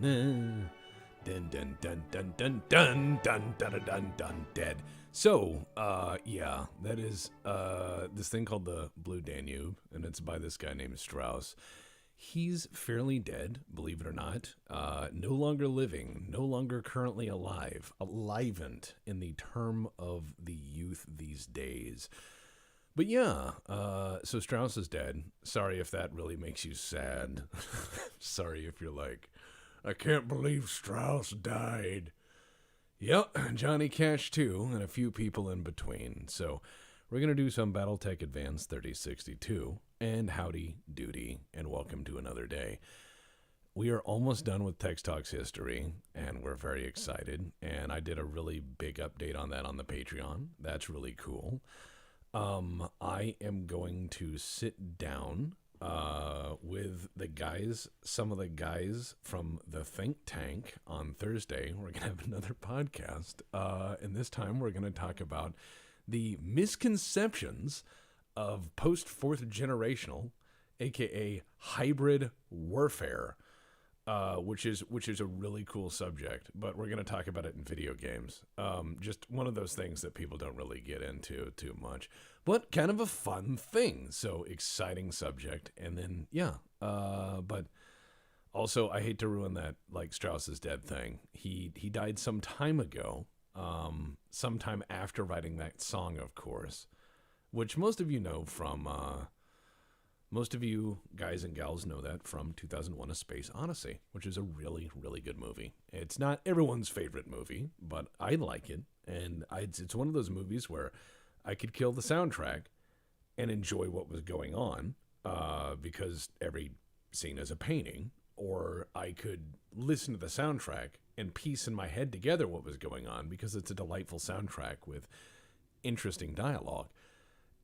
Dun dun dun dun dun dun dun dun dun dun dead. So, yeah, that is this thing called the Blue Danube, and it's by this guy named Strauss. He's fairly dead, believe it or not. No longer living, no longer currently alive, alivened in the term of the youth these days. But yeah, so Strauss is dead. Sorry if that really makes you sad. Sorry if you're like, I can't believe Strauss died. Yep, Johnny Cash too, and a few people in between. So we're going to do some Battletech Advanced 3062, and howdy doody, and welcome to another day. We are almost done with Text Talks history, and we're very excited, and I did a really big update on that on the Patreon. That's really cool. I am going to sit down with the guys, some of the guys from the Think Tank on Thursday. We're going to have another podcast, and this time we're going to talk about the misconceptions of post-fourth generational, aka hybrid warfare, which is a really cool subject, but we're going to talk about it in video games. Just one of those things that people don't really get into too much, but kind of a fun thing. So exciting subject. And then, yeah, but also I hate to ruin that, like Strauss is dead thing. He died some time ago, sometime after writing that song, of course, which most of you know from, most of you guys and gals know that from 2001: A Space Odyssey, which is a really, really good movie. It's not everyone's favorite movie, but I like it. And it's one of those movies where I could kill the soundtrack and enjoy what was going on, because every scene is a painting, or I could listen to the soundtrack and piece in my head together what was going on, because it's a delightful soundtrack with interesting dialogue.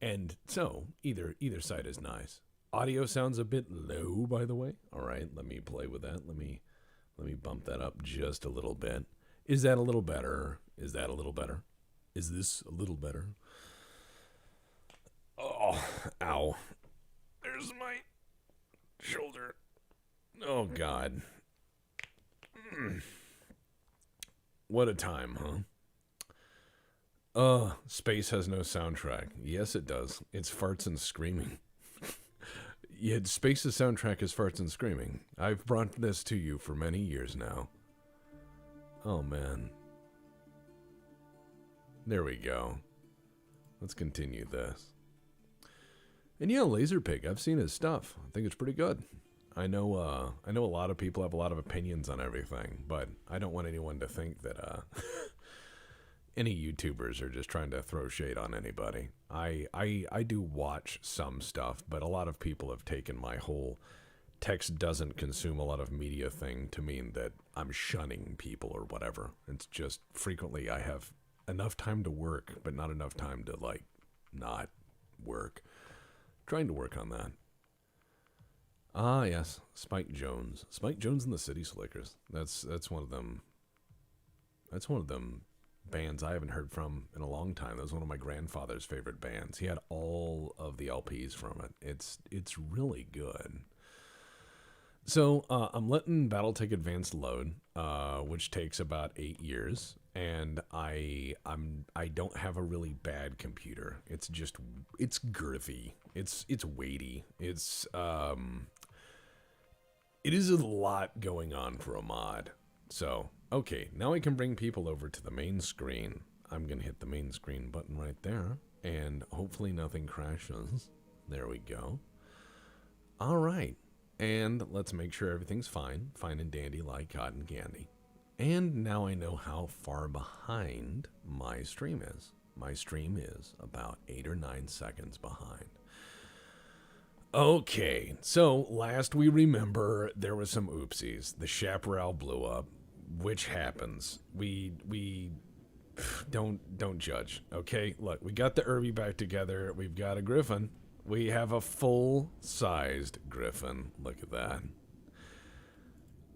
And so either side is nice. Audio sounds a bit low, by the way. All right, let me play with that. Let me bump that up just a little bit. Is that a little better? Is that a little better? Is this a little better? Oh, ow. There's my shoulder. Oh, God. What a time, huh? Space has no soundtrack. Yes, it does. It's farts and screaming. Yeah, Space's soundtrack is farts and screaming. I've brought this to you for many years now. Oh, man. There we go. Let's continue this. And yeah, Laserpig, I've seen his stuff. I think it's pretty good. I know a lot of people have a lot of opinions on everything, but I don't want anyone to think that any YouTubers are just trying to throw shade on anybody. I do watch some stuff, but a lot of people have taken my whole text doesn't consume a lot of media thing to mean that I'm shunning people or whatever. It's just frequently I have enough time to work, but not enough time to, like, not work. Trying to work on that. Ah, yes, Spike Jones. Spike Jones and the City Slickers. That's one of them. That's one of them bands I haven't heard from in a long time. That was one of my grandfather's favorite bands. He had all of the LPs from it. It's really good. So I'm letting Battletech Advanced load, which takes about 8 years, and I don't have a really bad computer. It's girthy. It's weighty. It is a lot going on for a mod. So, okay, now I can bring people over to the main screen. I'm going to hit the main screen button right there, and hopefully nothing crashes. There we go. All right, and let's make sure everything's fine and dandy like cotton candy. And now I know how far behind my stream is. My stream is about 8 or 9 seconds behind. Okay, so last we remember, there was some oopsies. The chaparral blew up, which happens. We don't judge, okay? Look, we got the Irby back together. We've got a Griffin. We have a full-sized Griffin. Look at that.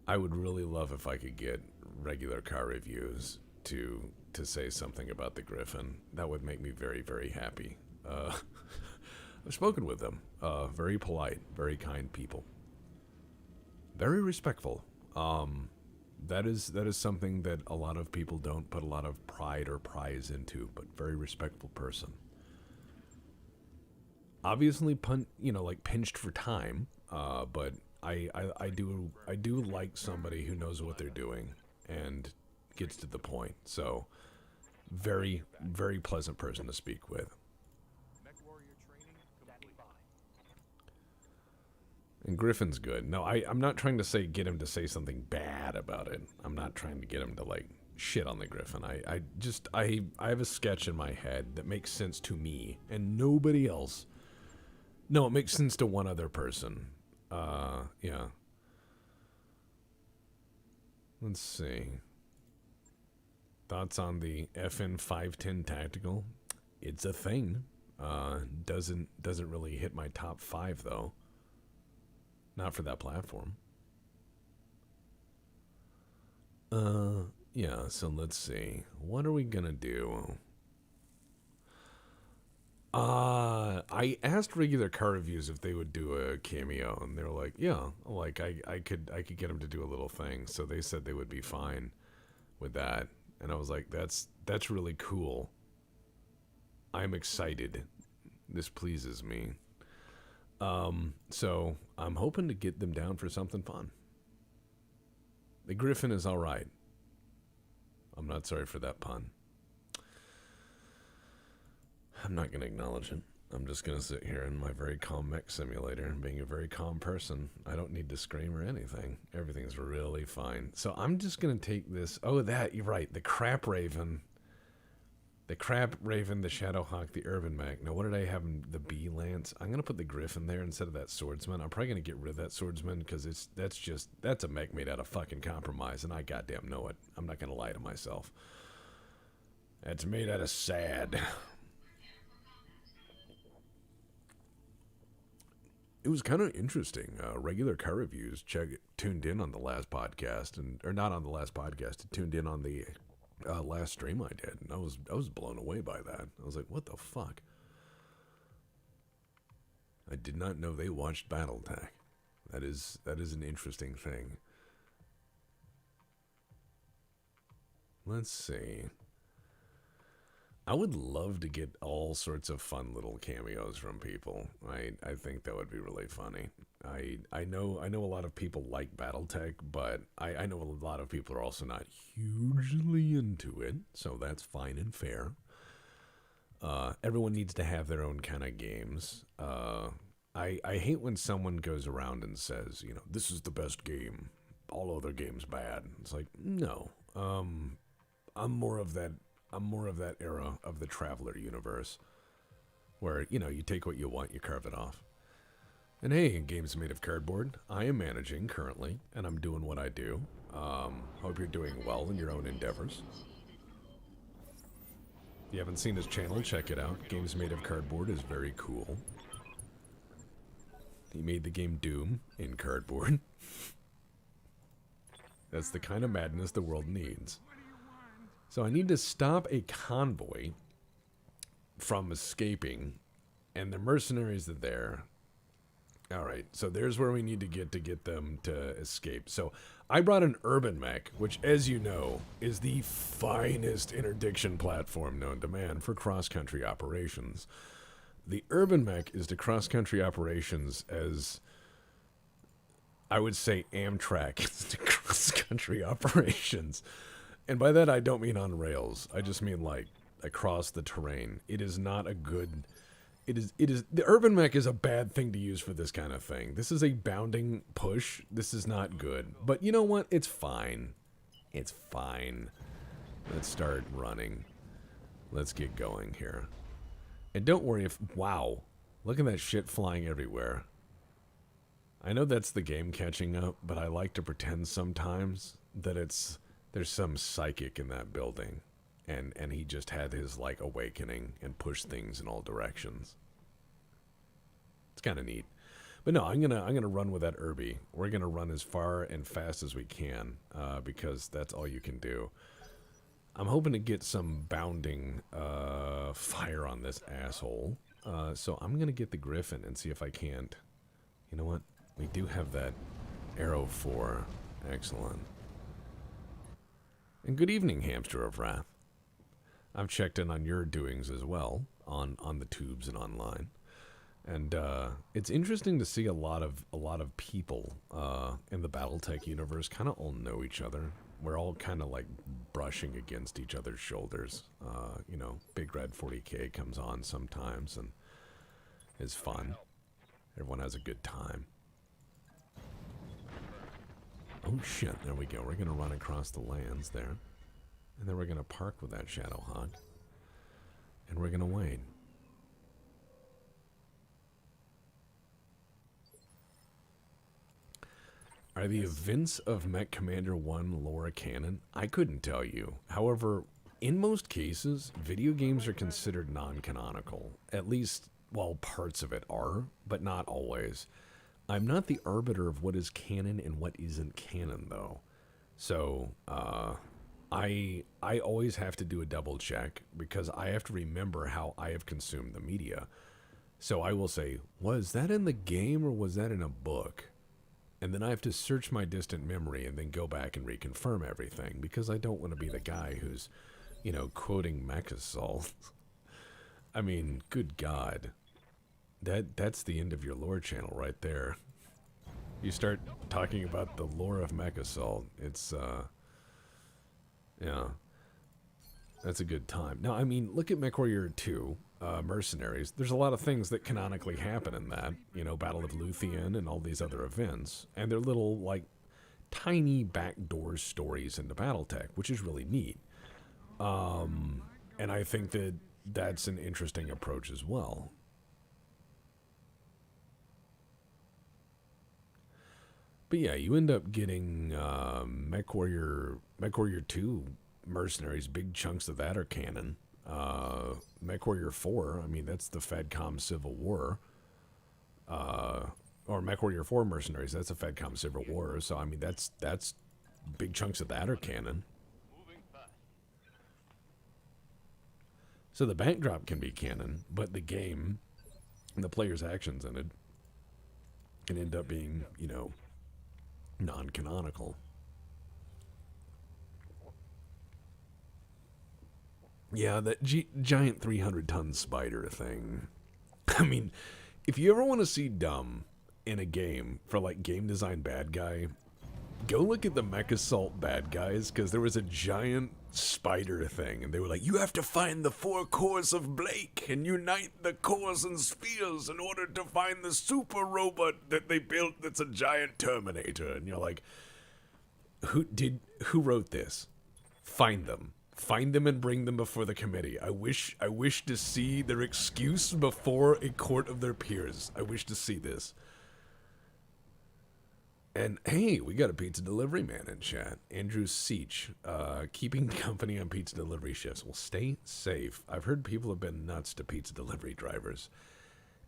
I would really love if I could get regular car reviews to say something about the Griffin. That would make me very, very happy. I've spoken with them. Very polite, very kind people. Very respectful. that is something that a lot of people don't put a lot of pride or prize into, but very respectful person. Obviously, like pinched for time, but I do like somebody who knows what they're doing and gets to the point. So, very, very pleasant person to speak with. And Griffin's good. No, I'm not trying to get him to say something bad about it. I'm not trying to get him to, like, shit on the Griffin. I have a sketch in my head that makes sense to me and nobody else. No, it makes sense to one other person. Yeah. Let's see. Thoughts on the FN 510 Tactical? It's a thing. Doesn't really hit my top 5 though. Not for that platform. Yeah, so let's see. What are we gonna do? I asked regular car reviews if they would do a cameo, and they were like, yeah, like I could get them to do a little thing. So they said they would be fine with that. And I was like, that's really cool. I'm excited. This pleases me. So I'm hoping to get them down for something fun. The Griffin is all right. I'm not sorry for that pun. I'm not going to acknowledge it. I'm just going to sit here in my very calm mech simulator and being a very calm person. I don't need to scream or anything. Everything's really fine. So I'm just going to take this. Oh, you're right. The Crap Raven. The Crap Raven, the Shadowhawk, the Urban Mech. Now, what did I have in the Bee Lance? I'm going to put the Griffin there instead of that Swordsman. I'm probably going to get rid of that Swordsman because that's a mech made out of fucking compromise, and I goddamn know it. I'm not going to lie to myself. It's made out of sad. It was kind of interesting. Regular car reviews tuned in on the last podcast, or not on the last podcast. Tuned in on the last stream I did, and I was blown away by that. I was like, "What the fuck?" I did not know they watched Battletech. That is an interesting thing. Let's see. I would love to get all sorts of fun little cameos from people. I think that would be really funny. I know a lot of people like Battletech, but I know a lot of people are also not hugely into it, so that's fine and fair. Everyone needs to have their own kind of games. I hate when someone goes around and says, this is the best game. All other games bad. It's like, no. I'm more of that era of the Traveler universe where, you take what you want, you carve it off. And hey, games made of cardboard, I am managing currently, and I'm doing what I do. Hope you're doing well in your own endeavors. If you haven't seen his channel, check it out. Games Made of Cardboard is very cool. He made the game Doom in cardboard. That's the kind of madness the world needs. So I need to stop a convoy from escaping, and the mercenaries are there. All right, so there's where we need to get them to escape. So I brought an Urban Mech, which, as you know, is the finest interdiction platform known to man for cross-country operations. The Urban Mech is to cross-country operations as, I would say, Amtrak is to cross-country operations. And by that, I don't mean on rails. I just mean, like, across the terrain. It is not a good... The Urban Mech is a bad thing to use for this kind of thing. This is a bounding push. This is not good. But you know what? It's fine. It's fine. Let's start running. Let's get going here. And don't worry if... Wow. Look at that shit flying everywhere. I know that's the game catching up, but I like to pretend sometimes that there's some psychic in that building, and he just had his, like, awakening and pushed things in all directions. It's kind of neat. But no, I'm gonna run with that Irby. We're gonna run as far and fast as we can, because that's all you can do. I'm hoping to get some bounding fire on this asshole. So I'm gonna get the Griffin and see if I can't. You know what? We do have that arrow 4. Excellent. And good evening, Hamster of Wrath. I've checked in on your doings as well, on the tubes and online. And it's interesting to see a lot of people in the Battletech universe kind of all know each other. We're all kind of like brushing against each other's shoulders. You know, Big Red 40K comes on sometimes and is fun. Everyone has a good time. Oh shit, there we go. We're going to run across the lands there. And then we're going to park with that Shadowhawk. And we're going to wait. Are the events of Mech Commander 1 lore canon? I couldn't tell you. However, in most cases, video games are considered non-canonical. At least, well, parts of it are, but not always. I'm not the arbiter of what is canon and what isn't canon, though. So, I always have to do a double check because I have to remember how I have consumed the media. So I will say, was that in the game or was that in a book? And then I have to search my distant memory and then go back and reconfirm everything because I don't want to be the guy who's, you know, quoting Mech Assault. I mean, good God. That's the end of your lore channel right there. You start talking about the lore of Mech Assault, it's, yeah. That's a good time. Now, I mean, look at MechWarrior 2, Mercenaries. There's a lot of things that canonically happen in that. You know, Battle of Luthien and all these other events. And they're little, like, tiny backdoor stories into Battletech, which is really neat. And I think that that's an interesting approach as well. But yeah, you end up getting MechWarrior 2 Mercenaries. Big chunks of that are canon. MechWarrior 4, I mean, that's the FedCom Civil War. Or MechWarrior 4 Mercenaries, that's a FedCom Civil War. So, I mean, that's big chunks of that are canon. So the backdrop can be canon, but the game and the player's actions in it can end up being, you know, non-canonical. Yeah, that giant 300-ton spider thing. I mean, if you ever want to see dumb in a game for, like, game design bad guy, go look at the Mech Assault bad guys, because there was a giant spider thing, and they were like, you have to find the 4 cores of Blake and unite the cores and spheres in order to find the super robot that they built that's a giant Terminator. And you're like, who wrote this? Find them. Find them and bring them before the committee. I wish to see their excuse before a court of their peers. I wish to see this. And hey, we got a pizza delivery man in chat. Andrew Seach, keeping company on pizza delivery shifts. Well, stay safe. I've heard people have been nuts to pizza delivery drivers.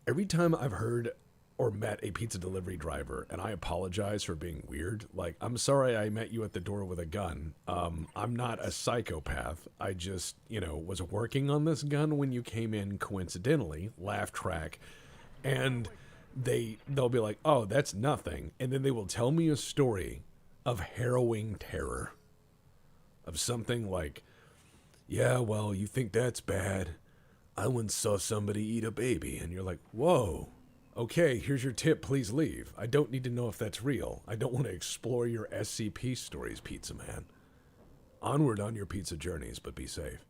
Every time I've heard or met a pizza delivery driver, and I apologize for being weird. Like, I'm sorry I met you at the door with a gun. I'm not a psychopath. I just, you know, was working on this gun when you came in coincidentally, laugh track, and they'll be like, oh, that's nothing. And then they will tell me a story of harrowing terror. Of something like, yeah, well, you think that's bad. I once saw somebody eat a baby. And you're like, whoa. Okay, here's your tip, please leave. I don't need to know if that's real. I don't want to explore your SCP stories, Pizza Man. Onward on your pizza journeys, but be safe.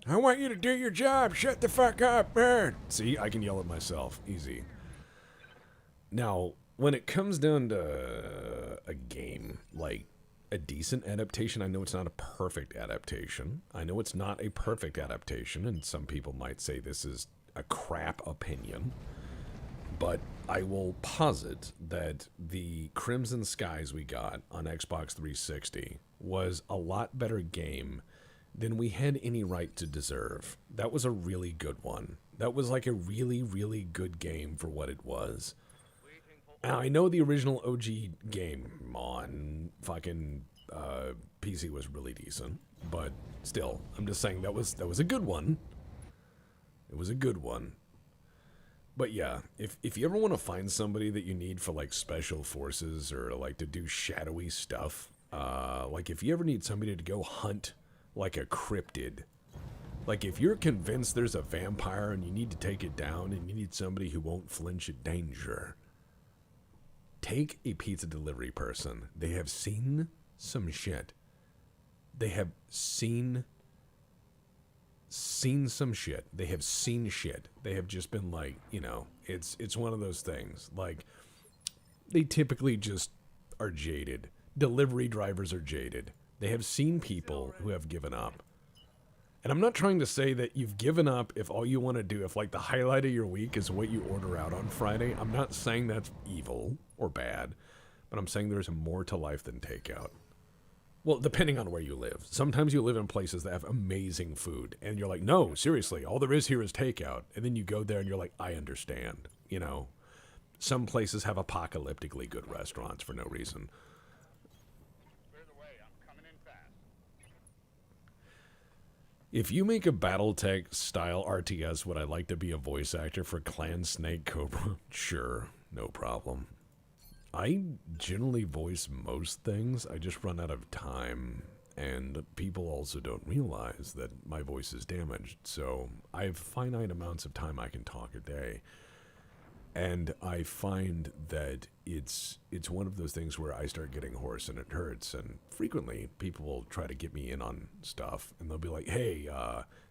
I want you to do your job. Shut the fuck up, man. See, I can yell at myself. Easy. Now, when it comes down to a game, like a decent adaptation, I know it's not a perfect adaptation. I know it's not a perfect adaptation, and some people might say this is a crap opinion. But I will posit that the Crimson Skies we got on Xbox 360 was a lot better game than we had any right to deserve. That was a really good one. That was like a really, really good game for what it was. Now, I know the original OG game on fucking PC was really decent, but still, I'm just saying that was a good one. It was a good one. But yeah, if you ever want to find somebody that you need for like special forces or like to do shadowy stuff, like if you ever need somebody to go hunt like a cryptid, like if you're convinced there's a vampire and you need to take it down and you need somebody who won't flinch at danger, take a pizza delivery person. They have seen some shit. They have seen some shit. They have seen shit. They have just been like, you know, it's one of those things. Like, they typically just are jaded. Delivery drivers are jaded. They have seen people who have given up. And I'm not trying to say that you've given up if all you want to do, if like the highlight of your week is what you order out on Friday. I'm not saying that's evil or bad, but I'm saying there's more to life than takeout. Well, depending on where you live. Sometimes you live in places that have amazing food, and you're like, no, seriously, all there is here is takeout. And then you go there and you're like, I understand. You know, some places have apocalyptically good restaurants for no reason. Clear the way. I'm coming in fast. If you make a Battletech style RTS, would I like to be a voice actor for Clan Snake Cobra? Sure, no problem. I generally voice most things. I just run out of time, and people also don't realize that my voice is damaged. So I have finite amounts of time I can talk a day, and I find that it's one of those things where I start getting hoarse and it hurts. And frequently, people will try to get me in on stuff, and they'll be like, "Hey,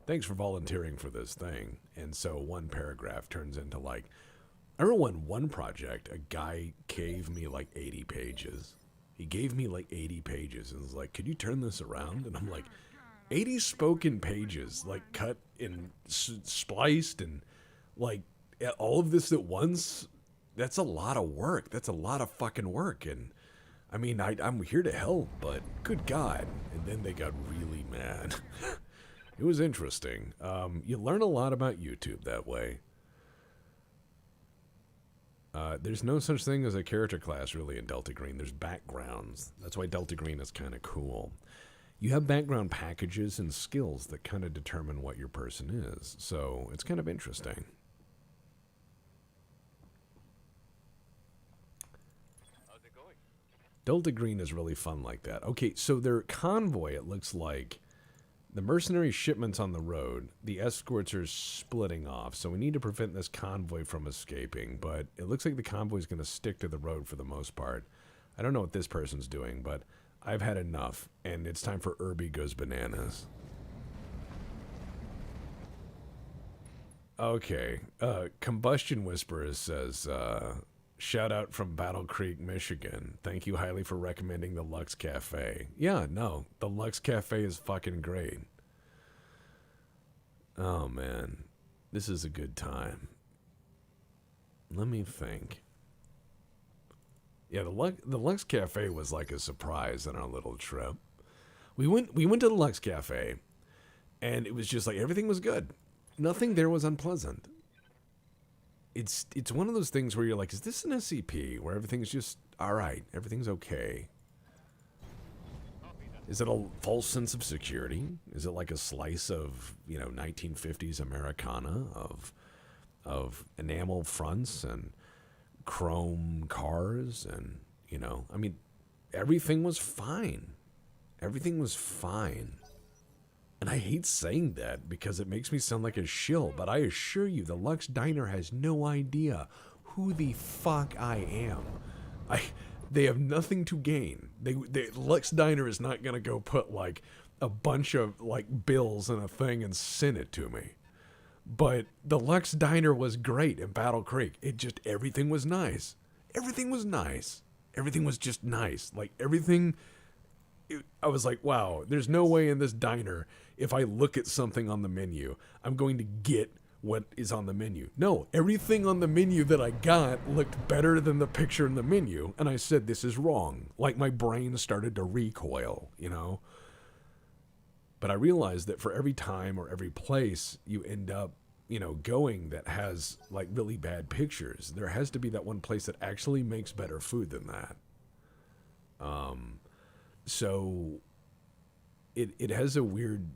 thanks for volunteering for this thing." And so one paragraph turns into like, I remember one project, a guy gave me like 80 pages. He gave me like 80 pages and was like, could you turn this around? And I'm like, 80 spoken pages, like cut and spliced and like all of this at once? That's a lot of work. That's a lot of fucking work. And I mean, I'm here to help, but good God. And then they got really mad. It was interesting. You learn a lot about YouTube that way. There's no such thing as a character class, really, in Delta Green. There's backgrounds. That's why Delta Green is kind of cool. You have background packages and skills that kind of determine what your person is. So it's kind of interesting. How's it going? Delta Green is really fun like that. Okay, so their convoy, it looks like, the mercenary shipment's on the road. The escorts are splitting off, so we need to prevent this convoy from escaping, but it looks like the convoy's going to stick to the road for the most part. I don't know what this person's doing, but I've had enough, and it's time for Irby Goes Bananas. Okay, Combustion Whisperer says, shout out from Battle Creek, Michigan. Thank you highly for recommending the Lux Cafe. Yeah, no, the Lux Cafe is fucking great. Oh, man. This is a good time. Let me think. Yeah, the Lux Cafe was like a surprise in our little trip. We went to the Lux Cafe, and it was just like everything was good. Nothing there was unpleasant. It's one of those things where you're like, is this an SCP where everything's just all right, everything's okay? Is it a false sense of security? Is it like a slice of, 1950s Americana of enamel fronts and chrome cars and, I mean, everything was fine. Everything was fine. And I hate saying that because it makes me sound like a shill, but I assure you, the Lux Diner has no idea who the fuck I am. They have nothing to gain. Lux Diner is not going to go put like a bunch of like bills in a thing and send it to me. But the Lux Diner was great in Battle Creek. Everything was nice. Everything was nice. Everything was just nice. Like everything, I was like, wow, there's no way in this diner, if I look at something on the menu, I'm going to get what is on the menu. No, everything on the menu that I got looked better than the picture in the menu, and I said, this is wrong. Like my brain started to recoil, But I realized that for every time or every place you end up, going that has like really bad pictures, there has to be that one place that actually makes better food than that. So it has a weird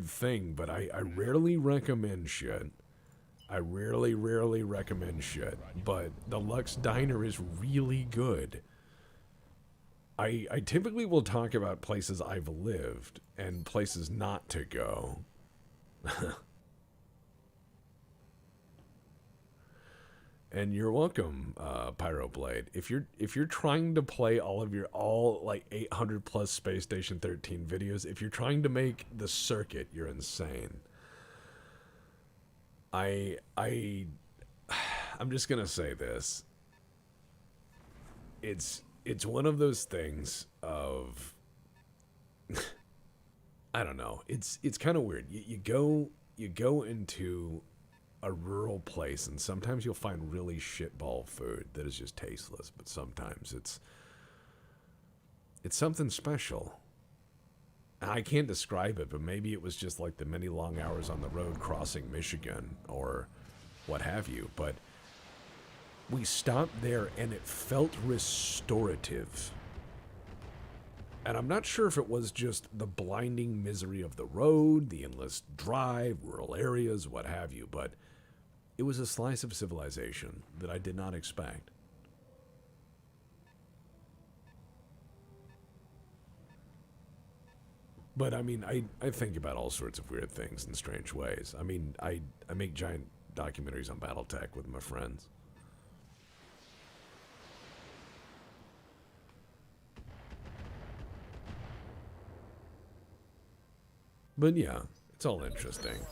thing, but I rarely recommend shit I rarely recommend shit, but the Lux Diner is really good. I typically will talk about places I've lived and places not to go. And you're welcome, Pyroblade. If you're trying to play all like 800 plus Space Station 13 videos, if you're trying to make the circuit, you're insane. I'm just gonna say this. It's one of those things of I don't know. It's kind of weird. You go into a rural place, and sometimes you'll find really shitball food that is just tasteless, but sometimes it's something special. I can't describe it, but maybe it was just like the many long hours on the road crossing Michigan or what have you, but we stopped there and it felt restorative. And I'm not sure if it was just the blinding misery of the road, the endless drive, rural areas, what have you, but it was a slice of civilization that I did not expect. But I mean, I think about all sorts of weird things in strange ways. I mean, I make giant documentaries on Battletech with my friends. But yeah, it's all interesting.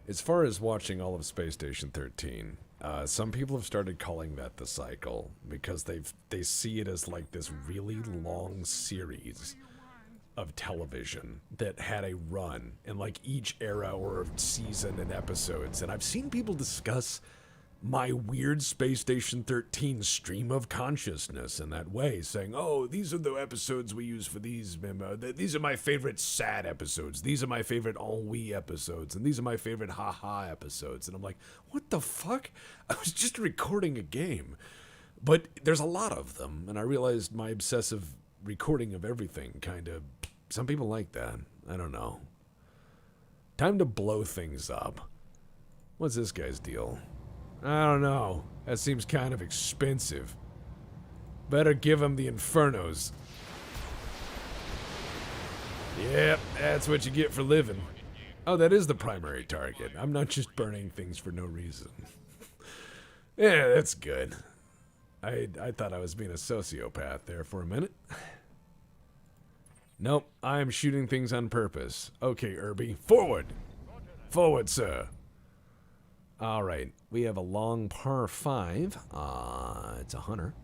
As far as watching all of Space Station 13, some people have started calling that the cycle because they see it as like this really long series of television that had a run in like each era or season and episodes. And I've seen people discuss my weird Space Station 13 stream of consciousness in that way, saying, oh, these are the episodes we use for these. These are my favorite sad episodes. These are my favorite ennui episodes. And these are my favorite ha-ha episodes. And I'm like, what the fuck? I was just recording a game. But there's a lot of them. And I realized my obsessive recording of everything kind of... Some people like that. I don't know. Time to blow things up. What's this guy's deal? I don't know. That seems kind of expensive. Better give him the Infernos. Yep, that's what you get for living. Oh, that is the primary target. I'm not just burning things for no reason. Yeah, that's good. I thought I was being a sociopath there for a minute. Nope, I'm shooting things on purpose. Okay, Irby, forward! Forward, sir. Alright, we have a long par 5. It's a hunter.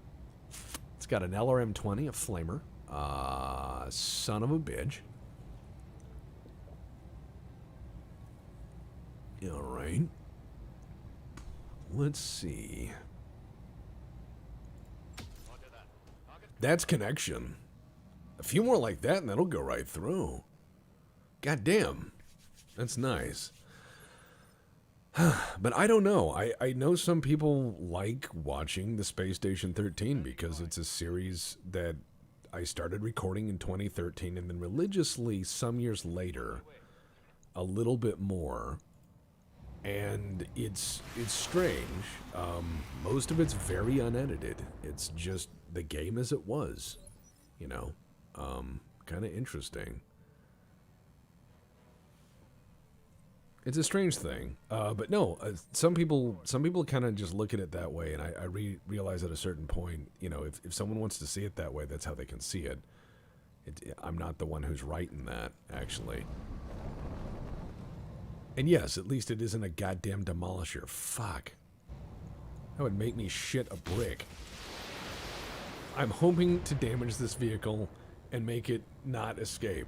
It's got an LRM-20, a flamer. Son of a bitch. Alright. Let's see. That's connection. A few more like that and that'll go right through. God damn. That's nice. But I don't know. I know some people like watching the Space Station 13 because it's a series that I started recording in 2013 and then religiously some years later, a little bit more. And it's strange. Most of it's very unedited. It's just the game as it was, you know. Kind of interesting. It's a strange thing, but no. Some people kind of just look at it that way, and I realize at a certain point, you know, if someone wants to see it that way, that's how they can see it. I'm not the one who's right in that, actually. And yes, at least it isn't a goddamn demolisher. Fuck. That would make me shit a brick. I'm hoping to damage this vehicle and make it not escape,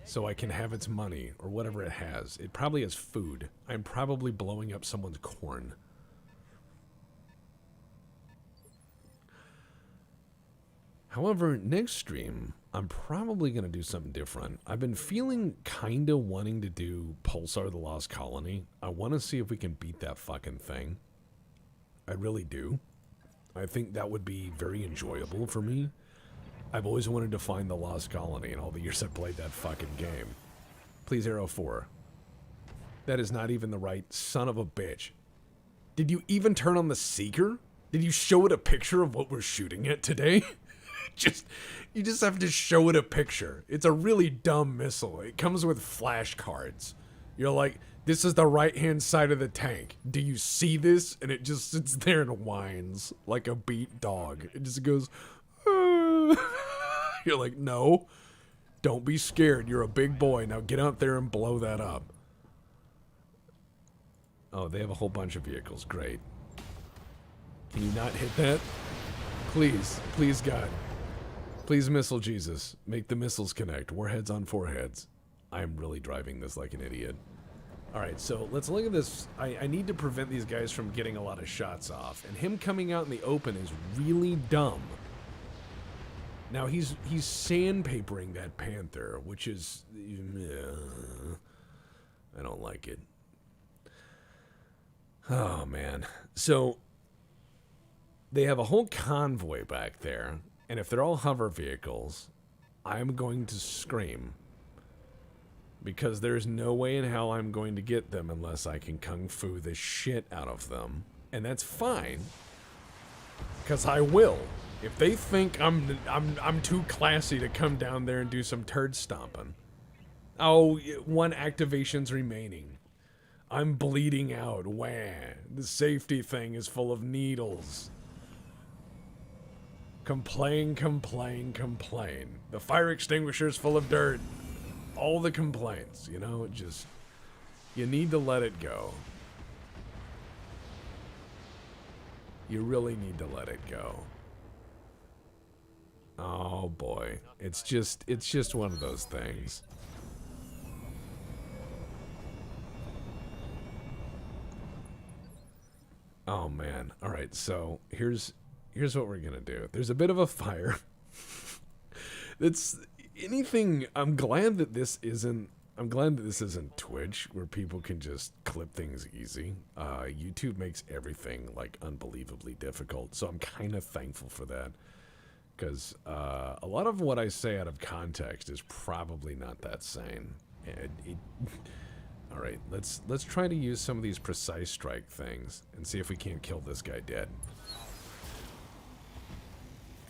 so I can have its money, or whatever it has. It probably has food. I'm probably blowing up someone's corn. However, next stream, I'm probably going to do something different. I've been feeling kind of wanting to do Pulsar the Lost Colony. I want to see if we can beat that fucking thing. I really do. I think that would be very enjoyable for me. I've always wanted to find the Lost Colony in all the years I've played that fucking game. Please, Arrow 4. That is not even the right son of a bitch. Did you even turn on the seeker? Did you show it a picture of what we're shooting at today? You just have to show it a picture. It's a really dumb missile. It comes with flashcards. You're like, this is the right-hand side of the tank. Do you see this? And it just sits there and whines like a beat dog. It just goes, You're like, no, don't be scared. You're a big boy. Now get out there and blow that up. Oh, they have a whole bunch of vehicles. Great. Can you not hit that? Please. Please, God. Please, Missile Jesus. Make the missiles connect. Warheads on foreheads. I'm really driving this like an idiot. Alright, so let's look at this. I need to prevent these guys from getting a lot of shots off. And him coming out in the open is really dumb. Now, he's sandpapering that Panther, which is... I don't like it. Oh, man. So, they have a whole convoy back there. And if they're all hover vehicles, I'm going to scream. Because there's no way in hell I'm going to get them unless I can kung fu the shit out of them. And that's fine. Because I will. If they think I'm too classy to come down there and do some turd stomping. Oh, one activation's remaining. I'm bleeding out. Wah. The safety thing is full of needles. Complain, complain, complain. The fire extinguisher's full of dirt. All the complaints, you know, just... You need to let it go. You really need to let it go. Oh boy. It's just one of those things. Oh man. Alright, so here's what we're gonna do. There's a bit of a fire. It's anything. I'm glad that this isn't Twitch, where people can just clip things easy. YouTube makes everything like unbelievably difficult, so I'm kind of thankful for that. Because a lot of what I say out of context is probably not that sane. All right, let's try to use some of these precise strike things and see if we can't kill this guy dead.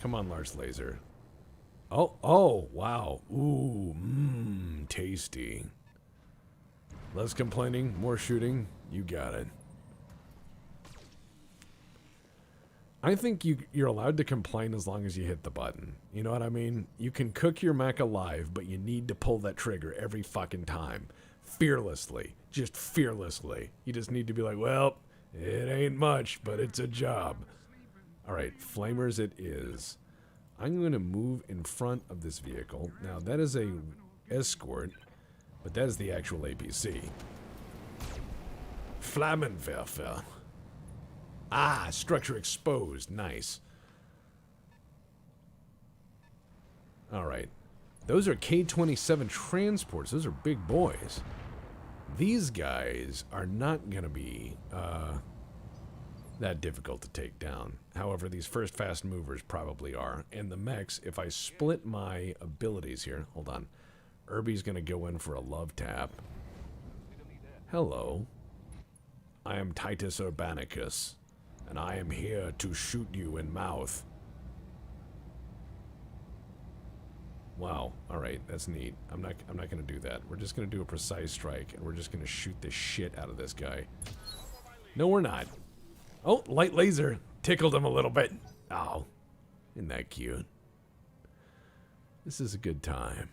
Come on, Lars Laser. Oh, wow. Ooh, tasty. Less complaining, more shooting. You got it. I think you're allowed to complain as long as you hit the button. You know what I mean? You can cook your mech alive, but you need to pull that trigger every fucking time. Fearlessly. Just fearlessly. You just need to be like, well, it ain't much, but it's a job. Alright, flamers it is. I'm going to move in front of this vehicle. Now, that is a escort, but that is the actual APC. Flammenwerfer. Ah, structure exposed. Nice. Alright. Those are K-27 transports. Those are big boys. These guys are not going to be that difficult to take down. However, these first fast movers probably are. And the mechs, if I split my abilities here... Hold on. Irby's going to go in for a love tap. Hello. I am Titus Urbanicus, and I am here to shoot you in mouth. Wow. Alright, that's neat. I'm not going to do that. We're just going to do a precise strike, and we're just going to shoot the shit out of this guy. No, we're not. Oh, light laser. Tickled him a little bit. Oh, isn't that cute? This is a good time.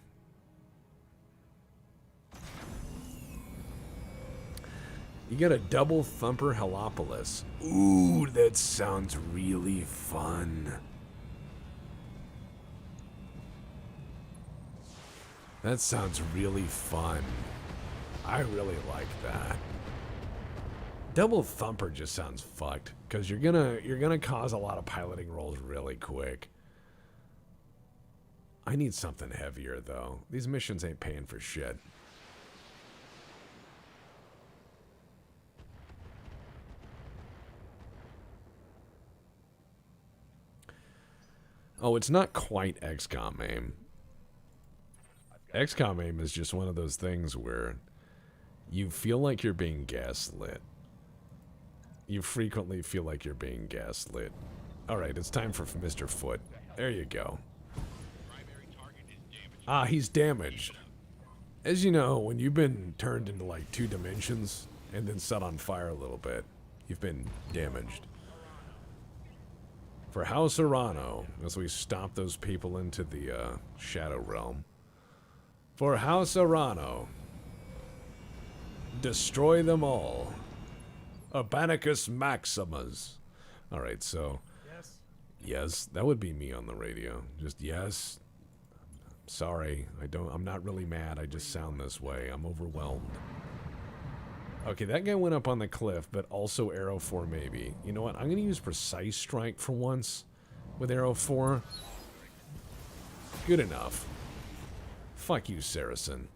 You got a double thumper Helopolis. Ooh, that sounds really fun. That sounds really fun. I really like that. Double thumper just sounds fucked, because you're gonna cause a lot of piloting rolls really quick. I need something heavier though. These missions ain't paying for shit. Oh, it's not quite XCOM aim. XCOM aim is just one of those things where You feel like you're being gaslit. You frequently feel like you're being gaslit. Alright, it's time for Mr. Foot. There you go. Ah, he's damaged. As you know, when you've been turned into like 2 dimensions and then set on fire a little bit, you've been damaged. For House Arano, as we stomp those people into the Shadow Realm. For House Arano, destroy them all. Urbanicus Maximus. Alright, so... Yes. Yes, that would be me on the radio. Just yes. Sorry, I'm not really mad, I just sound this way. I'm overwhelmed. Okay, that guy went up on the cliff, but also Arrow 4 maybe. You know what, I'm gonna use Precise Strike for once with Arrow 4. Good enough. Fuck you, Saracen.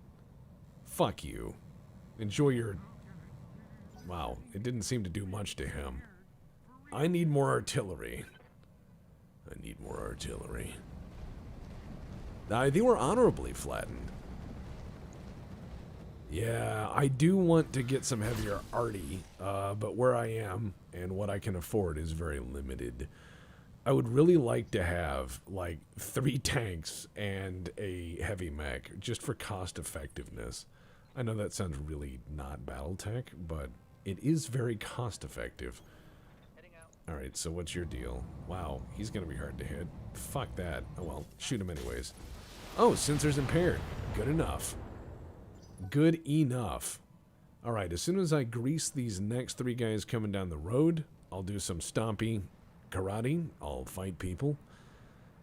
Fuck you. Enjoy your... Wow, it didn't seem to do much to him. I need more artillery. I need more artillery. They were honorably flattened. Yeah, I do want to get some heavier arty, but where I am and what I can afford is very limited. I would really like to have, like, 3 tanks and a heavy mech, just for cost effectiveness. I know that sounds really not Battletech, but it is very cost effective. Alright, so what's your deal? Wow, he's gonna be hard to hit. Fuck that. Oh well, shoot him anyways. Oh, sensors impaired. Good enough. Good enough. Alright, as soon as I grease these next 3 guys coming down the road, I'll do some stompy karate. I'll fight people.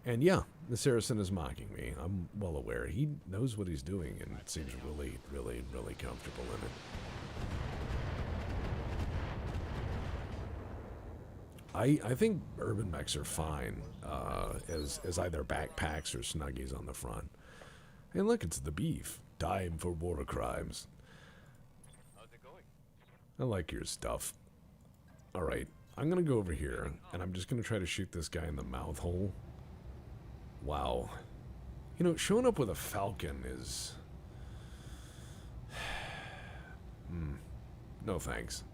And yeah, the Saracen is mocking me. I'm well aware. He knows what he's doing and seems really, really, really comfortable in it. I think urban mechs are fine as either backpacks or snuggies on the front. And look, it's the beef. Time for war crimes. How's it going? I like your stuff. Alright, I'm gonna go over here, and I'm just gonna try to shoot this guy in the mouth hole. Wow. You know, showing up with a falcon is... No thanks.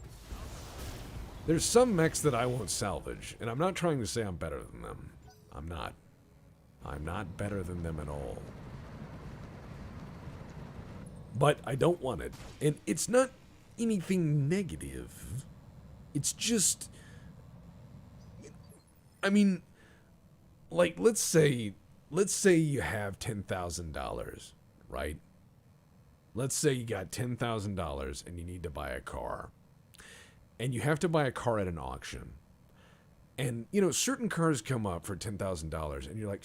There's some mechs that I won't salvage, and I'm not trying to say I'm better than them. I'm not. I'm not better than them at all. But I don't want it. And it's not anything negative. It's just... I mean, like, let's say you have $10,000, right? Let's say you got $10,000 and you need to buy a car. And you have to buy a car at an auction. And, you know, certain cars come up for $10,000 and you're like,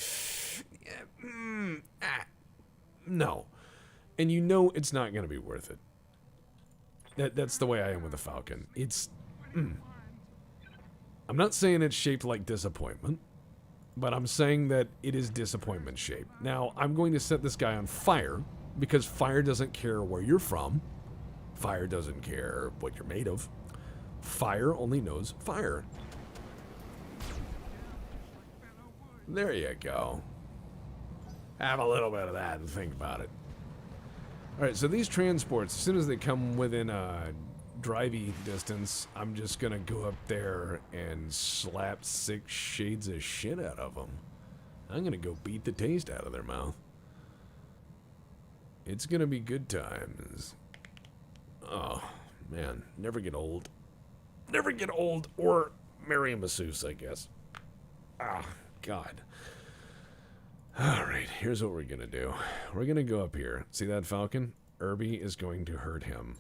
no. And you know it's not going to be worth it. That's the way I am with the Falcon. It's, I'm not saying it's shaped like disappointment, but I'm saying that it is disappointment shaped. Now, I'm going to set this guy on fire because fire doesn't care where you're from. Fire doesn't care what you're made of. Fire only knows fire. There you go. Have a little bit of that and think about it. Alright, so these transports, as soon as they come within drivey distance, I'm just gonna go up there and slap 6 shades of shit out of them. I'm gonna go beat the taste out of their mouth. It's gonna be good times. Oh, man. Never get old. Never get old or marry a masseuse, I guess. Ah, God. Alright, here's what we're gonna do. We're gonna go up here. See that Falcon? Irby is going to hurt him.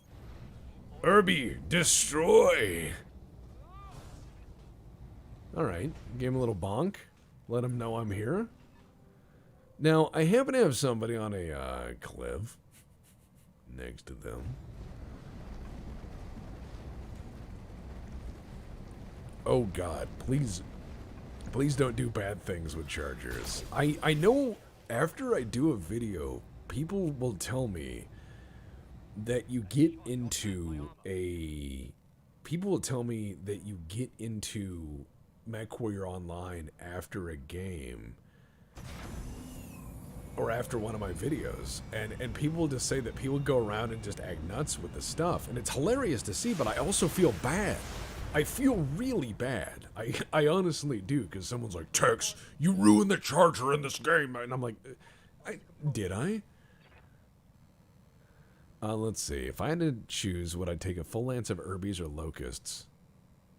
Irby, destroy! Alright, give him a little bonk. Let him know I'm here. Now, I happen to have somebody on a cliff next to them. Oh God, please don't do bad things with chargers. I know after I do a video, people will tell me that you get into Mech Warrior Online after a game or after one of my videos, and people will just say that people go around and just act nuts with the stuff, and it's hilarious to see, but I also feel bad. I feel really bad. I honestly do, because someone's like, Tex, you ruined the charger in this game, and I'm like, did I? Let's see. If I had to choose, would I take a full lance of Herbies or Locusts?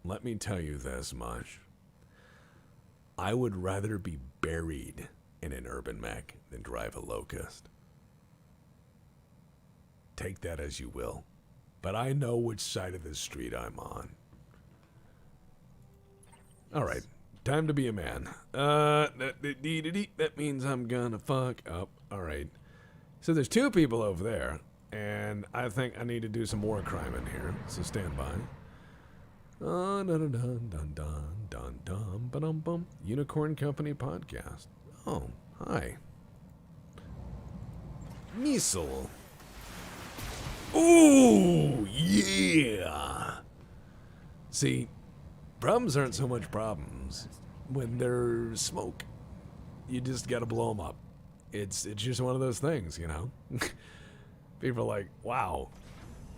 Let me tell you this much. I would rather be buried in an urban mech than drive a Locust. Take that as you will. But I know which side of the street I'm on. Alright. Time to be a man. That means I'm gonna fuck up. Alright. So there's 2 people over there. And I think I need to do some war crime in here. So stand by. Dun dun dun dun dun dun dun ba-dum bum. Unicorn Company podcast. Oh, hi. Missile. Ooh, yeah. See, problems aren't so much problems when there's smoke. You just gotta blow them up. It's just one of those things, you know. People are like, wow,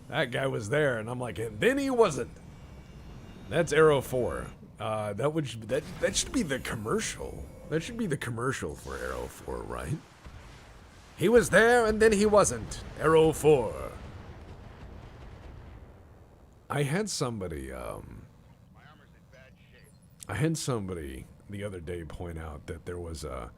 that guy was there, and I'm like, and then he wasn't. That's Arrow 4. That should be the commercial. That should be the commercial for Arrow 4, right? He was there, and then he wasn't. Arrow 4. I had somebody, the other day point out that there was a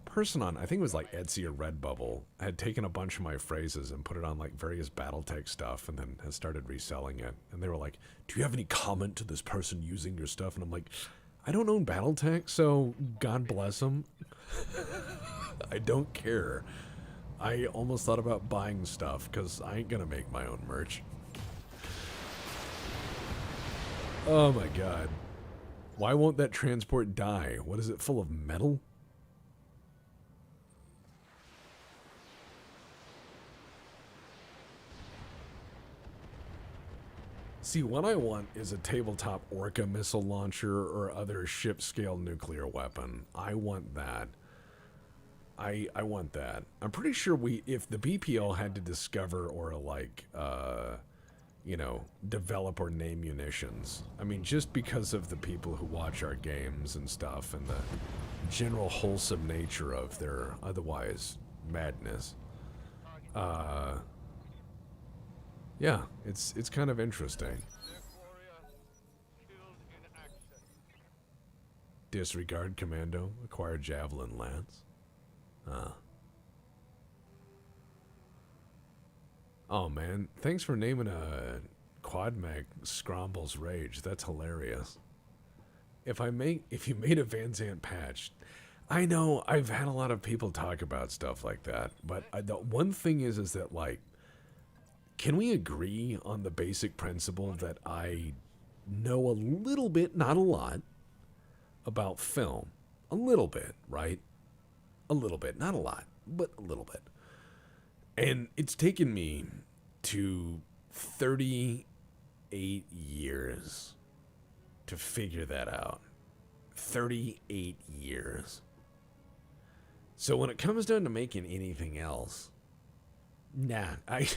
person on, I think it was like Etsy or Redbubble, had taken a bunch of my phrases and put it on like various Battletech stuff and then has started reselling it. And they were like, do you have any comment to this person using your stuff? And I'm like, I don't own Battletech, so God bless them. I don't care. I almost thought about buying stuff because I ain't gonna make my own merch. Oh my God. Why won't that transport die? What is it, full of metal? See, what I want is a tabletop Orca missile launcher or other ship-scale nuclear weapon. I want that. I want that. I'm pretty sure if the BPL had to discover or like, you know, develop or name munitions. I mean, just because of the people who watch our games and stuff and the general wholesome nature of their otherwise madness. Yeah, it's kind of interesting. Disregard commando, acquire javelin lance. Oh man, thanks for naming a quad mech Scromble's Rage. That's hilarious. If you made a Van Zant patch, I know I've had a lot of people talk about stuff like that, but the one thing is that like, can we agree on the basic principle that I know a little bit, not a lot, about film? A little bit, right? A little bit, not a lot, but a little bit. And it's taken me to 38 years to figure that out. 38 years. So when it comes down to making anything else, nah, I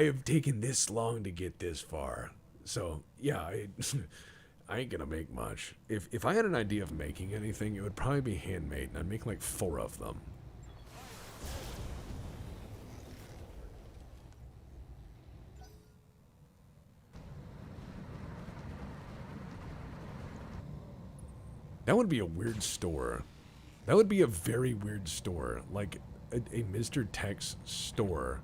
have taken this long to get this far. So, yeah, I ain't gonna make much. If I had an idea of making anything, it would probably be handmade, and I'd make like 4 of them. That would be a weird store. That would be a very weird store. Like a Mr. Tech's store.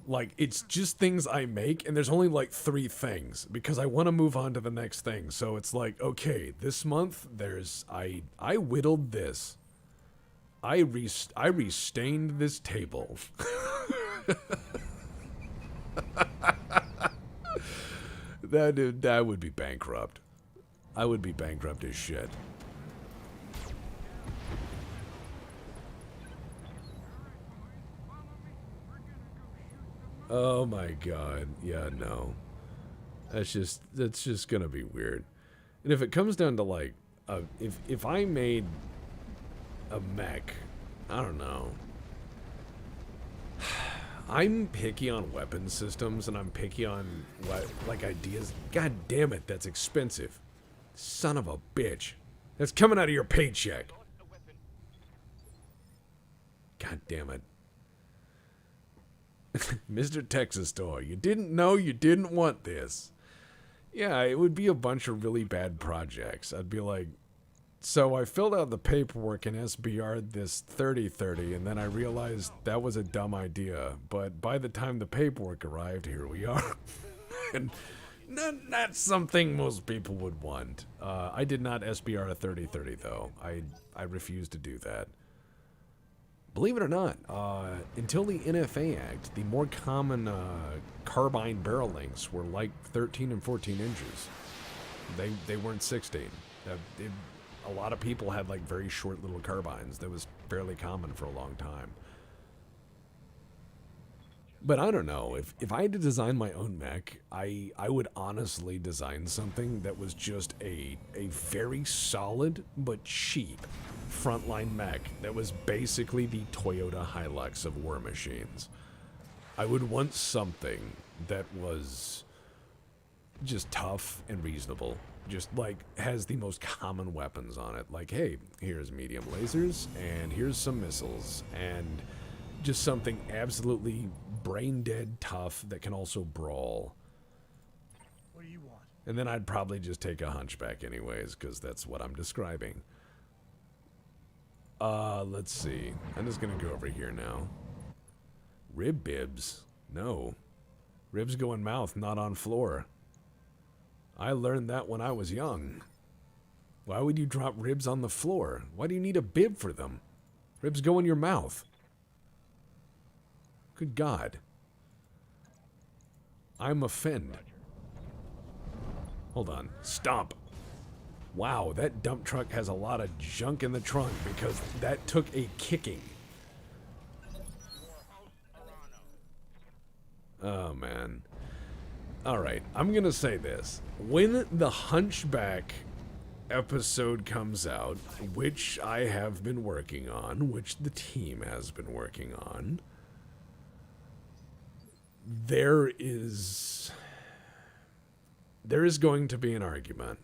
Like, it's just things I make, and there's only like 3 things, because I want to move on to the next thing. So it's like, okay, this month, I whittled this. I restained this table. That would be bankrupt. I would be bankrupt as shit. Oh my God. Yeah, no. That's just gonna be weird. And if it comes down to like, if I made a mech I don't know. I'm picky on weapon systems, and I'm picky on like ideas. God damn it, that's expensive. Son of a bitch. That's coming out of your paycheck. God damn it. Mr. Texas Store, you didn't know you didn't want this. Yeah, it would be a bunch of really bad projects. I'd be like, so I filled out the paperwork and SBR'd this 3030, and then I realized that was a dumb idea. But by the time the paperwork arrived, here we are. And that's something most people would want. I did not SBR a 3030, though. I refused to do that. Believe it or not, until the NFA Act, the more common carbine barrel lengths were like 13 and 14 inches. They weren't 16. A lot of people had like very short little carbines. That was fairly common for a long time. But I don't know, if I had to design my own mech, I would honestly design something that was just a very solid but cheap frontline mech that was basically the Toyota Hilux of war machines. I would want something that was just tough and reasonable. Just like has the most common weapons on it. Like, hey, here's medium lasers, and here's some missiles, and just something absolutely brain dead tough that can also brawl. What do you want? And then I'd probably just take a hunchback anyways, because that's what I'm describing. Let's see. I'm just gonna go over here now. Rib bibs? No. Ribs go in mouth, not on floor. I learned that when I was young. Why would you drop ribs on the floor? Why do you need a bib for them? Ribs go in your mouth. Good God. I'm offended. Hold on. Stomp. Wow, that dump truck has a lot of junk in the trunk because that took a kicking. Oh, man. Alright, I'm gonna say this. When the Hunchback episode comes out, which I have been working on, which the team has been working on, there is going to be an argument.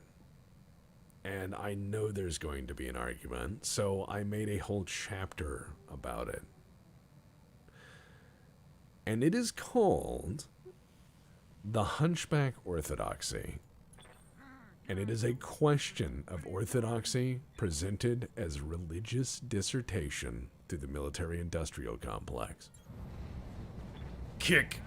And I know there's going to be an argument, so I made a whole chapter about it. And it is called The Hunchback Orthodoxy. And it is a question of orthodoxy presented as religious dissertation through the military-industrial complex. Kick!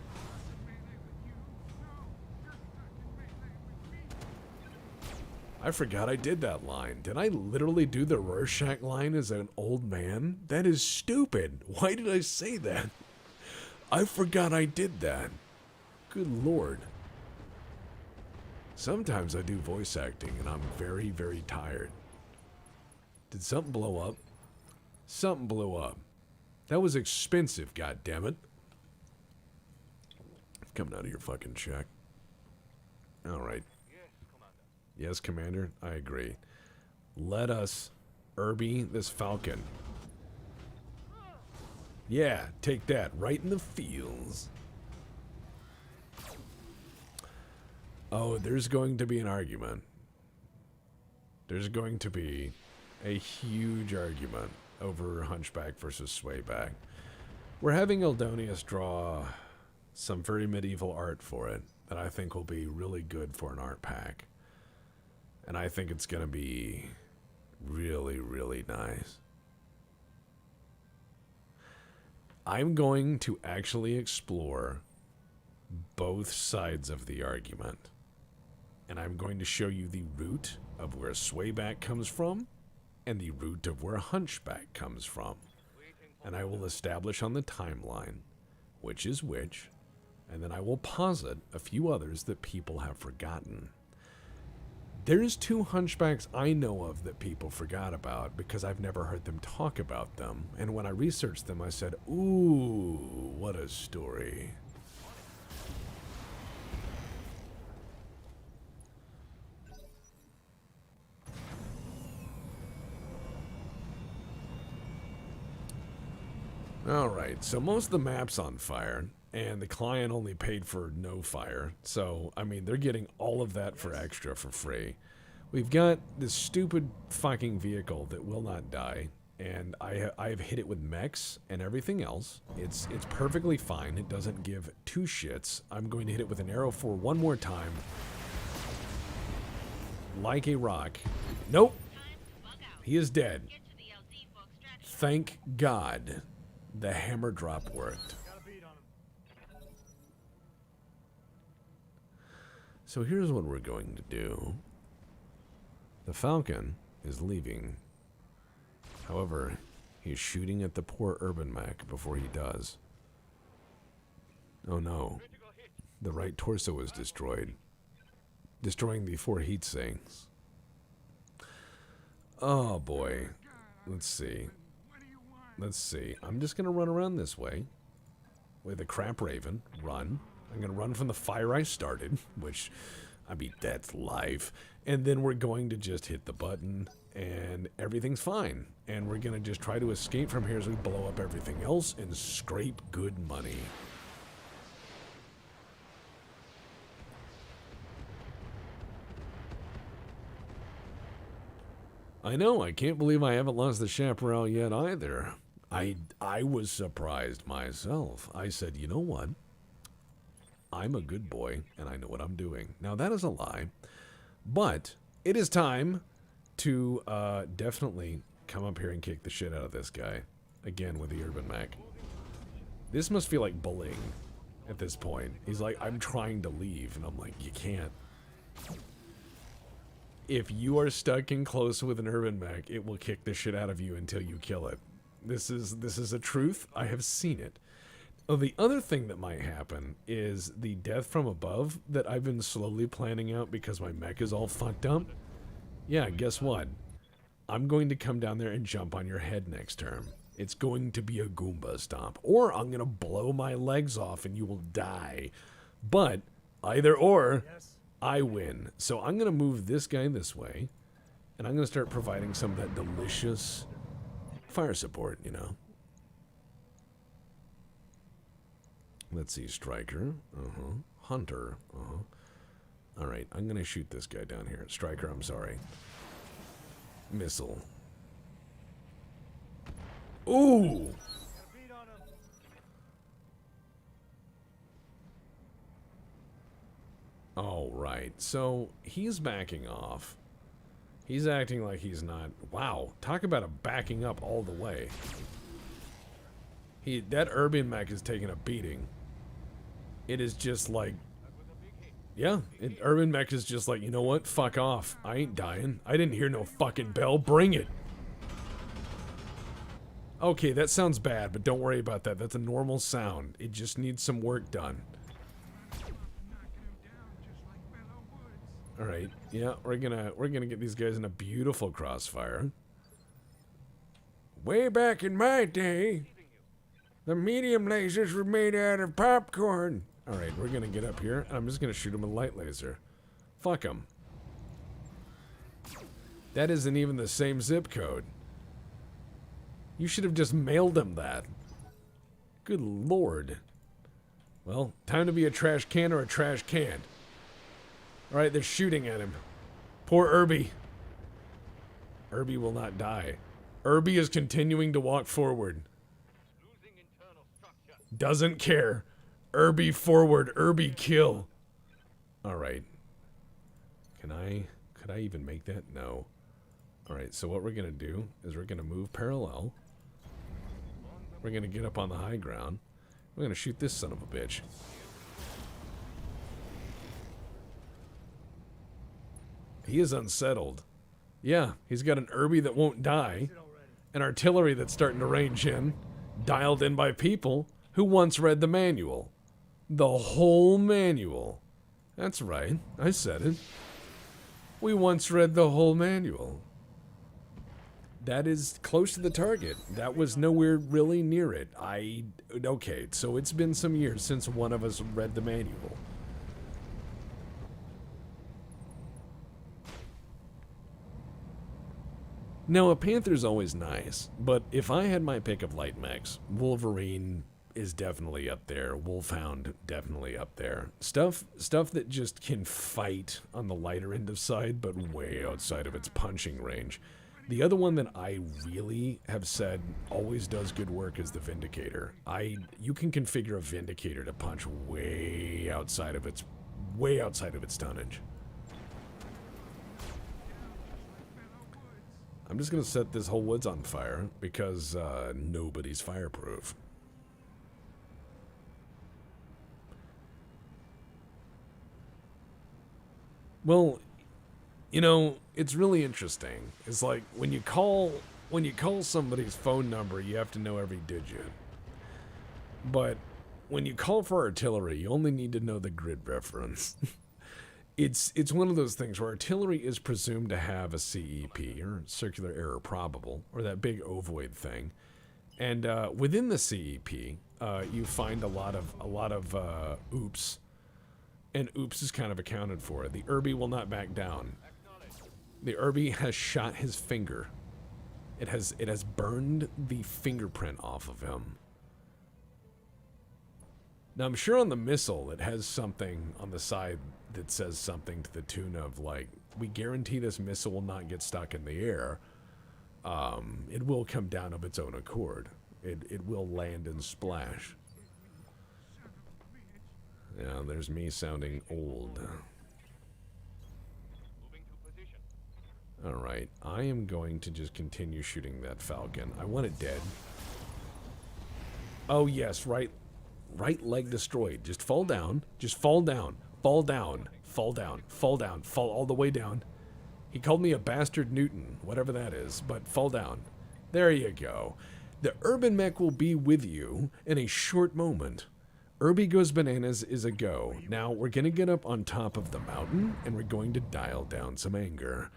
I forgot I did that line. Did I literally do the Rorschach line as an old man? That is stupid. Why did I say that? I forgot I did that. Good Lord. Sometimes I do voice acting and I'm very, very tired. Did something blow up? Something blew up. That was expensive, goddammit. Coming out of your fucking check. Alright. Yes, Commander, I agree. Let us Irby this Falcon. Yeah, take that right in the feels. Oh, there's going to be an argument. There's going to be a huge argument over Hunchback versus Swayback. We're having Eldonius draw some very medieval art for it that I think will be really good for an art pack. And I think it's going to be really, really nice. I'm going to actually explore both sides of the argument. And I'm going to show you the root of where Swayback comes from and the root of where Hunchback comes from. And I will establish on the timeline which is which, and then I will posit a few others that people have forgotten. There's two Hunchbacks I know of that people forgot about because I've never heard them talk about them. And when I researched them, I said, ooh, what a story. Alright, so most of the map's on fire, and the client only paid for no fire. So, I mean, they're getting all of that for extra for free. We've got this stupid fucking vehicle that will not die, and I've hit it with mechs and everything else. It's perfectly fine. It doesn't give two shits. I'm going to hit it with an arrow 4 one more time. Like a rock. Nope. He is dead. Thank God. The hammer drop worked. So here's what we're going to do. The Falcon is leaving. However, he's shooting at the poor urban mech before he does. Oh no. The right torso is destroyed. Destroying the 4 heat sinks. Oh boy. Let's see. Let's see. I'm just going to run around this way with a crap raven. Run. I'm going to run from the fire I started, which, I mean, that's life. And then we're going to just hit the button, and everything's fine. And we're going to just try to escape from here as we blow up everything else and scrape good money. I know, I can't believe I haven't lost the chaparral yet either. I was surprised myself. I said, you know what? I'm a good boy, and I know what I'm doing. Now, that is a lie. But it is time to definitely come up here and kick the shit out of this guy. Again, with the urban mech. This must feel like bullying at this point. He's like, I'm trying to leave. And I'm like, you can't. If you are stuck in close with an urban mech, it will kick the shit out of you until you kill it. This is a truth. I have seen it. Oh, the other thing that might happen is the death from above that I've been slowly planning out because my mech is all fucked up. Yeah, guess what? I'm going to come down there and jump on your head next turn. It's going to be a Goomba stomp. Or I'm going to blow my legs off and you will die. But either or, I win. So I'm going to move this guy this way. And I'm going to start providing some of that delicious fire support, you know. Let's see, Striker. Hunter. Alright, I'm going to shoot this guy down here. Striker, I'm sorry. Missile. Ooh! Alright, so he's backing off. He's acting like he's not... Wow, talk about a backing up all the way. That urban mech is taking a beating. It is just like... Yeah, urban mech is just like, you know what? Fuck off. I ain't dying. I didn't hear no fucking bell. Bring it. Okay, that sounds bad, but don't worry about that. That's a normal sound. It just needs some work done. Alright, yeah, we're gonna get these guys in a beautiful crossfire. Way back in my day, the medium lasers were made out of popcorn. Alright, we're gonna get up here. I'm just gonna shoot him with a light laser. Fuck him. That isn't even the same zip code. You should have just mailed him that. Good lord. Well, time to be a trash can or a trash can. Alright, they're shooting at him. Poor Irby. Irby will not die. Irby is continuing to walk forward. Doesn't care. Irby forward. Irby kill. Alright. Could I even make that? No. Alright, so what we're going to do is we're going to move parallel. We're going to get up on the high ground. We're going to shoot this son of a bitch. He is unsettled. Yeah, he's got an Irby that won't die. An artillery that's starting to range in. Dialed in by people who once read the manual. The whole manual. That's right, I said it. We once read the whole manual. That is close to the target. That was nowhere really near it. Okay, so it's been some years since one of us read the manual. No, a Panther's always nice, but if I had my pick of light mechs, Wolverine is definitely up there. Wolfhound definitely up there. Stuff that just can fight on the lighter end of side, but way outside of its punching range. The other one that I really have said always does good work is the Vindicator. You can configure a Vindicator to punch way outside of its tonnage. I'm just gonna set this whole woods on fire because nobody's fireproof. Well, you know, it's really interesting. It's like when you call somebody's phone number, you have to know every digit. But when you call for artillery, you only need to know the grid reference. It's one of those things where artillery is presumed to have a CEP, or circular error probable, or that big ovoid thing. And within the CEP, you find a lot of oops. And oops is kind of accounted for. The Irby will not back down. The Irby has shot his finger. It has burned the fingerprint off of him. Now I'm sure on the missile it has something on the side that says something to the tune of like, we guarantee this missile will not get stuck in the air. It will come down of its own accord. It will land and splash. Yeah, there's me sounding old. Alright, I am going to just continue shooting that Falcon. I want it dead. Oh yes, right leg destroyed. Just fall down. Just fall down. Fall down. Fall down. Fall down. Fall all the way down. He called me a bastard Newton, whatever that is, but fall down. There you go. The urban mech will be with you in a short moment. Irby Goes Bananas is a go. Now, we're going to get up on top of the mountain, and we're going to dial down some anger.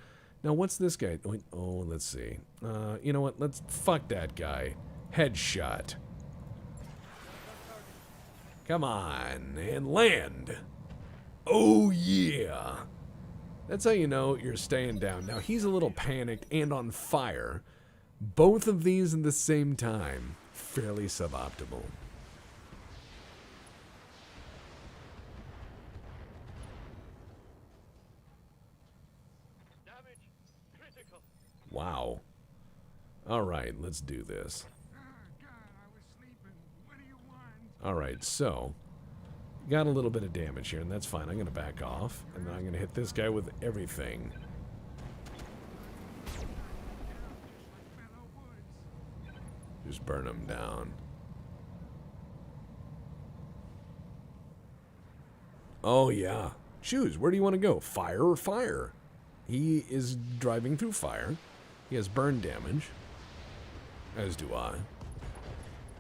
Now, what's this guy doing? Oh, let's see. You know what? Fuck that guy. Headshot. Come on, and land. Oh, yeah. That's how you know you're staying down. Now, he's a little panicked and on fire. Both of these at the same time. Fairly suboptimal. Wow. Alright, let's do this. Alright, so got a little bit of damage here, and that's fine. I'm going to back off, and then I'm going to hit this guy with everything. Just burn him down. Oh, yeah. Choose. Where do you want to go? Fire or fire? He is driving through fire. He has burn damage. As do I.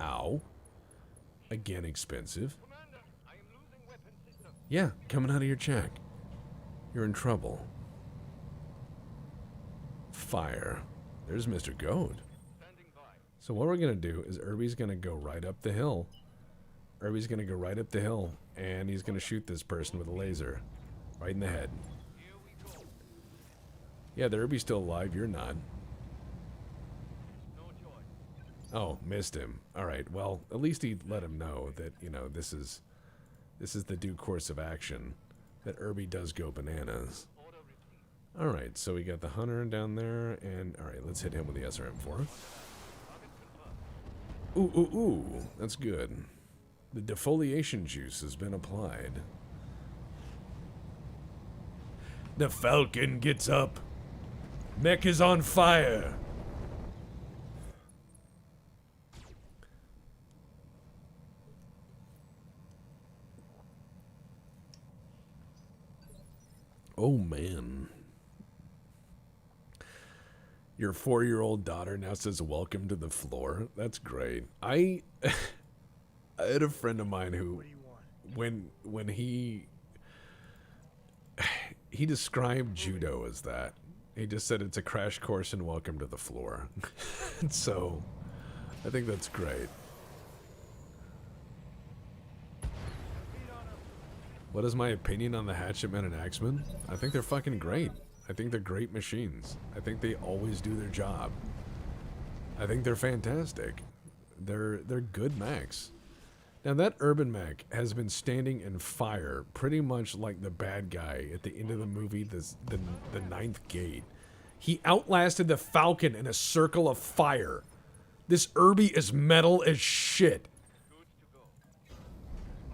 Ow. Again, expensive. Commander, I am losing weapon system. Yeah, coming out of your check. You're in trouble. Fire. There's Mr. Goad. Standing by. So what we're going to do is Irby's going to go right up the hill. Irby's going to go right up the hill, and he's going to shoot this person with a laser. Right in the head. Here we go. Yeah, the Irby's still alive. You're not. No choice. Oh, missed him. Alright, well, at least he let him know that, you know, this is the due course of action. That Irby does go bananas. Order repeat. Alright, so we got the Hunter down there, and alright, let's hit him with the SRM-4. Target confirmed. Ooh, ooh, ooh, that's good. The defoliation juice has been applied. The Falcon gets up. Mech is on fire. Oh, man. Your 4-year-old daughter now says, welcome to the floor. That's great. I had a friend of mine who, What do you want? when he described judo as that. He just said it's a crash course in welcome to the floor. So, I think that's great. What is my opinion on the Hatchetmen and Axemen? I think they're fucking great. I think they're great machines. I think they always do their job. I think they're fantastic. They're good mechs. Now that urban mech has been standing in fire pretty much like the bad guy at the end of the movie, the Ninth Gate. He outlasted the Falcon in a circle of fire. This Irby is metal as shit.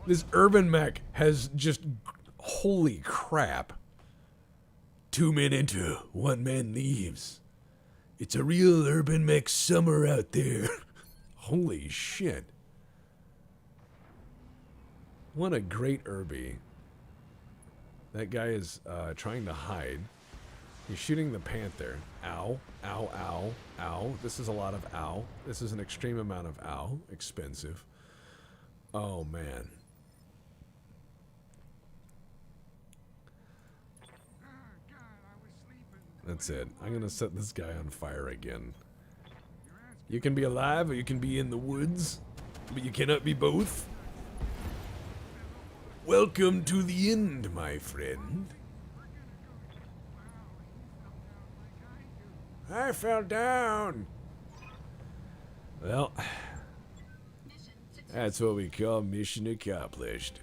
This urban mech has just... Holy crap. 2 men enter, 1 man leaves. It's a real urban mech summer out there. Holy shit. What a great Irby. That guy is trying to hide. He's shooting the Panther. Ow, ow, ow, ow. This is a lot of ow. This is an extreme amount of ow. Expensive. Oh, man. That's it. I'm gonna set this guy on fire again. You can be alive or you can be in the woods, but you cannot be both. Welcome to the end, my friend. I fell down. Well, that's what we call mission accomplished.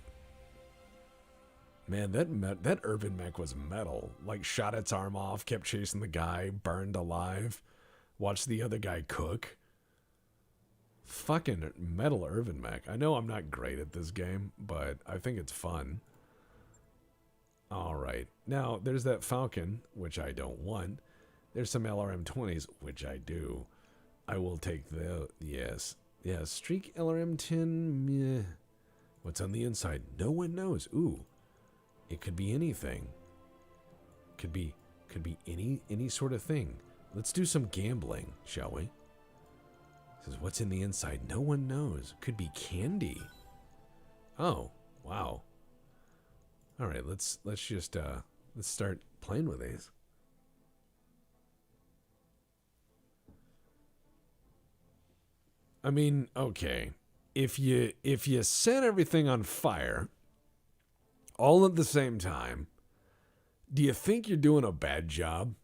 Man, that urban mech was metal. Like, shot its arm off, kept chasing the guy, burned alive, watched the other guy cook. Fucking metal urban mech. I know I'm not great at this game, but I think it's fun. Alright. Now, there's that Falcon, which I don't want. There's some LRM-20s, which I do. I will take the... Yes. Yeah, Streak LRM-10, meh. What's on the inside? No one knows. Ooh. It could be anything. Could be any sort of thing. Let's do some gambling, shall we? Says what's in the inside? No one knows. Could be candy. Oh, wow. All right, let's just let's start playing with these. I mean, okay. If you set everything on fire all at the same time, do you think you're doing a bad job?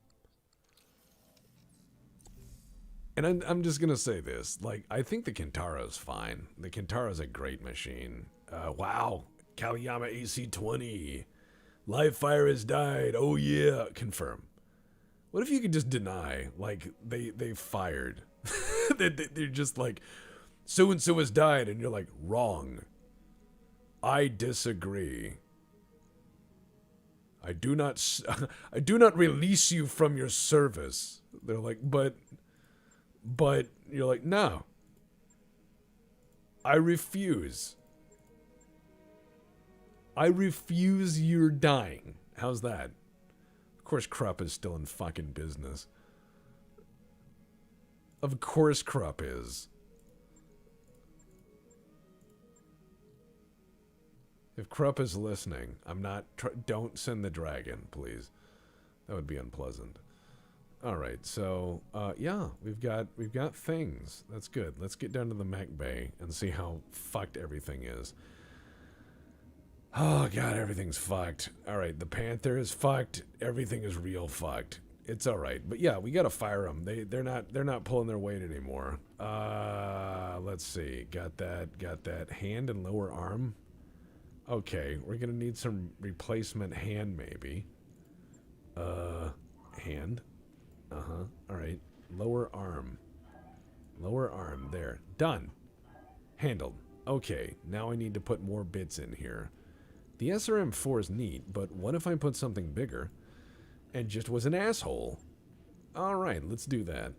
And I'm just going to say this. Like, I think the Kentaro's fine. The Kentaro's a great machine. Wow. Kaliyama AC-20. Live fire has died. Oh, yeah. Confirm. What if you could just deny? Like, they fired. They're just like, so-and-so has died. And you're like, wrong. I disagree. I do not release you from your service. They're like, but you're like, no. I refuse. I refuse you're dying. How's that? Of course Krupp is still in fucking business. Of course Krupp is. If Krupp is listening, I'm not... don't send the dragon, please. That would be unpleasant. All right, so yeah, we've got things. That's good. Let's get down to the mech bay and see how fucked everything is. Oh god, everything's fucked. All right, the Panther is fucked. Everything is real fucked. It's all right, but yeah, we gotta fire them. They're not pulling their weight anymore. Let's see. Got that hand and lower arm. Okay, we're gonna need some replacement hand maybe. Hand. Alright. Lower arm. Lower arm. There. Done. Handled. Okay, now I need to put more bits in here. The SRM-4 is neat, but what if I put something bigger and just was an asshole? Alright, let's do that.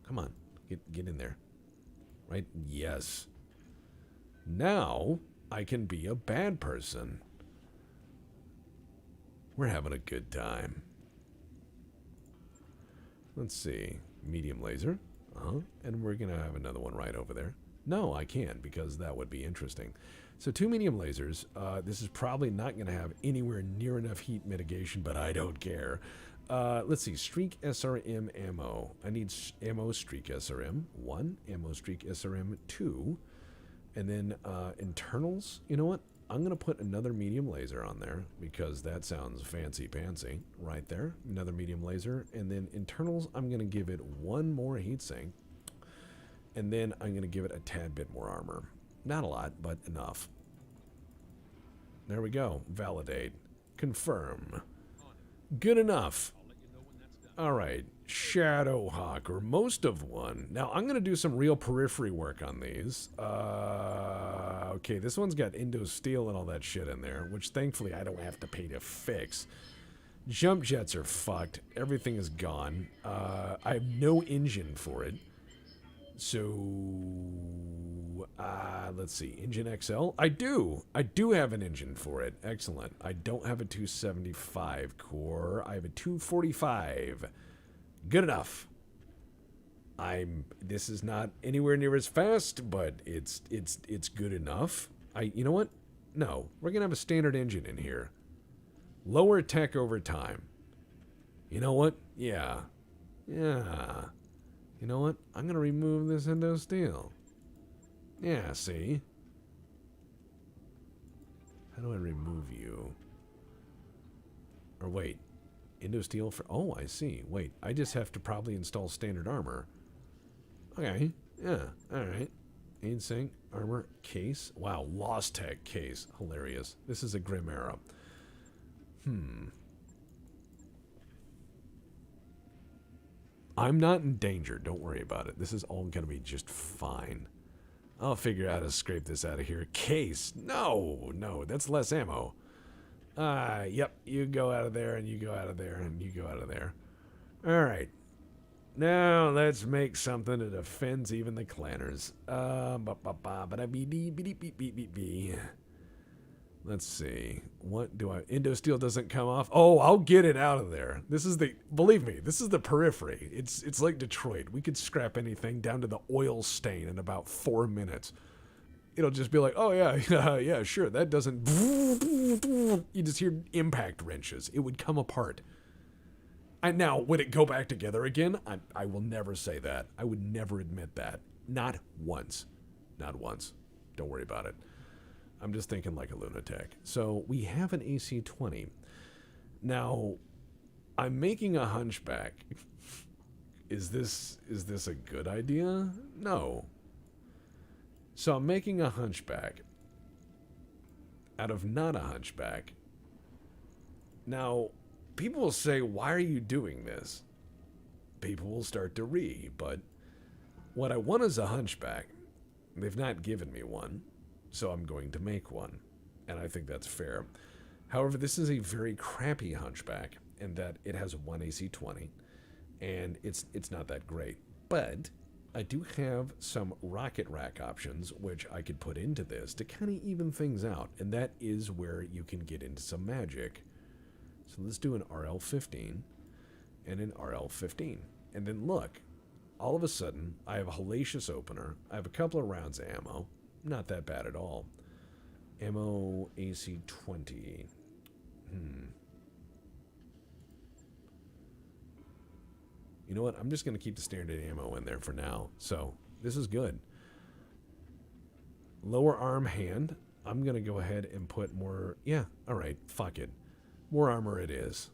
Come on. Get in there. Right? Yes. Now I can be a bad person. We're having a good time. Let's see. Medium laser. And we're going to have another one right over there. No, I can't because that would be interesting. So 2 medium lasers. This is probably not going to have anywhere near enough heat mitigation, but I don't care. Let's see. Streak SRM ammo. I need ammo Streak SRM 1. Ammo Streak SRM 2. And then internals. You know what? I'm going to put another medium laser on there because that sounds fancy-pantsy right there. Another medium laser. And then internals, I'm going to give it one more heatsink. And then I'm going to give it a tad bit more armor. Not a lot, but enough. There we go. Validate. Confirm. Good enough. Alright. Shadowhawk, or most of one. Now, I'm going to do some real periphery work on these. Okay, this one's got Indo Steel and all that shit in there, which thankfully I don't have to pay to fix. Jump jets are fucked. Everything is gone. I have no engine for it. So, let's see. Engine XL? I do. I do have an engine for it. Excellent. I don't have a 275 core. I have a 245. Good enough. This is not anywhere near as fast, but it's good enough. You know what? No, we're gonna have a standard engine in here. Lower tech over time. You know what? Yeah. You know what? I'm gonna remove this Indo Steel. Yeah, see? How do I remove you? Or wait. Indo Steel for... Oh, I see. Wait, I just have to probably install standard armor. Okay. Yeah. Alright. Heatsink, armor, case. Wow, Lost Tech case. Hilarious. This is a grim era. I'm not in danger. Don't worry about it. This is all going to be just fine. I'll figure out how to scrape this out of here. Case. No. That's less ammo. Yep. You go out of there, and you go out of there, and you go out of there. All right. Now let's make something that offends even the clanners. Let's see. What do I... Indo Steel doesn't come off. Oh, I'll get it out of there. This is the... Believe me, this is the periphery. It's like Detroit. We could scrap anything down to the oil stain in about 4 minutes. It'll just be like, oh, yeah, sure. That doesn't... You just hear impact wrenches. It would come apart. And now, would it go back together again? I will never say that. I would never admit that. Not once. Not once. Don't worry about it. I'm just thinking like a lunatic. So we have an AC-20. Now, I'm making a hunchback. Is this a good idea? No. So I'm making a hunchback out of not a hunchback. Now, people will say, why are you doing this? People will start to but what I want is a hunchback. They've not given me one. So I'm going to make one, and I think that's fair. However, this is a very crappy hunchback in that it has one AC-20, and it's not that great. But I do have some rocket rack options which I could put into this to kind of even things out, and that is where you can get into some magic. So let's do an RL-15 and an RL-15, and then look, all of a sudden I have a hellacious opener. I have a couple of rounds of ammo. Not that bad at all. Ammo AC-20. You know what? I'm just going to keep the standard ammo in there for now. So, this is good. Lower arm hand. I'm going to go ahead and put more... Yeah, alright. Fuck it. More armor it is.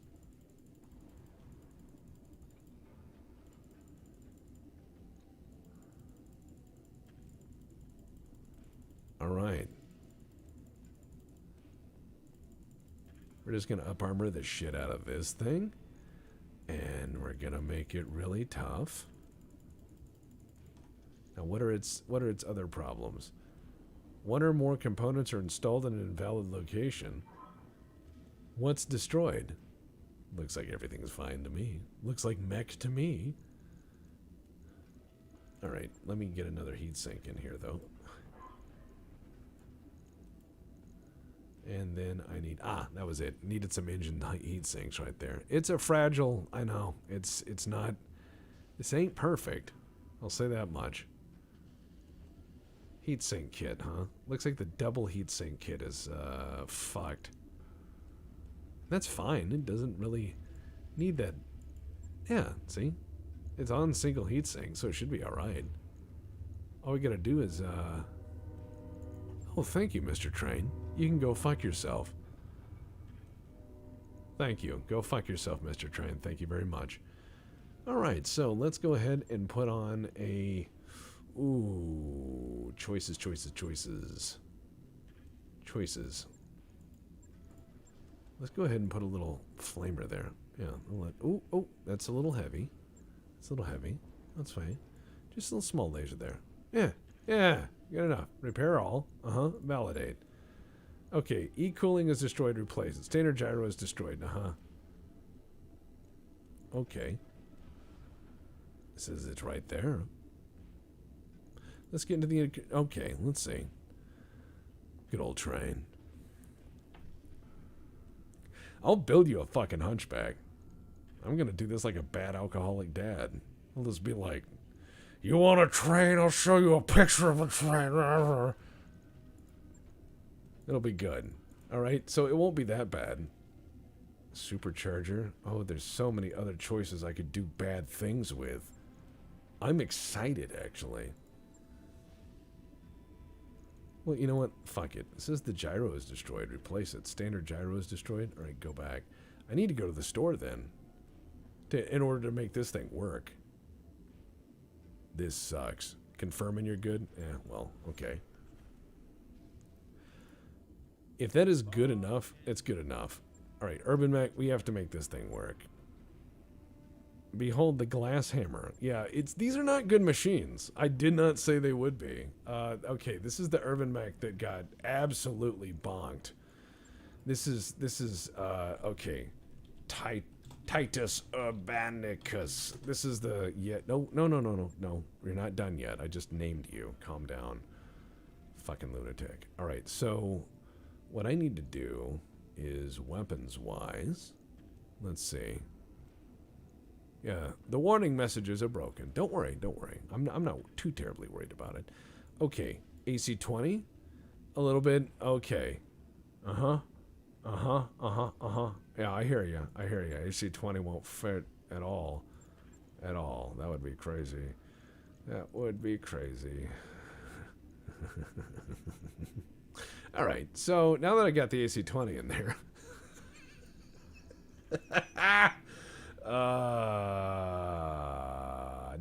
Alright. We're just going to up armor the shit out of this thing. And we're going to make it really tough. Now, what are its other problems? One or more components are installed in an invalid location. What's destroyed? Looks like everything's fine to me. Looks like mech to me. Alright, let me get another heatsink in here, though. And then I need... that was it. Needed some engine heat sinks right there. It's a fragile... I know. It's not... This ain't perfect. I'll say that much. Heatsink kit, huh? Looks like the double heatsink kit is, fucked. That's fine. It doesn't really need that... Yeah, see? It's on single heatsink, so it should be alright. All we gotta do is, Oh, thank you, Mr. Train. You can go fuck yourself. Thank you. Go fuck yourself, Mr. Train. Thank you very much. Alright, so let's go ahead and put on a... Ooh, choices. Let's go ahead and put a little flamer there. Yeah, oh, that's a little heavy. It's a little heavy. That's fine. Just a little small laser there. Yeah, good enough. Repair all. Validate. Okay, E-cooling is destroyed, replace it. Standard gyro is destroyed, Okay. It says it's right there. Let's get into the... Okay, let's see. Good old train. I'll build you a fucking hunchback. I'm gonna do this like a bad alcoholic dad. I'll just be like, you want a train? I'll show you a picture of a train. It'll be good. Alright, so it won't be that bad. Supercharger. Oh, there's so many other choices I could do bad things with. I'm excited, actually. Well, you know what? Fuck it. It says the gyro is destroyed. Replace it. Standard gyro is destroyed. Alright, go back. I need to go to the store then. In order to make this thing work. This sucks. Confirming you're good? Yeah, well, okay. If that is good enough, it's good enough. Alright, Urban Mech, we have to make this thing work. Behold the glass hammer. Yeah, these are not good machines. I did not say they would be. Okay, this is the Urban Mech that got absolutely bonked. This is okay. Titus Urbanicus. This is the no. You're not done yet. I just named you. Calm down. Fucking lunatic. Alright, so what I need to do is weapons wise. Let's see. Yeah, the warning messages are broken. Don't worry. I'm not too terribly worried about it. Okay, AC-20? A little bit? Okay. Yeah, I hear you. AC-20 won't fit at all. That would be crazy. Alright, so now that I got the AC-20 in there...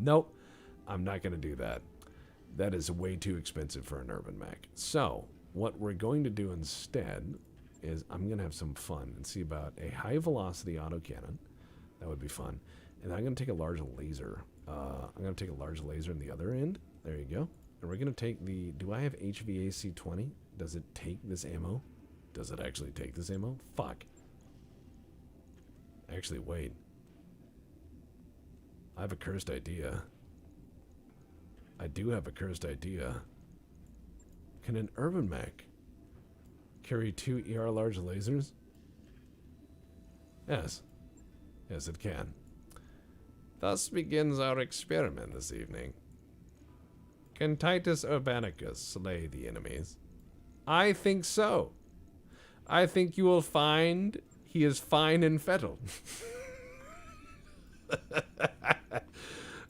nope. I'm not going to do that. That is way too expensive for an Urban Mech. So, what we're going to do instead is I'm going to have some fun and see about a high velocity autocannon. That would be fun. And I'm going to take a large laser. I'm going to take a large laser in the other end. There you go. And we're going to take the... Do I have HVAC-20? Does it take this ammo? Does it actually take this ammo? Fuck. Actually, wait. I have a cursed idea. I do have a cursed idea. Can an Urban Mech carry 2 ER large lasers? Yes. Yes, it can. Thus begins our experiment this evening. Can Titus Urbanicus slay the enemies? I think so. I think you will find he is fine and fettled.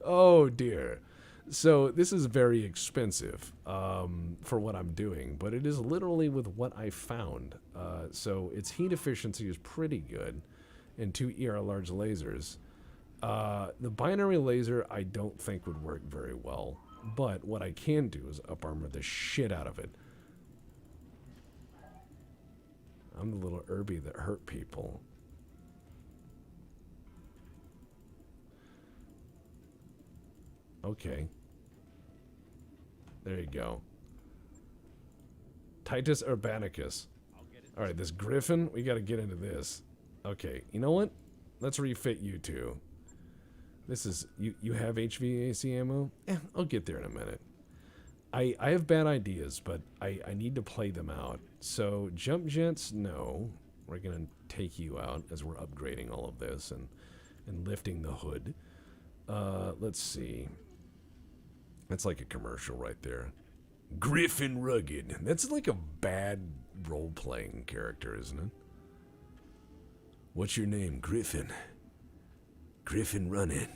Oh dear. So this is very expensive for what I'm doing, but it is literally with what I found. So its heat efficiency is pretty good, and 2 ER large lasers. The binary laser I don't think would work very well, but what I can do is up armor the shit out of it. I'm the little Irby that hurt people. Okay. There you go. Titus Urbanicus. Alright, this Griffin, we gotta get into this. Okay, you know what? Let's refit you two. This is... You have HVAC ammo? I'll get there in a minute. I have bad ideas, but I need to play them out. So, jump jets, no. We're gonna take you out as we're upgrading all of this and lifting the hood. Let's see. That's like a commercial right there. Griffin Rugged. That's like a bad role-playing character, isn't it? What's your name? Griffin. Griffin Running.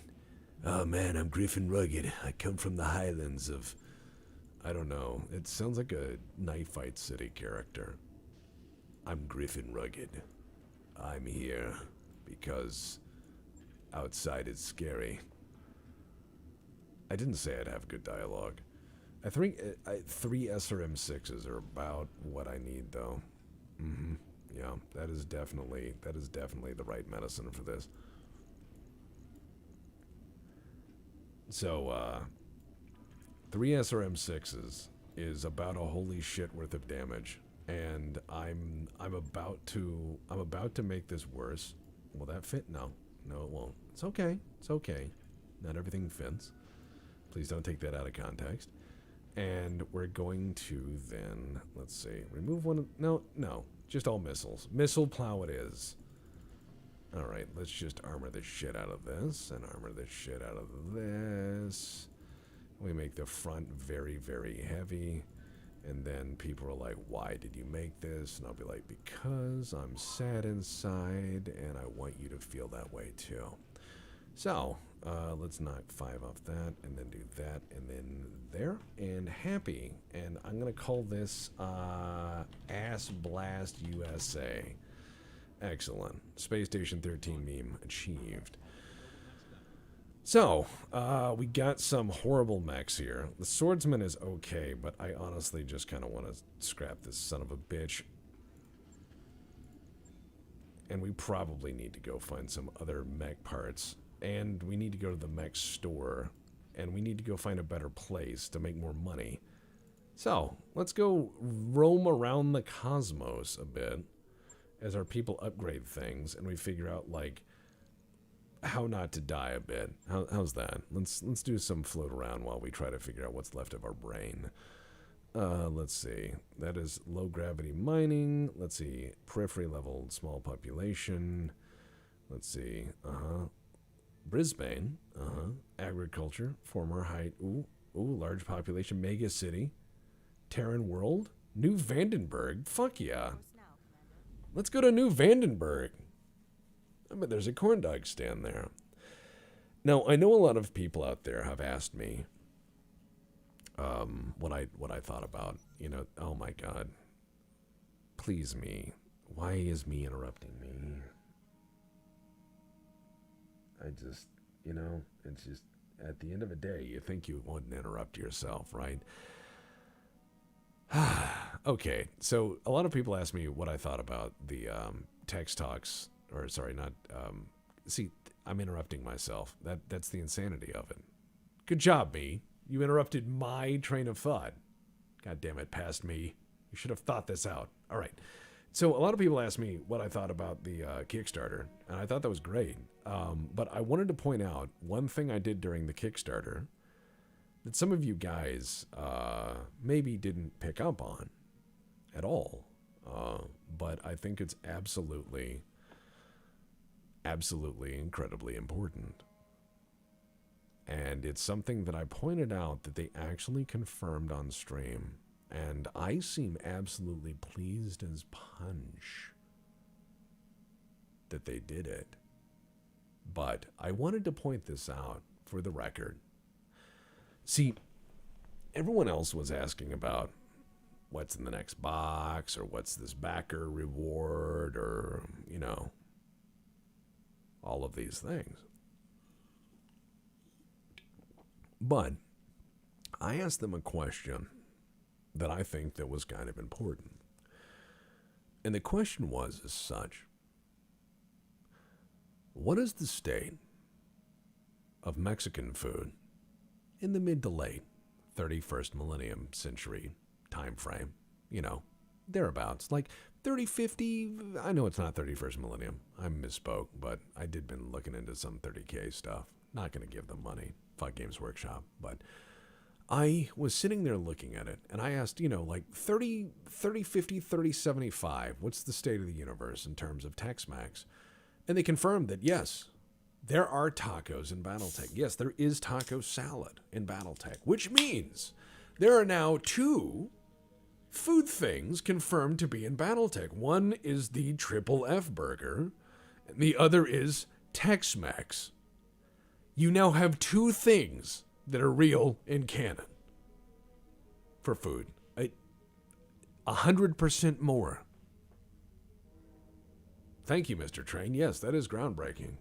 Oh man, I'm Griffin Rugged. I come from the highlands of... I don't know. It sounds like a Knife Fight City character. I'm Griffin Rugged. I'm here because outside is scary. I didn't say I'd have good dialogue. I think 3 SRM6s are about what I need, though. Yeah, that is definitely the right medicine for this. So, 3 SRM6s is about a holy shit worth of damage, and I'm about to make this worse. Will that fit? No, it won't. It's okay. It's okay. Not everything fits. Please don't take that out of context. And we're going to then, let's see, remove one of, no, just all missiles. Missile plow it is. Alright, let's just armor the shit out of this, and armor the shit out of this. We make the front very, very heavy, and then people are like, why did you make this? And I'll be like, because I'm sad inside, and I want you to feel that way too. So, let's knock 5 off that, and then do that, and then there, and happy. And I'm going to call this Ass Blast USA. Excellent. Space Station 13 meme achieved. So, we got some horrible mechs here. The Swordsman is okay, but I honestly just kind of want to scrap this son of a bitch. And we probably need to go find some other mech parts. And we need to go to the mech store. And we need to go find a better place to make more money. So, let's go roam around the cosmos a bit as our people upgrade things and we figure out, like, how not to die a bit. How's that? Let's do some float around while we try to figure out what's left of our brain. Let's see. That is low gravity mining. Let's see. Periphery level, small population. Let's see. Brisbane. Agriculture. Former height. Ooh, large population. Mega city. Terran world. New Vandenberg. Fuck yeah. Let's go to New Vandenberg. I bet there's a corn dog stand there. Now, I know a lot of people out there have asked me what I thought about, you know, oh my god. Please me. Why is me interrupting me? I just, you know, it's just, at the end of the day, you think you wouldn't interrupt yourself, right? Okay, so a lot of people ask me what I thought about the text talks, or sorry, not, see, I'm interrupting myself. That's the insanity of it. Good job, me. You interrupted my train of thought. God damn it, past me. You should have thought this out. All right. So a lot of people ask me what I thought about the Kickstarter, and I thought that was great. But I wanted to point out one thing I did during the Kickstarter that some of you guys maybe didn't pick up on at all. But I think it's absolutely incredibly important. And it's something that I pointed out that they actually confirmed on stream. And I seem absolutely pleased as punch that they did it. But I wanted to point this out for the record. See, everyone else was asking about what's in the next box, or what's this backer reward, or, you know, all of these things. But I asked them a question that I think that was kind of important. And the question was as such: what is the state of Mexican food in the mid to late 31st millennium century time frame? You know, thereabouts, like 3050. I know it's not 31st millennium. I misspoke, but I did been looking into some 30K stuff. Not going to give them money. Fuck Games Workshop. But I was sitting there looking at it, and I asked, you know, like 3050, 3075, what's the state of the universe in terms of Tex-Mex? And they confirmed that, yes, there are tacos in Battletech. Yes, there is taco salad in Battletech, which means there are now 2 food things confirmed to be in Battletech. One is the Triple F burger, and the other is Tex-Mex. You now have 2 things that are real in canon for food. 100% more Thank you, Mr. Train. Yes, that is groundbreaking.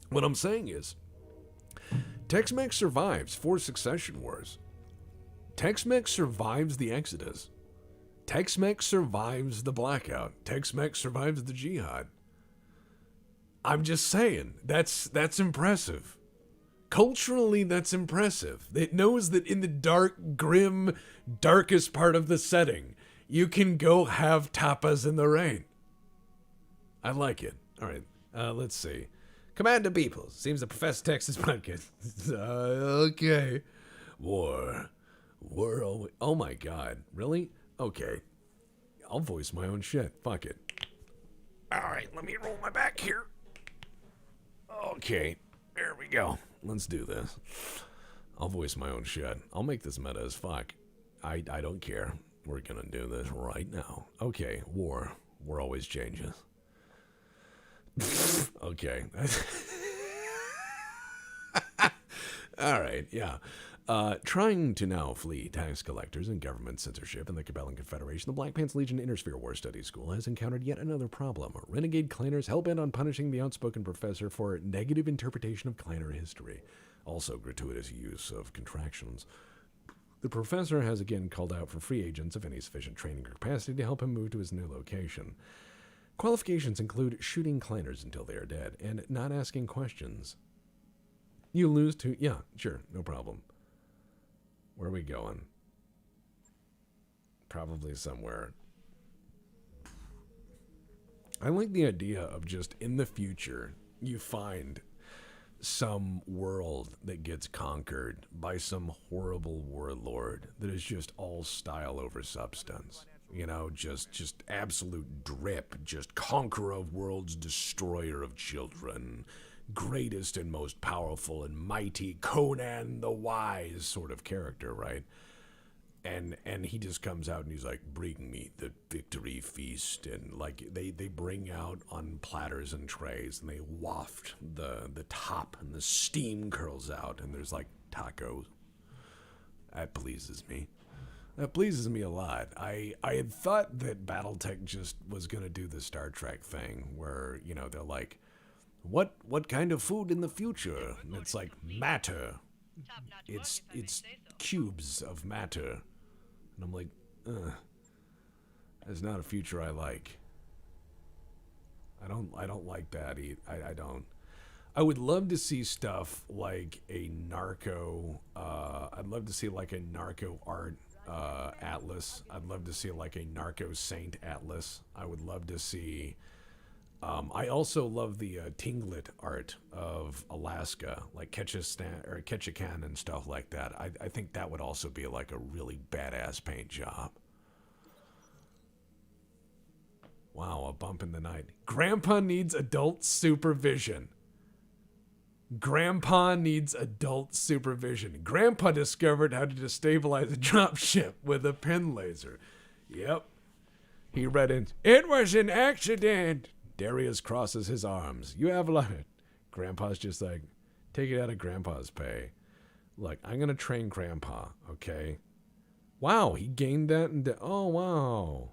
What I'm saying is, Tex-Mex survives 4 succession wars. Tex-Mex survives the Exodus. Tex-Mex survives the Blackout. Tex-Mex survives the Jihad. I'm just saying, that's impressive. Culturally, that's impressive. It knows that in the dark, grim, darkest part of the setting, you can go have tapas in the rain. I like it. All right, let's see. Commander Beeples. Seems the Professor Texas podcast. Okay. War. Oh my god. Really? Okay. I'll voice my own shit. Fuck it. Alright, let me roll my back here. Okay. There we go. Let's do this. I'll voice my own shit. I'll make this meta as fuck. I don't care. We're gonna do this right now. Okay. War. War always changes. Okay. All right, yeah. Trying to now flee tax collectors and government censorship in the Cabellan Confederation, the Black Pants Legion Intersphere War Studies School has encountered yet another problem. Renegade clanners hell-bent on punishing the outspoken professor for negative interpretation of clanner history. Also gratuitous use of contractions. The professor has again called out for free agents of any sufficient training or capacity to help him move to his new location. Qualifications include shooting clanners until they are dead and not asking questions. You lose to... Yeah, sure, no problem. Where are we going? Probably somewhere. I like the idea of just in the future, you find some world that gets conquered by some horrible warlord that is just all style over substance. You know, just absolute drip, just conqueror of worlds, destroyer of children, greatest and most powerful and mighty Conan the Wise sort of character, right? And he just comes out and he's like, bring me the victory feast, and like they bring out on platters and trays and they waft the top and the steam curls out and there's like tacos. That pleases me. That pleases me a lot. I had thought that Battletech just was going to do the Star Trek thing where, you know, they're like, what kind of food in the future? And it's like matter. It's cubes of matter. And I'm like, that's not a future I like. I don't like that. I don't. I would love to see stuff like a narco. I'd love to see like a narco art atlas. I'd love to see like a narco saint atlas. I would love to see. I also love the Tinglet art of Alaska, like Ketchikan and stuff like that. I think that would also be like a really badass paint job. Wow, a bump in the night. Grandpa needs adult supervision. Grandpa needs adult supervision. Grandpa discovered how to destabilize a dropship with a pin laser. Yep. He read it was an accident. Darius crosses his arms. You have it. Grandpa's just like, take it out of Grandpa's pay. Look, I'm going to train Grandpa, okay? Wow, he gained that. Oh, wow.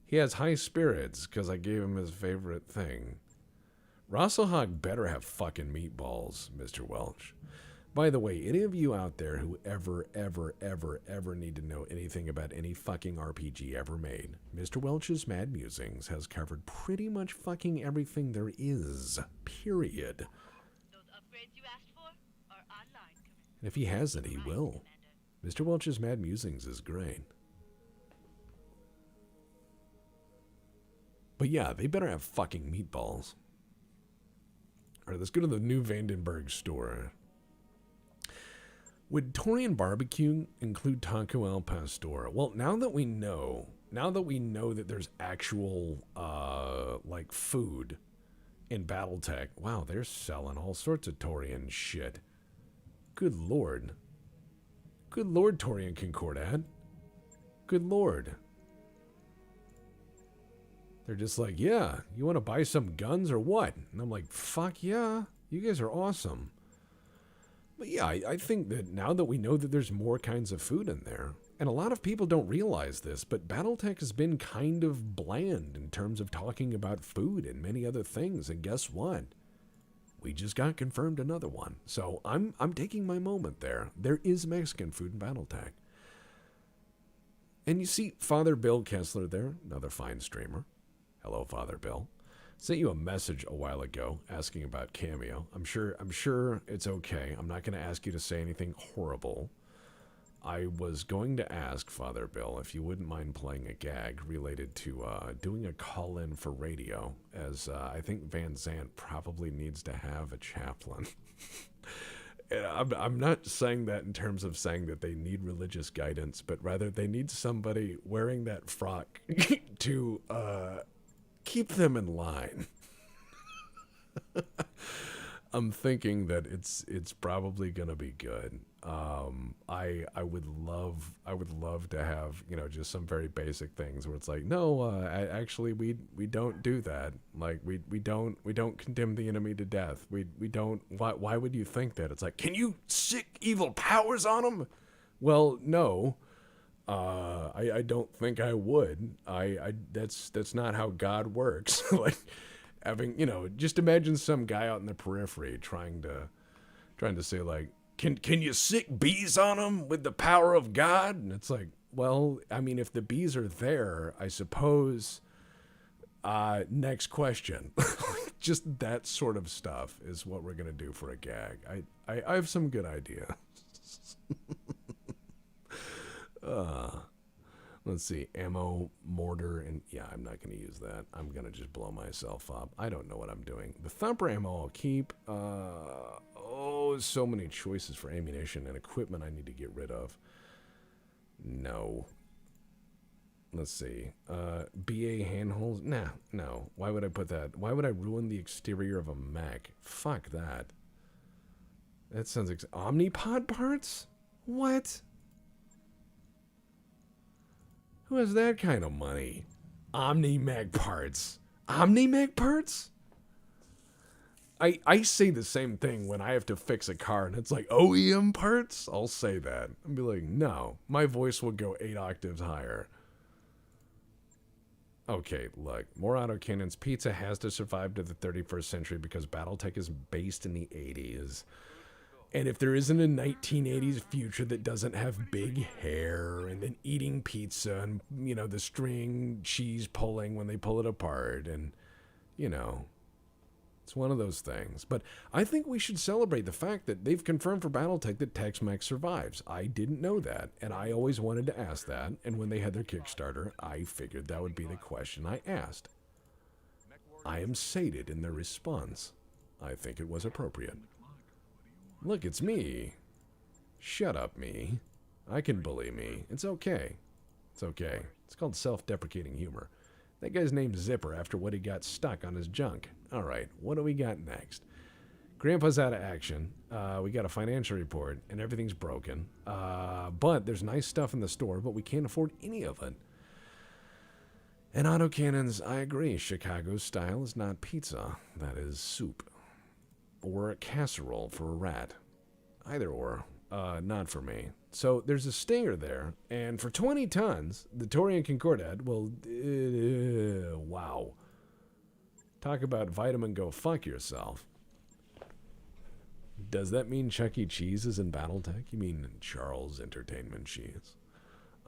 He has high spirits because I gave him his favorite thing. Rosselhog better have fucking meatballs, Mr. Welch. By the way, any of you out there who ever need to know anything about any fucking RPG ever made, Mr. Welch's Mad Musings has covered pretty much fucking everything there is. Period. Those upgrades you asked for are online, Commander. And if he hasn't, he will. Mr. Welch's Mad Musings is great. But yeah, they better have fucking meatballs. Alright, let's go to the New Vandenberg store. Would Torian barbecue include taco al pastor? Well, now that we know that there's actual, like, food in Battletech, wow, they're selling all sorts of Torian shit. Good lord. Good lord, Torian Concordat. Good lord. They're just like, yeah, you want to buy some guns or what? And I'm like, fuck yeah, you guys are awesome. But yeah, I think that now that we know that there's more kinds of food in there, And a lot of people don't realize this, but Battletech has been kind of bland in terms of talking about food and many other things. And guess what? We just got confirmed another one. So I'm taking my moment there. There is Mexican food in Battletech. And you see Father Bill Kessler there, another fine streamer. Hello, Father Bill. Sent you a message a while ago asking about Cameo. I'm sure it's okay. I'm not going to ask you to say anything horrible. I was going to ask Father Bill if you wouldn't mind playing a gag related to doing a call-in for radio, as I think Van Zant probably needs to have a chaplain. And I'm not saying that in terms of saying that they need religious guidance, but rather they need somebody wearing that frock to keep them in line. I'm thinking that it's probably gonna be good. I would love to have, you know, just some very basic things where it's like, no, actually we don't do that. Like we don't condemn the enemy to death. We don't. Why would you think that? It's like, can you sick evil powers on them? Well, no. I don't think I would. That's not how God works. Like having, you know, just imagine some guy out in the periphery trying to say like, can you sick bees on them with the power of God? And it's like, well, I mean, if the bees are there, I suppose. Next question. Just that sort of stuff is what we're gonna do for a gag. I have some good ideas. Let's see, ammo, mortar, and yeah, I'm not going to use that. I'm going to just blow myself up. I don't know what I'm doing. The thumper ammo I'll keep. So many choices for ammunition and equipment I need to get rid of. No. Let's see. BA handholds? Nah, no. Why would I put that? Why would I ruin the exterior of a mech? Fuck that. That sounds like Omnipod parts? What? Who has that kind of money? Omni-Mech parts. Omni-Mech parts? I say the same thing when I have to fix a car and it's like OEM parts. I'll say that. I'll be like, no. My voice will go 8 octaves higher. Okay, look. More autocannons. Pizza has to survive to the 31st century because Battletech is based in the 80s. And if there isn't a 1980s future that doesn't have big hair and then eating pizza and, you know, the string cheese pulling when they pull it apart and, you know, it's one of those things. But I think we should celebrate the fact that they've confirmed for Battletech that Tex-Mex survives. I didn't know that, and I always wanted to ask that. And when they had their Kickstarter, I figured that would be the question I asked. I am sated in their response. I think it was appropriate. Look, it's me. Shut up, me. I can bully me. It's okay. It's okay. It's called self-deprecating humor. That guy's named Zipper after what he got stuck on his junk. All right, what do we got next? Grandpa's out of action. We got a financial report, and everything's broken. But there's nice stuff in the store, but we can't afford any of it. And autocannons, I agree. Chicago style is not pizza. That is soup. Or a casserole for a rat. Either or. Not for me. So there's a stinger there, and for 20 tons, the Torian Concordat will... wow. Talk about vitamin go fuck yourself. Does that mean Chuck E. Cheese is in Battletech? You mean Charles Entertainment Cheese?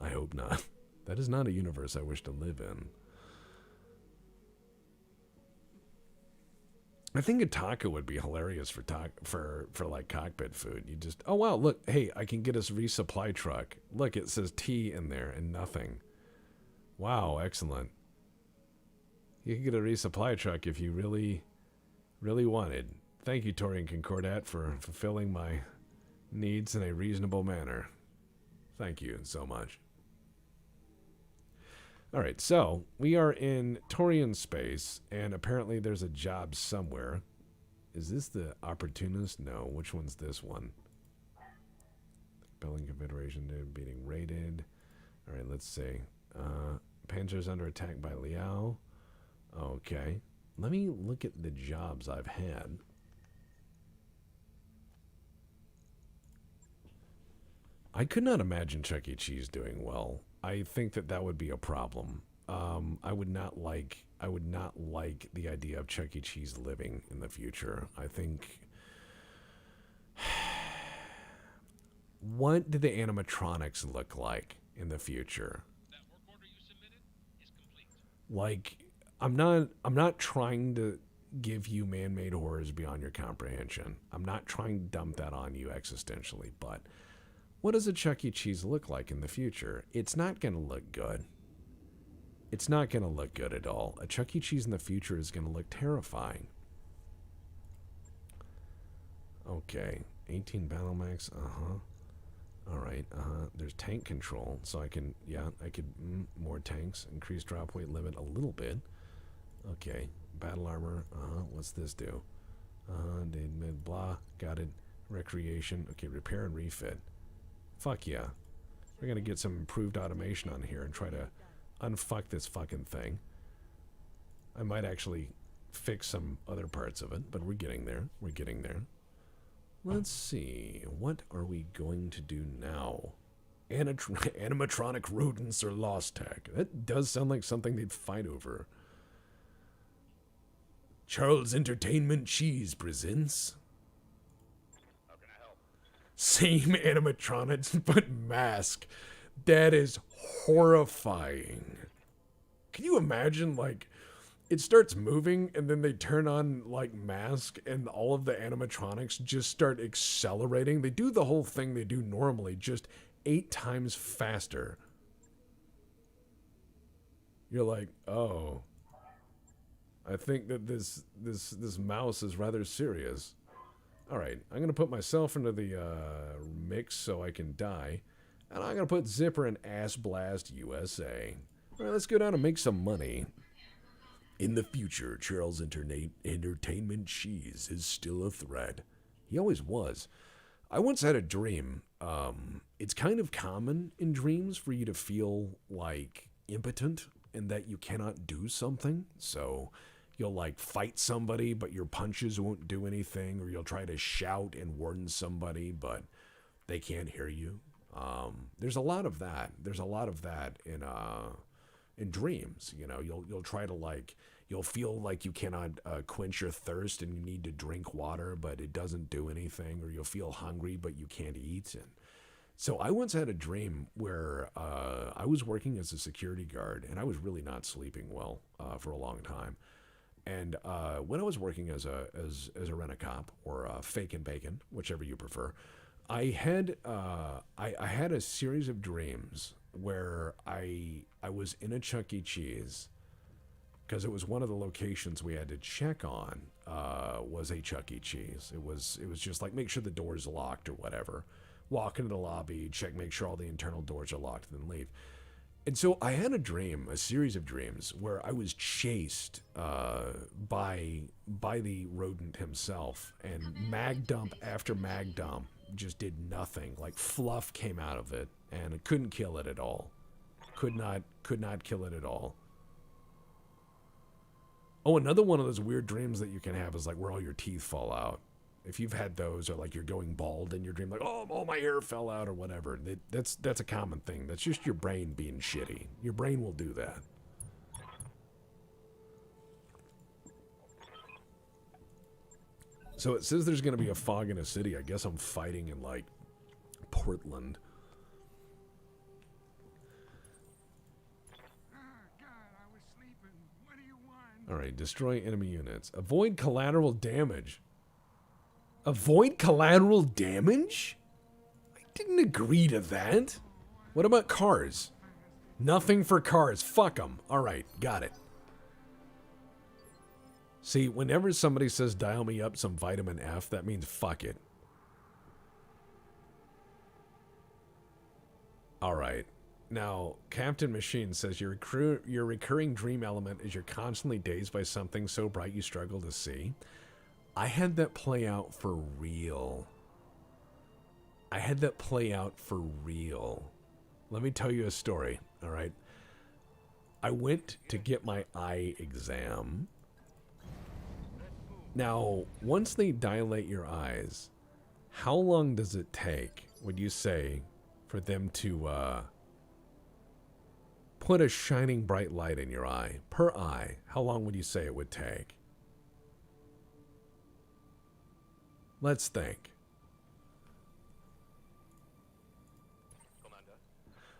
I hope not. That is not a universe I wish to live in. I think a taco would be hilarious for like cockpit food. You just, oh wow, look, hey, I can get us resupply truck. Look, it says T in there and nothing. Wow, excellent. You can get a resupply truck if you really, really wanted. Thank you, Torian Concordat, for fulfilling my needs in a reasonable manner. Thank you so much. All right, so we are in Torian space, and apparently there's a job somewhere. Is this the Opportunist? No. Which one's this one? Belling Confederation being raided. All right, let's see. Panzer's under attack by Liao. Okay. Let me look at the jobs I've had. I could not imagine Chuck E. Cheese doing well. I think that that would be a problem. I would not like the idea of Chuck E. Cheese living in the future. I think. What do the animatronics look like in the future? That work order you submitted is complete. Like, I'm not trying to give you man-made horrors beyond your comprehension. I'm not trying to dump that on you existentially, but what does a Chuck E. Cheese look like in the future? It's not going to look good. It's not going to look good at all. A Chuck E. Cheese in the future is going to look terrifying. Okay, 18 battle max, Alright, there's tank control, so I can, more tanks, increase drop weight limit a little bit. Okay, battle armor, what's this do? Blah, got it. Recreation, okay, repair and refit. Fuck yeah. We're gonna get some improved automation on here and try to unfuck this fucking thing. I might actually fix some other parts of it, but we're getting there. We're getting there. Let's see. What are we going to do now? Animatronic rodents or lost tech. That does sound like something they'd fight over. Charles Entertainment Cheese presents. How can I help? Same animatronics, but mask. That is horrifying. Can you imagine, like, it starts moving and then they turn on, like, mask and all of the animatronics just start accelerating? They do the whole thing they do normally, just 8 times faster. You're like, oh, I think that this mouse is rather serious. All right, I'm going to put myself into the mix so I can die. And I'm going to put Zipper in Ass Blast USA. All right, let's go down and make some money. In the future, Charles Entertainment Cheese is still a threat. He always was. I once had a dream. It's kind of common in dreams for you to feel, like, impotent and that you cannot do something. So you'll, like, fight somebody, but your punches won't do anything, or you'll try to shout and warn somebody, but they can't hear you. There's a lot of that. There's a lot of that in dreams. You know, you'll try to, like, you'll feel like you cannot quench your thirst and you need to drink water, but it doesn't do anything, or you'll feel hungry but you can't eat. And so I once had a dream where I was working as a security guard, and I was really not sleeping well for a long time. And when I was working as a rent-a-cop or fake and bacon, whichever you prefer, I had a series of dreams where I was in a Chuck E. Cheese, because it was one of the locations we had to check on was a Chuck E. Cheese. It was just like, make sure the door's locked or whatever. Walk into the lobby, check, make sure all the internal doors are locked, then leave. And so I had a series of dreams, where I was chased by the rodent himself, and mag dump after mag dump just did nothing. Like, fluff came out of it, and it couldn't kill it at all. Could not kill it at all. Oh, another one of those weird dreams that you can have is like where all your teeth fall out. If you've had those, or like you're going bald in your dream, like, oh, all my hair fell out or whatever. That's a common thing. That's just your brain being shitty. Your brain will do that. So it says there's going to be a fog in a city. I guess I'm fighting in, like, Portland. Alright, destroy enemy units. Avoid collateral damage. Avoid collateral damage? I didn't agree to that. What about cars? Nothing for cars. Fuck them. Alright, got it. See, whenever somebody says dial me up some vitamin F, that means fuck it. Alright. Now, Captain Machine says your recurring dream element is you're constantly dazed by something so bright you struggle to see. I had that play out for real. Let me tell you a story, alright? I went to get my eye exam. Now, once they dilate your eyes, how long does it take, would you say, for them to put a shining bright light in your eye. Per eye, how long would you say it would take? Let's think.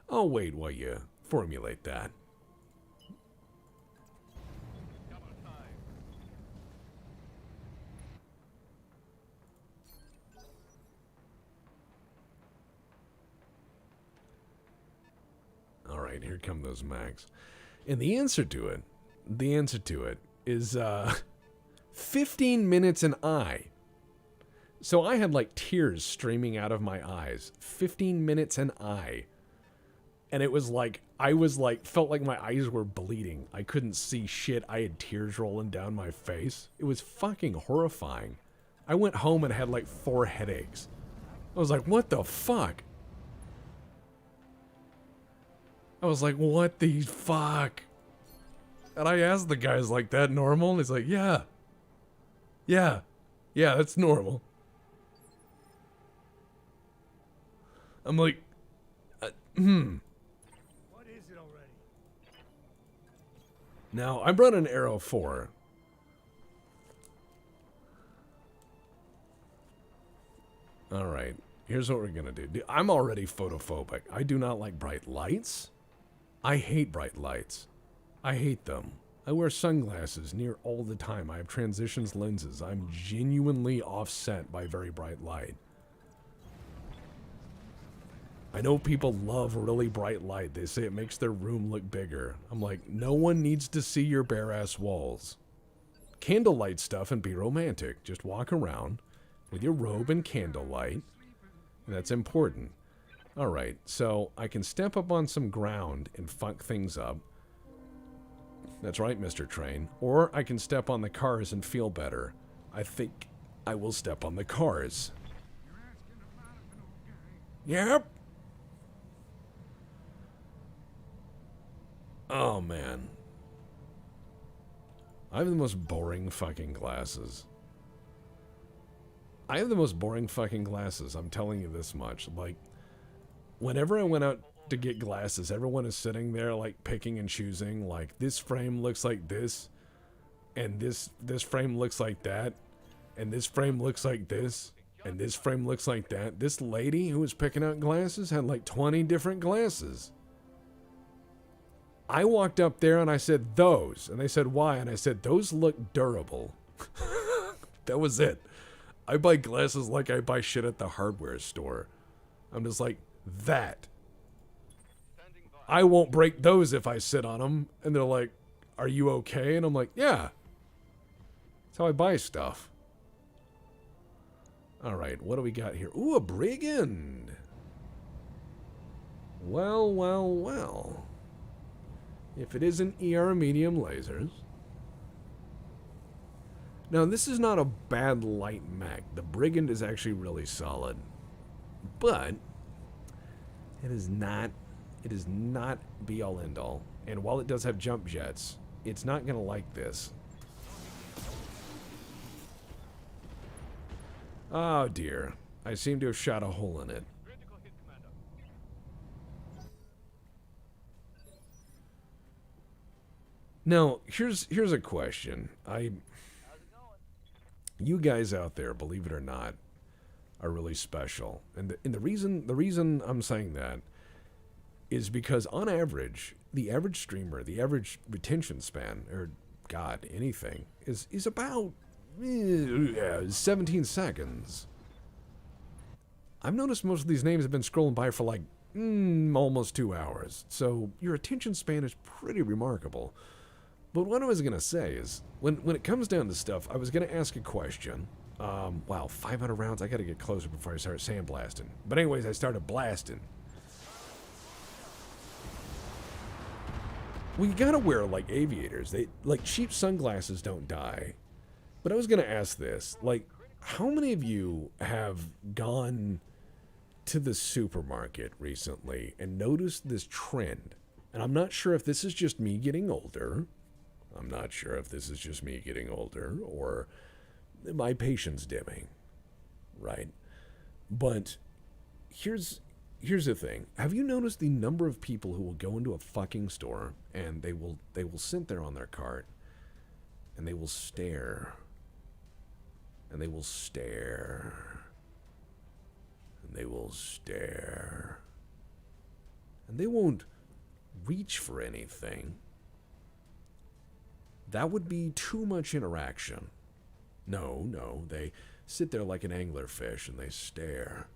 I'll wait while you formulate that. All right, here come those mechs. And the answer to it is 15 minutes an eye. So I had like tears streaming out of my eyes. 15 minutes an eye. And it was like, felt like my eyes were bleeding. I couldn't see shit. I had tears rolling down my face. It was fucking horrifying. I went home and had like 4 headaches. I was like, what the fuck? I was like, what the fuck? And I asked the guys, like, that normal? And he's like, yeah. Yeah. Yeah, that's normal. I'm like, What is it already? Now, I brought an Arrow 4. Alright, here's what we're gonna do. I'm already photophobic. I do not like bright lights. I hate bright lights. I hate them. I wear sunglasses near all the time. I have transitions lenses. I'm genuinely offset by very bright light. I know people love really bright light. They say it makes their room look bigger. I'm like, no one needs to see your bare-ass walls. Candlelight stuff and be romantic. Just walk around with your robe and candlelight. That's important. Alright, so I can step up on some ground and fuck things up. That's right, Mr. Train. Or I can step on the cars and feel better. I think I will step on the cars. Yep. Oh, man. I have the most boring fucking glasses. I have the most boring fucking glasses. I'm telling you this much. Like, whenever I went out to get glasses, everyone is sitting there, like, picking and choosing. Like, this frame looks like this. And this frame looks like that. And this frame looks like this. And this frame looks like that. This lady who was picking out glasses had, like, 20 different glasses. I walked up there and I said, those. And they said, why? And I said, those look durable. That was it. I buy glasses like I buy shit at the hardware store. I'm just like, that. I won't break those if I sit on them. And they're like, are you okay? And I'm like, yeah. That's how I buy stuff. Alright, what do we got here? Ooh, a brigand. Well, well, well. If it isn't ER medium lasers. Now, this is not a bad light mech. The brigand is actually really solid. But it is not be all end all. And while it does have jump jets, it's not gonna like this. Oh dear. I seem to have shot a hole in it. Now, here's a question. You guys out there, believe it or not, are really special. And the reason I'm saying that is because on average, the average streamer, the average retention span, or God, anything, is about 17 seconds. I've noticed most of these names have been scrolling by for like almost 2 hours. So your attention span is pretty remarkable. But what I was going to say is, when it comes down to stuff, I was going to ask a question. Wow, 500 rounds? I got to get closer before I start sandblasting. But anyways, I started blasting. We got to wear, like, aviators. Like, cheap sunglasses don't die. But I was going to ask this. Like, how many of you have gone to the supermarket recently and noticed this trend? And I'm not sure if this is just me getting older. I'm not sure if this is just me getting older or my patience dimming, right? But here's here's the thing. Have you noticed the number of people who will go into a fucking store and they will sit there on their cart and they will stare. And they will stare. And they will stare. And they won't reach for anything. That would be too much interaction. No, they sit there like an anglerfish and they stare.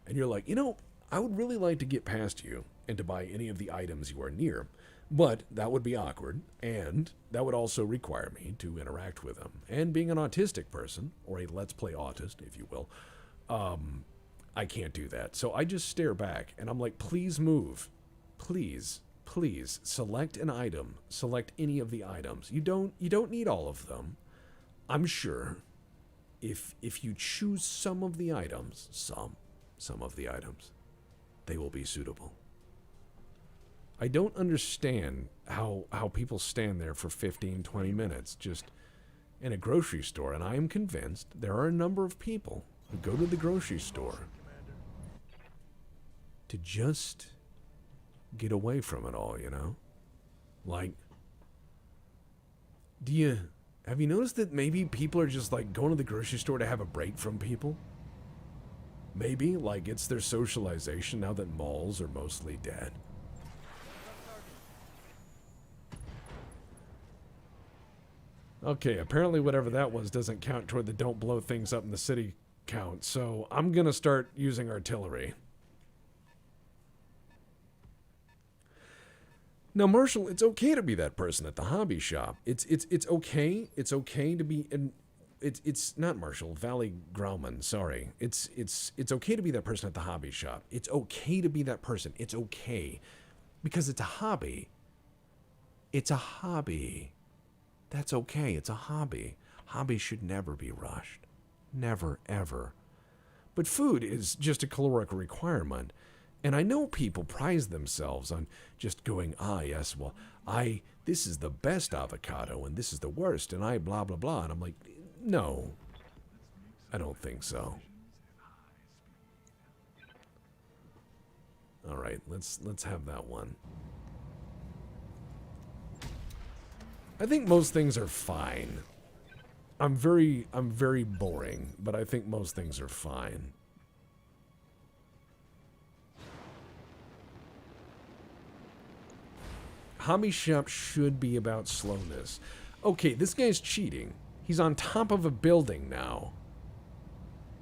And you're like, you know, I would really like to get past you and to buy any of the items you are near, but that would be awkward, and that would also require me to interact with them. And being an autistic person, or a Let's Play autist, if you will, I can't do that. So I just stare back, and I'm like, please move. Please, select an item. Select any of the items. You don't need all of them. I'm sure if you choose some of the items, some of the items, they will be suitable. I don't understand how people stand there for 15, 20 minutes just in a grocery store, and I am convinced there are a number of people who go to the grocery store to just get away from it all, you know? Like, have you noticed that maybe people are just like going to the grocery store to have a break from people? Maybe, like, it's their socialization now that malls are mostly dead. Okay, apparently whatever that was doesn't count toward the don't blow things up in the city count, so I'm gonna start using artillery. Now, Marshall, it's okay to be that person at the hobby shop. It's okay. It's okay to be in. It's not Marshall, Valley Grauman, sorry. It's okay to be that person at the hobby shop. It's okay to be that person. It's okay. Because it's a hobby. It's a hobby. That's okay. It's a hobby. Hobbies should never be rushed. Never, ever. But food is just a caloric requirement. And I know people prize themselves on just going, yes, well, this is the best avocado and this is the worst and I blah, blah, blah. And I'm like, no, I don't think so. All right, let's have that one. I think most things are fine. I'm very boring, but I think most things are fine. Hobby shop should be about slowness. Okay, this guy's cheating. He's on top of a building now.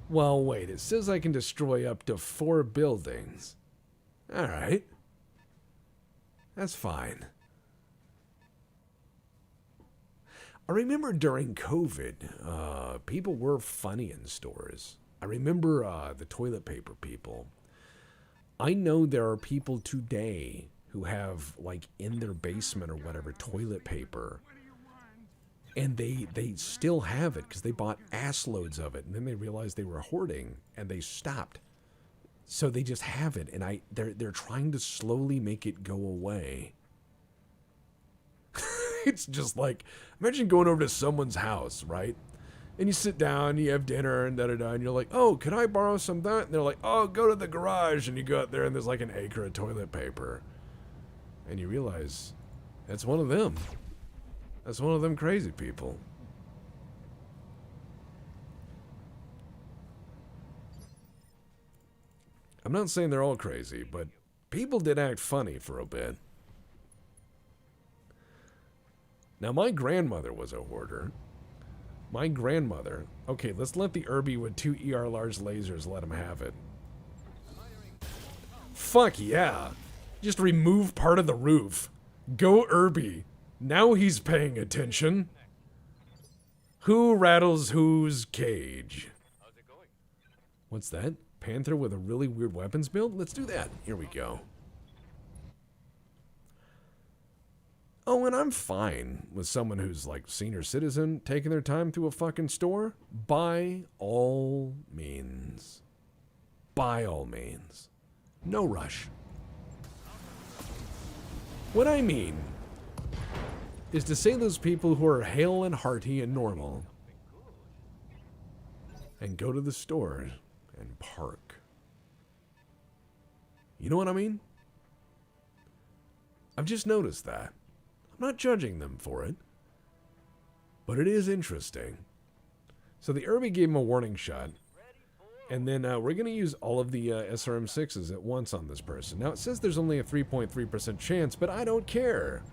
Well, wait, it says I can destroy up to 4 buildings. Alright. That's fine. I remember during COVID, people were funny in stores. I remember the toilet paper people. I know there are people today who have, like, in their basement or whatever, toilet paper. And they still have it because they bought ass loads of it. And then they realized they were hoarding and they stopped. So they just have it. And they're trying to slowly make it go away. It's just like, imagine going over to someone's house, right? And you sit down, you have dinner, and da-da-da, and you're like, oh, can I borrow some of that? And they're like, oh, go to the garage. And you go out there, and there's like an acre of toilet paper. And you realize, that's one of them. That's one of them crazy people. I'm not saying they're all crazy, but people did act funny for a bit. Now, my grandmother was a hoarder. My grandmother... Okay, let's let the Irby with 2 ER large lasers let him have it. Fuck yeah. Just remove part of the roof. Go Irby. Now he's paying attention. Who rattles whose cage? How's it going? What's that? Panther with a really weird weapons build? Let's do that. Here we go. Oh, and I'm fine with someone who's like senior citizen taking their time through a fucking store. By all means. By all means. No rush. What I mean is to say those people who are hale and hearty and normal and go to the store and park. You know what I mean? I've just noticed that. I'm not judging them for it, but it is interesting. So the Irby gave him a warning shot, and then we're going to use all of the SRM6s at once on this person. Now, it says there's only a 3.3% chance, but I don't care.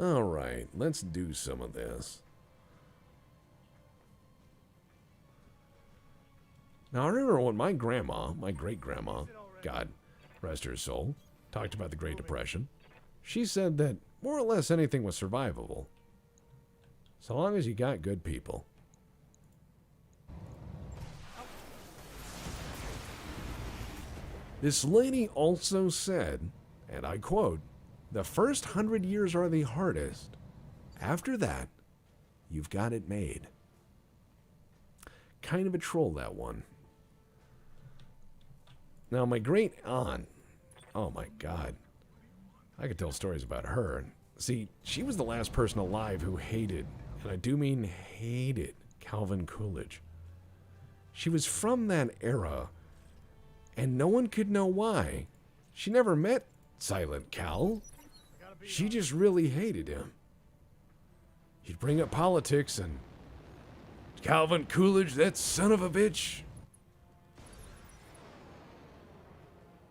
All right, let's do some of this. Now, I remember when my grandma, my great-grandma, God rest her soul, talked about the Great Depression. She said that more or less anything was survivable, so long as you got good people. This lady also said, and I quote, "The first 100 years are the hardest. After that, you've got it made." Kind of a troll, that one. Now, my great aunt, oh my God, I could tell stories about her. See, she was the last person alive who hated, and I do mean hated, Calvin Coolidge. She was from that era, and no one could know why. She never met Silent Cal. She just really hated him. He'd bring up politics and, "Calvin Coolidge, that son of a bitch."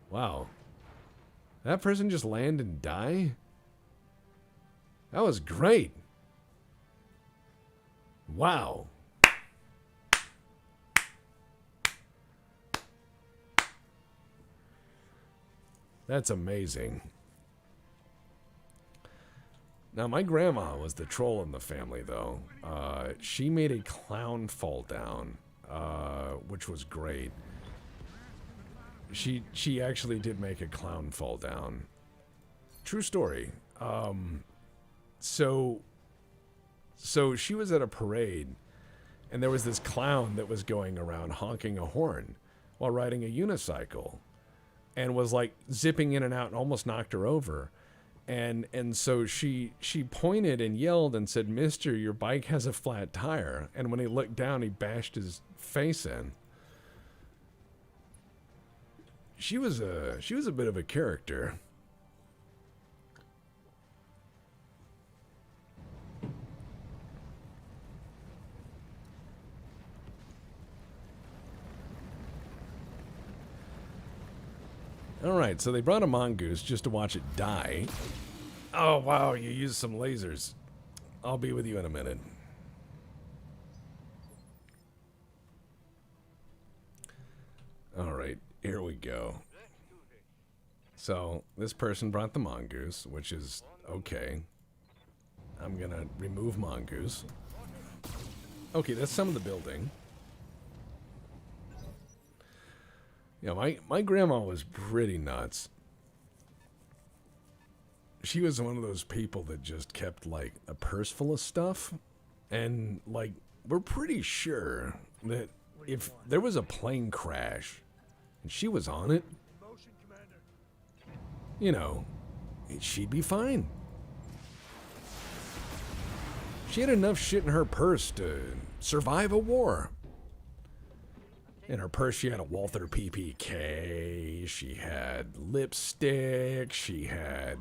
Wow. That person just land and die? That was great. Wow. That's amazing. Now, my grandma was the troll in the family, though. She made a clown fall down, which was great. She actually did make a clown fall down. True story. So she was at a parade, and there was this clown that was going around honking a horn while riding a unicycle, and was like zipping in and out and almost knocked her over. And so she pointed and yelled and said, "Mister, your bike has a flat tire." And when he looked down, he bashed his face in. She was a bit of a character. Alright, so they brought a mongoose just to watch it die. Oh wow, you used some lasers. I'll be with you in a minute. Alright, here we go. So, this person brought the mongoose, which is okay. I'm gonna remove mongoose. Okay, that's some of the building. Yeah, my grandma was pretty nuts. She was one of those people that just kept, like, a purse full of stuff. And, like, we're pretty sure that if there was a plane crash and she was on it, you know, she'd be fine. She had enough shit in her purse to survive a war. In her purse, she had a Walther PPK, she had lipstick, she had,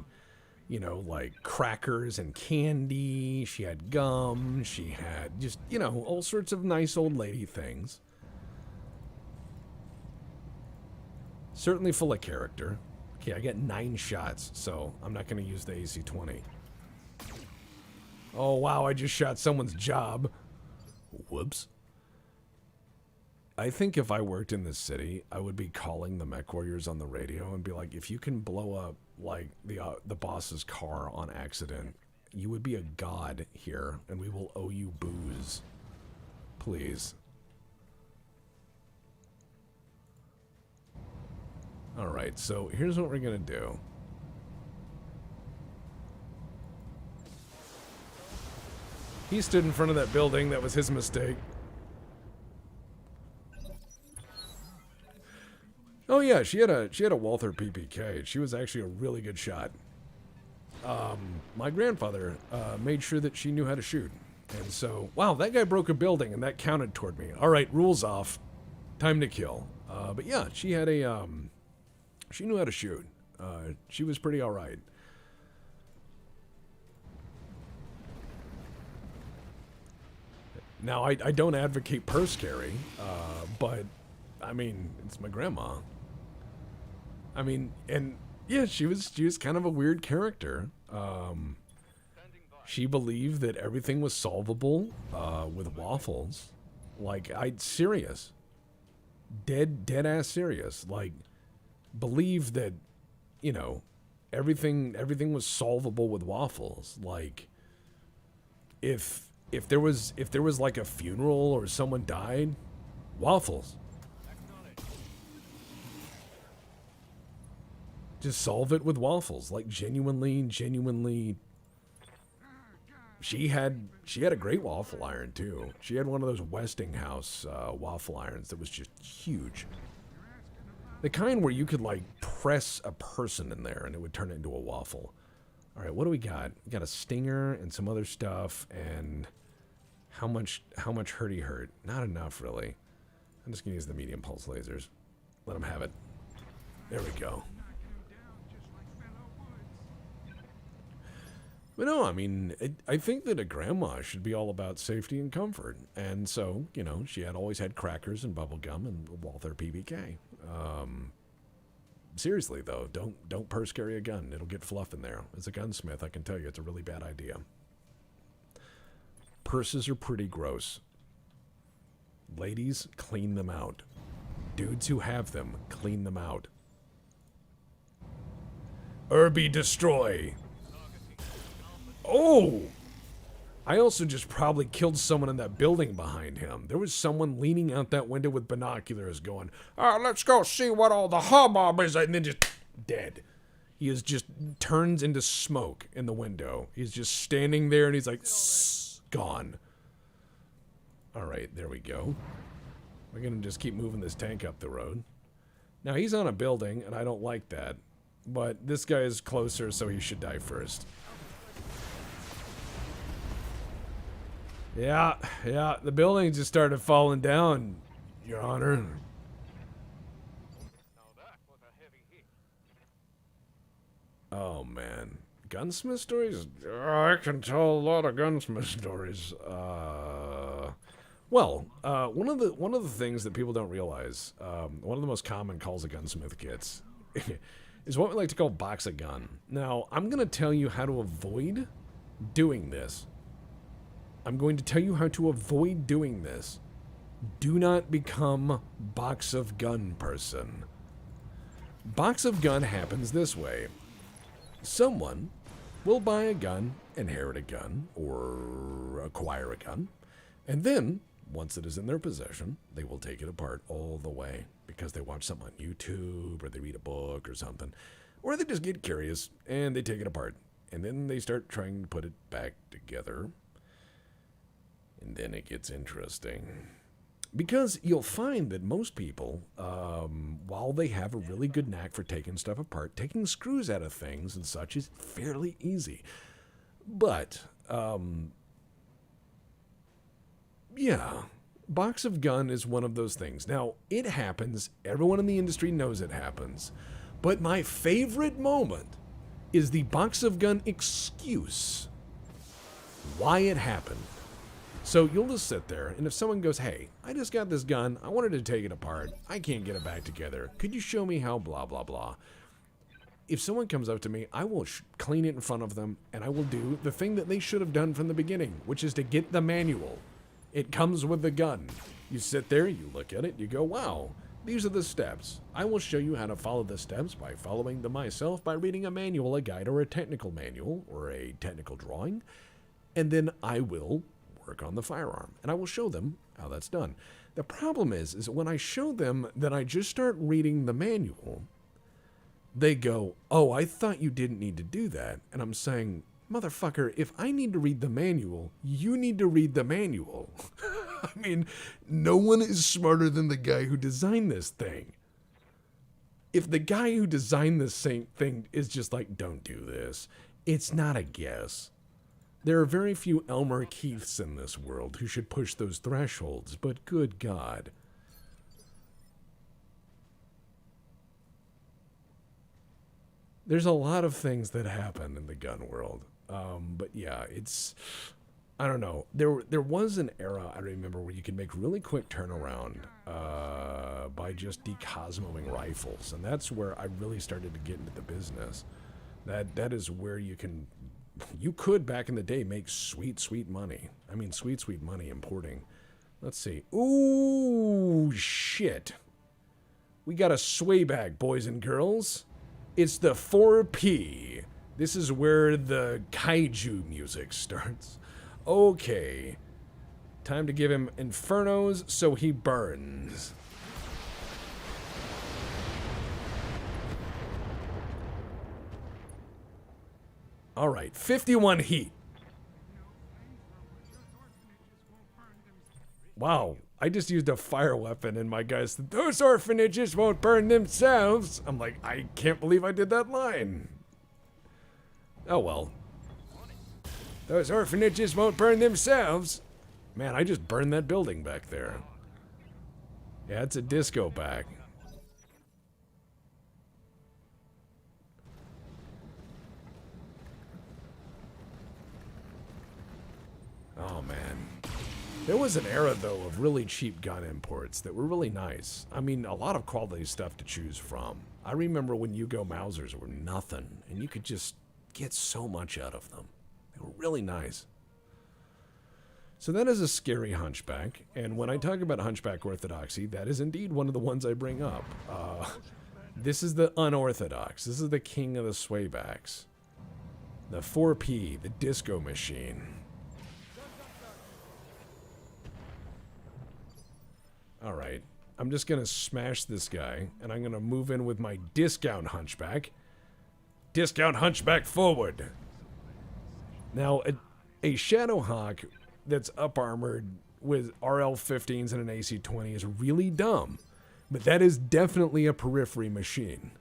you know, like crackers and candy, she had gum, she had just, you know, all sorts of nice old lady things. Certainly full of character. Okay, I get 9 shots, so I'm not going to use the AC-20. Oh, wow, I just shot someone's job. Whoops. I think if I worked in this city, I would be calling the Mech Warriors on the radio and be like, if you can blow up, like, the boss's car on accident, you would be a god here, and we will owe you booze. Please. Alright, so here's what we're gonna do. He stood in front of that building, that was his mistake. Oh yeah, she had a Walther PPK. She was actually a really good shot. my grandfather made sure that she knew how to shoot. And so, wow, that guy broke a building and that counted toward me. All right, rules off. Time to kill. But yeah, she had a, she knew how to shoot. She was pretty all right. Now, I don't advocate purse carry, but, I mean, it's my grandma. I mean, and yeah, she was kind of a weird character. She believed that everything was solvable with waffles. Like, serious. Dead ass serious. Like, believed that, you know, everything was solvable with waffles. Like, if there was like a funeral or someone died, waffles. Just solve it with waffles. Like, genuinely. She had a great waffle iron too. She had one of those Westinghouse waffle irons that was just huge. The kind where you could like press a person in there and it would turn it into a waffle. All right, what do we got? We got a stinger and some other stuff. And how much hurty hurt? Not enough, really. I'm just gonna use the medium pulse lasers. Let them have it. There we go. But no, I mean, I think that a grandma should be all about safety and comfort. And so, you know, she had always had crackers and bubble gum and Walther PBK. Seriously, though, don't purse carry a gun. It'll get fluff in there. As a gunsmith, I can tell you it's a really bad idea. Purses are pretty gross. Ladies, clean them out. Dudes who have them, clean them out. Irby, destroy! Oh! I also just probably killed someone in that building behind him. There was someone leaning out that window with binoculars going, let's go see what all the hubbub is, and then just dead. He is just turns into smoke in the window. He's just standing there and he's like, gone. Alright, there we go. We're gonna just keep moving this tank up the road. Now he's on a building and I don't like that. But this guy is closer, so he should die first. Yeah, the building just started falling down, Your Honor. Now that was a heavy hit. Oh, man. Gunsmith stories? I can tell a lot of gunsmith stories. Well, one of the things that people don't realize, one of the most common calls a gunsmith gets, is what we like to call box a gun. Now, I'm going to tell you how to avoid doing this. I'm going to tell you how to avoid doing this. Do not become box of gun person. Box of gun happens this way. Someone will buy a gun, inherit a gun, or acquire a gun, and then, once it is in their possession, they will take it apart all the way because they watch something on YouTube or they read a book or something, or they just get curious and they take it apart, and then they start trying to put it back together. And then it gets interesting. Because you'll find that most people, while they have a really good knack for taking stuff apart, taking screws out of things and such is fairly easy. But, yeah, box of gun is one of those things. Now, it happens. Everyone in the industry knows it happens. But my favorite moment is the box of gun excuse. Why it happened. So you'll just sit there, and if someone goes, hey, I just got this gun, I wanted to take it apart, I can't get it back together, could you show me how blah, blah, blah? If someone comes up to me, I will clean it in front of them, and I will do the thing that they should have done from the beginning, which is to get the manual. It comes with the gun. You sit there, you look at it, you go, wow, these are the steps. I will show you how to follow the steps by following them myself, by reading a manual, a guide, or a technical manual, or a technical drawing, and then I will work on the firearm, and I will show them how that's done. The problem is when I show them that I just start reading the manual, they go, oh, I thought you didn't need to do that. And I'm saying, motherfucker, if I need to read the manual, you need to read the manual. I mean, no one is smarter than the guy who designed this thing. If the guy who designed this thing is just like, don't do this, It's not a guess. There are very few Elmer Keiths in this world who should push those thresholds, but good God. There's a lot of things that happen in the gun world. But yeah, it's... I don't know. There was an era, I remember, where you could make really quick turnaround by just decosmoing rifles. And that's where I really started to get into the business. That is where you can... You could, back in the day, make sweet, sweet money. I mean, sweet, sweet money importing. Let's see. Ooh, shit. We got a sway bag, boys and girls. It's the 4P. This is where the kaiju music starts. Okay. Time to give him infernos so he burns. All right, 51 heat. Wow, I just used a fire weapon and my guy said, those orphanages won't burn themselves. I'm like, I can't believe I did that line. Oh well. Those orphanages won't burn themselves. Man, I just burned that building back there. Yeah, it's a disco bag. Oh, man. There was an era, though, of really cheap gun imports that were really nice. I mean, a lot of quality stuff to choose from. I remember when Yugo Mausers were nothing, and you could just get so much out of them. They were really nice. So that is a scary hunchback, and when I talk about hunchback orthodoxy, that is indeed one of the ones I bring up. This is the unorthodox. This is the king of the swaybacks. The 4P, the disco machine. Alright, I'm just going to smash this guy, and I'm going to move in with my discount hunchback. Discount hunchback forward! Now, a Shadowhawk that's up-armored with RL-15s and an AC-20 is really dumb, but that is definitely a periphery machine.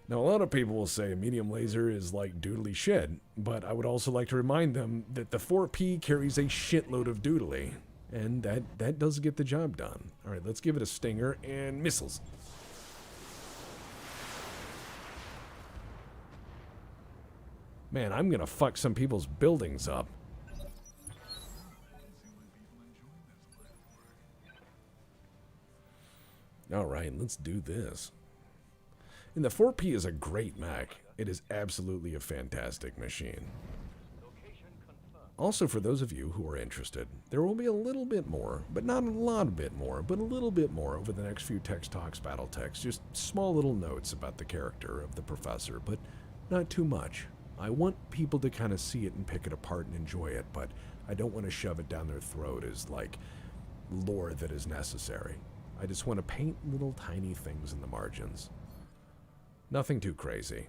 Now, a lot of people will say a medium laser is like doodly shit, but I would also like to remind them that the 4P carries a shitload of doodly, and that does get the job done. All right, let's give it a stinger and missiles. Man, I'm gonna fuck some people's buildings up. All right, let's do this. And the 4P is a great mech. It is absolutely a fantastic machine. Also, for those of you who are interested, there will be a little bit more, but not a lot bit more, but a little bit more over the next few Text Talks, Battletechs. Just small little notes about the character of the professor, but not too much. I want people to kind of see it and pick it apart and enjoy it, but I don't want to shove it down their throat as, like, lore that is necessary. I just want to paint little tiny things in the margins. Nothing too crazy.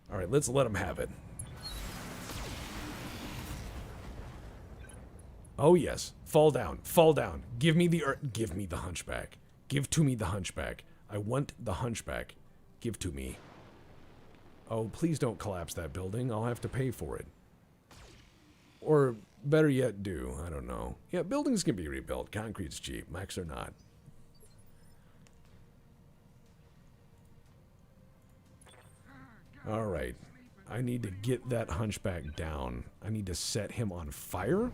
All right, let's let them have it. Oh yes, fall down, fall down. Give me the hunchback. Give to me the hunchback. I want the hunchback. Give to me. Oh, please don't collapse that building. I'll have to pay for it. Or better yet, do. I don't know. Yeah, buildings can be rebuilt. Concrete's cheap. Mechs are not. Alright, I need to get that hunchback down. I need to set him on fire,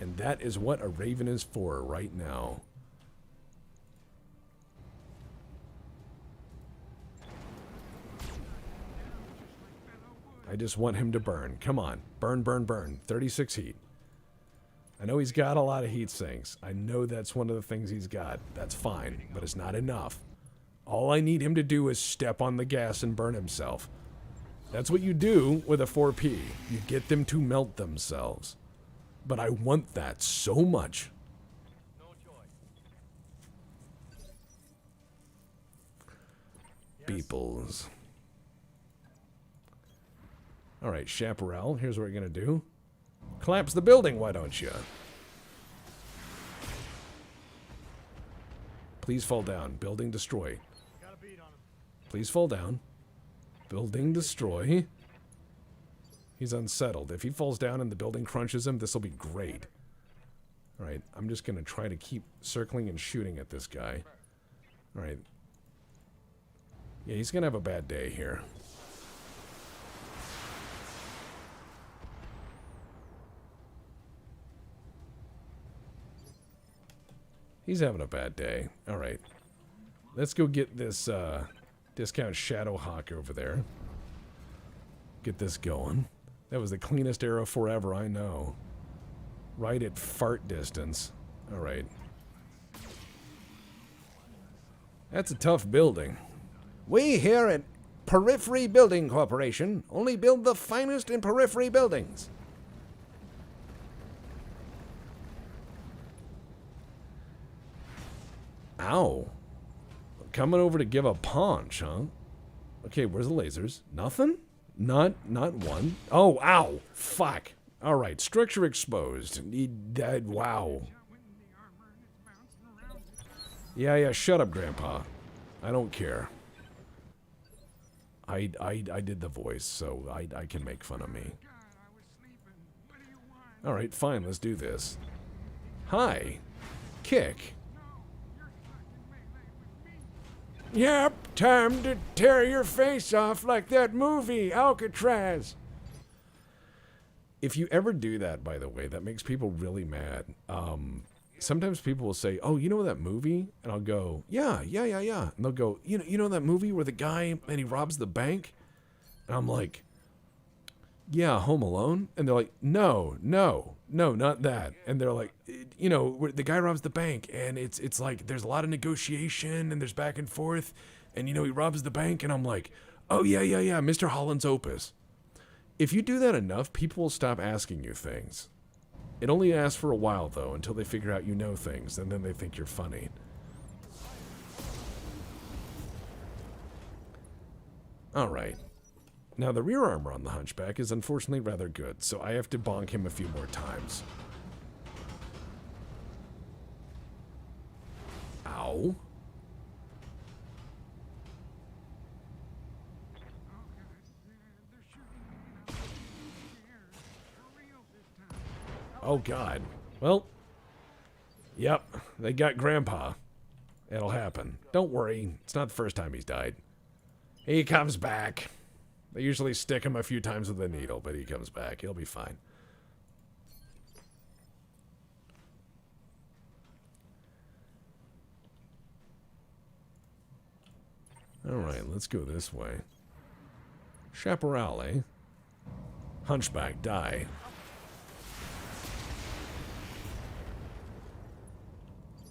and that is what a Raven is for right now. I just want him to burn. Come on, burn, burn, burn. 36 heat. I know he's got a lot of heat sinks. I know that's one of the things he's got. That's fine, but it's not enough. All I need him to do is step on the gas and burn himself. That's what you do with a 4P. You get them to melt themselves. But I want that so much. Beeples. Alright, Chaparral, here's what we're gonna do. Collapse the building, why don't you? Please fall down. Building destroyed. Got a beat on him. Please fall down. Building destroy. He's unsettled. If he falls down and the building crunches him, this will be great. Alright, I'm just going to try to keep circling and shooting at this guy. Alright. Yeah, he's going to have a bad day here. He's having a bad day. Alright. Let's go get this discount Shadowhawk over there. Get this going. That was the cleanest arrow forever, I know. Right at fart distance. Alright. That's a tough building. We here at Periphery Building Corporation only build the finest in periphery buildings. Ow. Coming over to give a punch, huh? Okay, where's the lasers? Nothing? Not one. Oh, ow. Fuck. Alright, structure exposed. He died. Wow. Yeah, shut up, Grandpa. I don't care. I did the voice, so I can make fun of me. Alright, fine, let's do this. Hi. Kick. Yep, time to tear your face off like that movie, Alcatraz. If you ever do that, by the way, that makes people really mad. Sometimes people will say, oh, you know that movie? And I'll go, yeah. And they'll go, you know that movie where the guy, and he robs the bank? And I'm like, yeah, Home Alone? And they're like, no, not that. And they're like, where the guy robs the bank, and it's like there's a lot of negotiation, and there's back and forth, and, he robs the bank, and I'm like, oh, yeah, Mr. Holland's Opus. If you do that enough, people will stop asking you things. It only lasts for a while, though, until they figure out you know things, and then they think you're funny. Alright. Now, the rear armor on the Hunchback is unfortunately rather good, so I have to bonk him a few more times. Ow. Oh, God. Well, yep, they got Grandpa. It'll happen. Don't worry, it's not the first time he's died. He comes back. They usually stick him a few times with a needle, but he comes back. He'll be fine. Alright, let's go this way. Chaparral, eh? Hunchback, die.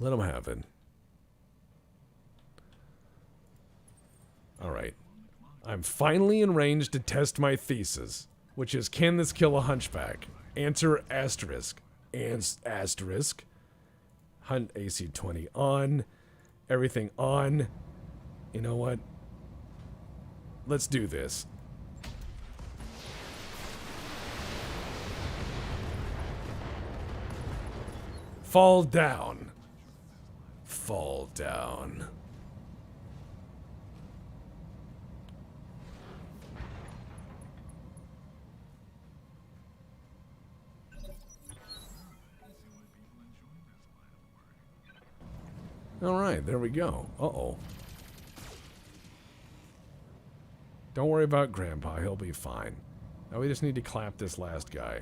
Let him have it. Alright. I'm finally in range to test my thesis, which is, can this kill a Hunchback? Answer asterisk. Asterisk. Hunt AC 20 on. Everything on. You know what? Let's do this. Fall down. Fall down. Alright, there we go. Uh-oh. Don't worry about Grandpa, he'll be fine. Now we just need to clap this last guy.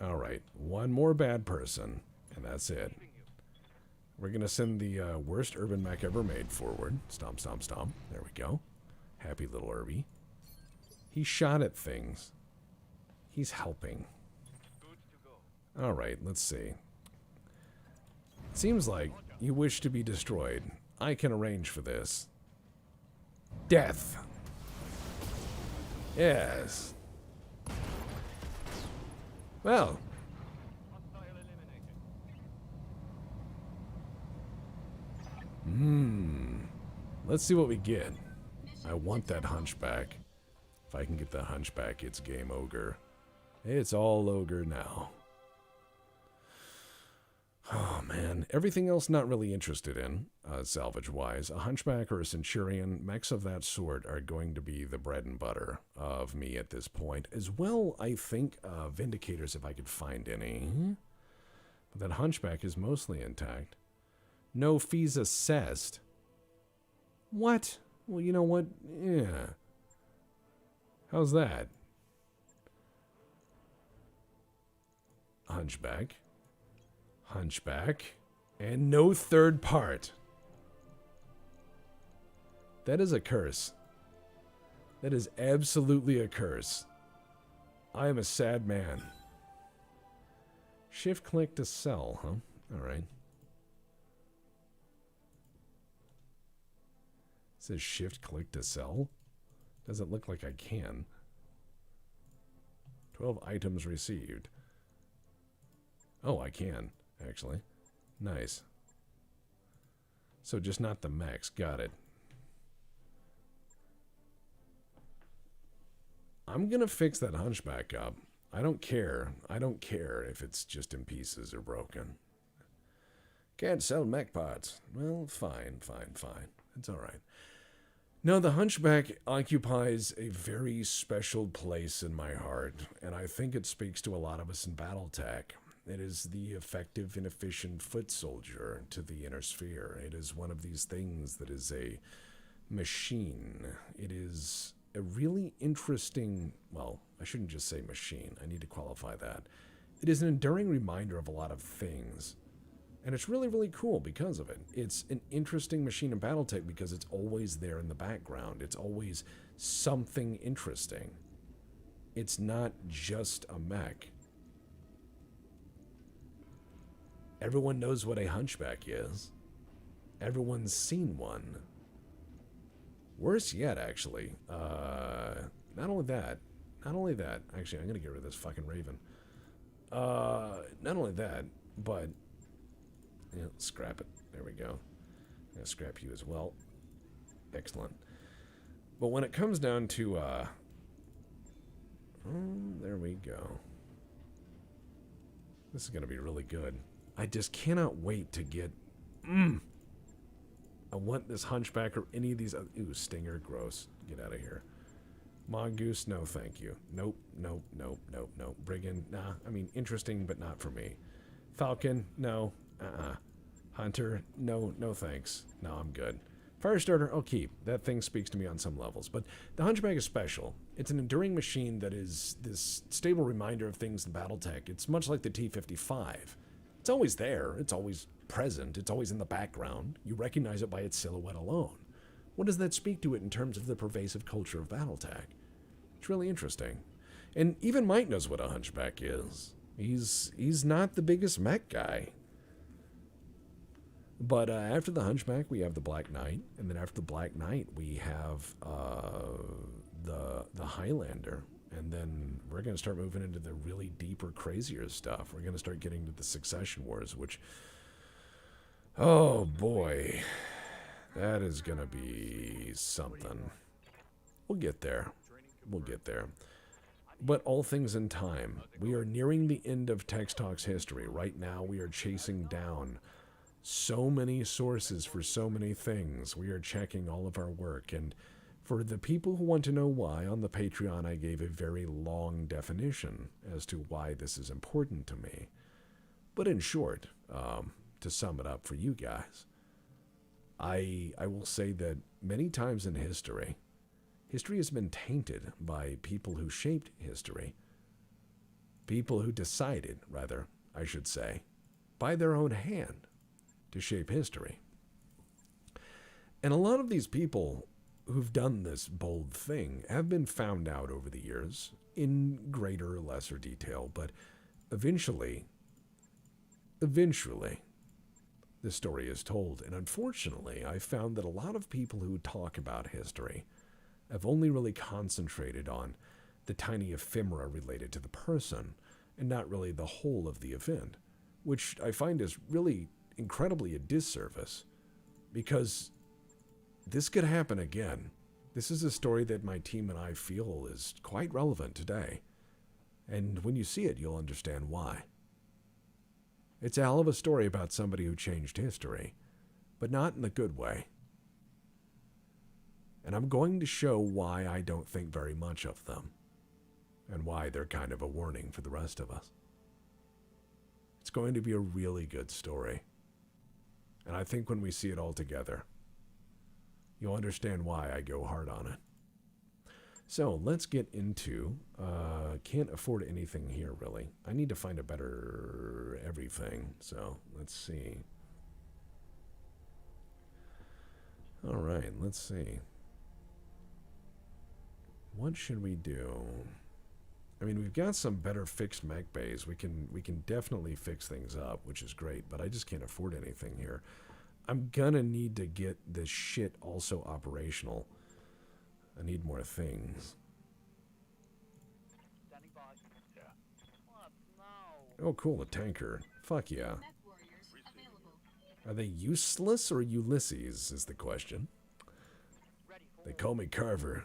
Alright, one more bad person, and that's it. We're gonna send the worst urban mech ever made forward. Stomp, stomp, stomp. There we go. Happy little Irby. He shot at things. He's helping. Alright, let's see. Seems like you wish to be destroyed. I can arrange for this. Death. Yes. Well. Let's see what we get. I want that Hunchback. If I can get that Hunchback, it's game ogre. It's all ogre now. Oh, man. Everything else not really interested in, salvage-wise. A hunchback or a centurion, mechs of that sort are going to be the bread and butter of me at this point. As well, I think, vindicators if I could find any. But that hunchback is mostly intact. No fees assessed. What? Well, you know what? Yeah. How's that? Hunchback. Hunchback. And no third part. That is a curse. That is absolutely a curse. I am a sad man. Shift click to sell, huh? Alright. It says shift click to sell. Doesn't look like I can. 12 items received. Oh, I can, actually. Nice. So just not the mechs. Got it. I'm going to fix that hunchback up. I don't care. I don't care if it's just in pieces or broken. Can't sell mech parts. Well, fine. It's all right. No, the hunchback occupies a very special place in my heart, and I think it speaks to a lot of us in Battletech. It is the effective and efficient foot soldier to the inner sphere. It is one of these things that is a machine. It is a really interesting, well, I shouldn't just say machine. I need to qualify that. It is an enduring reminder of a lot of things. And it's really, really cool because of it. It's an interesting machine in Battletech because it's always there in the background. It's always something interesting. It's not just a mech. Everyone knows what a hunchback is. Everyone's seen one. Worse yet, actually. Not only that. Actually, I'm going to get rid of this fucking raven. Not only that, but... yeah, scrap it. There we go. I'm going to scrap you as well. Excellent. But when it comes down to... oh, there we go. This is going to be really good. I just cannot wait to get... I want this hunchback or any of these... ooh, stinger, gross. Get out of here. Mongoose, no thank you. Nope. Brigand, nah. I mean, interesting, but not for me. Falcon, no. Hunter, no thanks. No, I'm good. Firestarter, I'll keep. That thing speaks to me on some levels. But the hunchback is special. It's an enduring machine that is this stable reminder of things in Battletech. It's much like the T-55. It's always there. It's always present. It's always in the background. You recognize it by its silhouette alone. What does that speak to it in terms of the pervasive culture of Battletech? It's really interesting. And even Mike knows what a hunchback is. He's not the biggest mech guy. But after the hunchback, we have the Black Knight. And then after the Black Knight, we have the Highlander. And then we're going to start moving into the really deeper, crazier stuff. We're going to start getting to the Succession Wars, which... oh, boy. That is going to be something. We'll get there. We'll get there. But all things in time. We are nearing the end of Tex Talk's history. Right now, we are chasing down so many sources for so many things. We are checking all of our work. And for the people who want to know why, on the Patreon, I gave a very long definition as to why this is important to me. But in short, to sum it up for you guys, I will say that many times in history has been tainted by people who shaped history. People who decided, rather, I should say, by their own hand to shape history. And a lot of these people who've done this bold thing have been found out over the years in greater or lesser detail, but eventually, the story is told. And unfortunately, I found that a lot of people who talk about history have only really concentrated on the tiny ephemera related to the person and not really the whole of the event, which I find is really incredibly a disservice, because this could happen again. This is a story that my team and I feel is quite relevant today. And when you see it, you'll understand why. It's a hell of a story about somebody who changed history, but not in the good way. And I'm going to show why I don't think very much of them, and why they're kind of a warning for the rest of us. It's going to be a really good story. And I think when we see it all together, you'll understand why I go hard on it. So let's get into, can't afford anything here really. I need to find a better everything. So let's see. All right, let's see. What should we do? I mean, we've got some better fixed mech bays. We can definitely fix things up, which is great, but I just can't afford anything here. I'm gonna need to get this shit also operational. I need more things. Standing by. Yeah. What? No. Oh, cool, a tanker. Fuck yeah. Are they useless or Ulysses, is the question. Ready for They call me Carver,